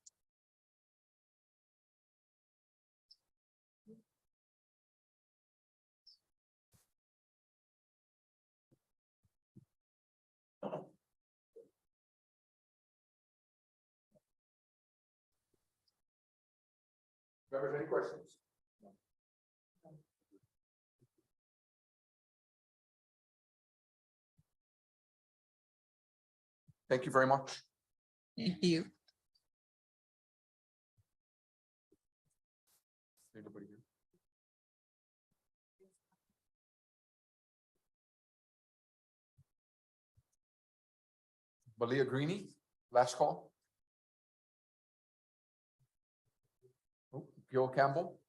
Members, any questions? Thank you very much. Thank you. Anybody here? Balia Greeny, last call. Oh, Gil Campbell.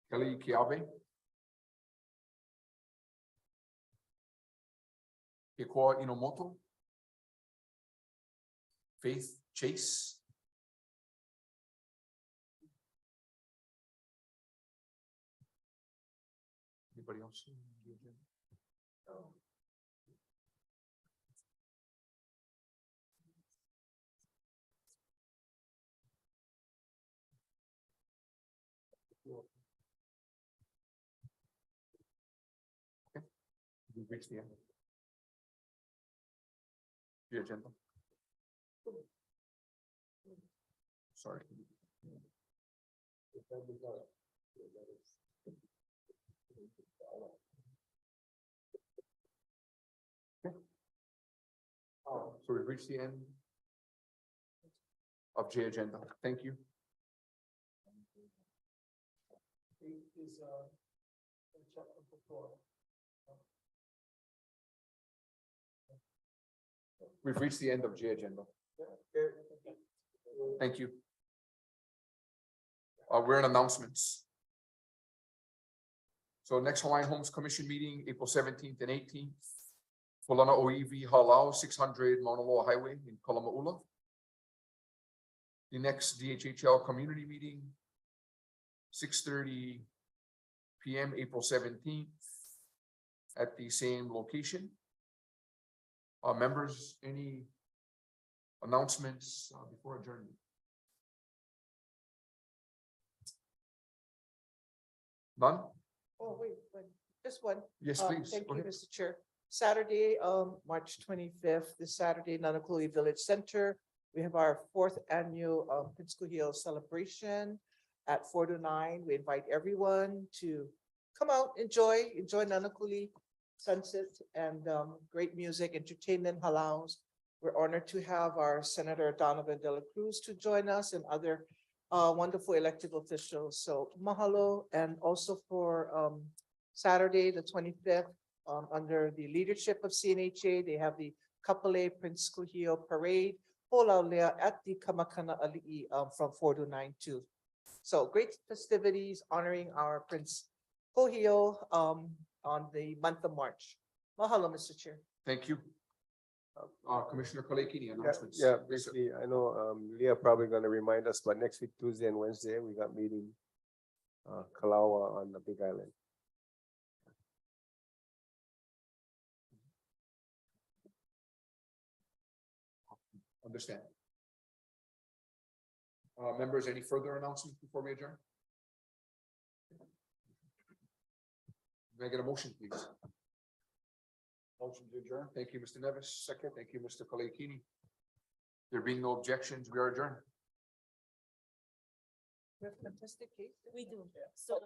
Kelly Kiabe. Hikoa Inomoto. Faith Chase. Anybody else? Okay. We've reached the end. The agenda. Sorry. Okay. So we've reached the end of J agenda. Thank you. We've reached the end of J agenda. Thank you. We're in announcements. So next Hawaiian Homes Commission meeting, April 17th and 18th. Fulana Oiwi Halau, 600 Mauna Loa Highway in Kalamaula. The next DHHL community meeting, 6:30 p.m. April 17th at the same location. Members, any announcements before adjournment? None? Oh, wait, just one. Yes, please. Thank Go you, ahead. Mr. Chair. Saturday, March 25th, this Saturday, Nanakuli Village Center. We have our 4th annual Prince Kuhio celebration at 4 to 9. We invite everyone to come out, enjoy Nanakuli sunset and great music, entertainment, halaus. We're honored to have our Senator Donovan De La Cruz to join us and other wonderful elected officials. So mahalo. And also for Saturday, the 25th, under the leadership of CNHA, they have the Kapolei Prince Kuhio Parade, Holaulea at the Kamakana Ali'i from 4 to 9 too. So great festivities honoring our Prince Kuhio on the month of March. Mahalo, Mr. Chair. Thank you. Commissioner Kalekini, announcements. Yeah, basically, I know Leah probably gonna remind us, but next week, Tuesday and Wednesday, we got meeting Kalawa on the Big Island. Understand. Members, any further announcements before we adjourn? May I get a motion, please? Motion to adjourn. Thank you, Mr. Nevis. Second, thank you, Mr. Kalekini. There being no objections, we are adjourned. We have fantastic case. We do. So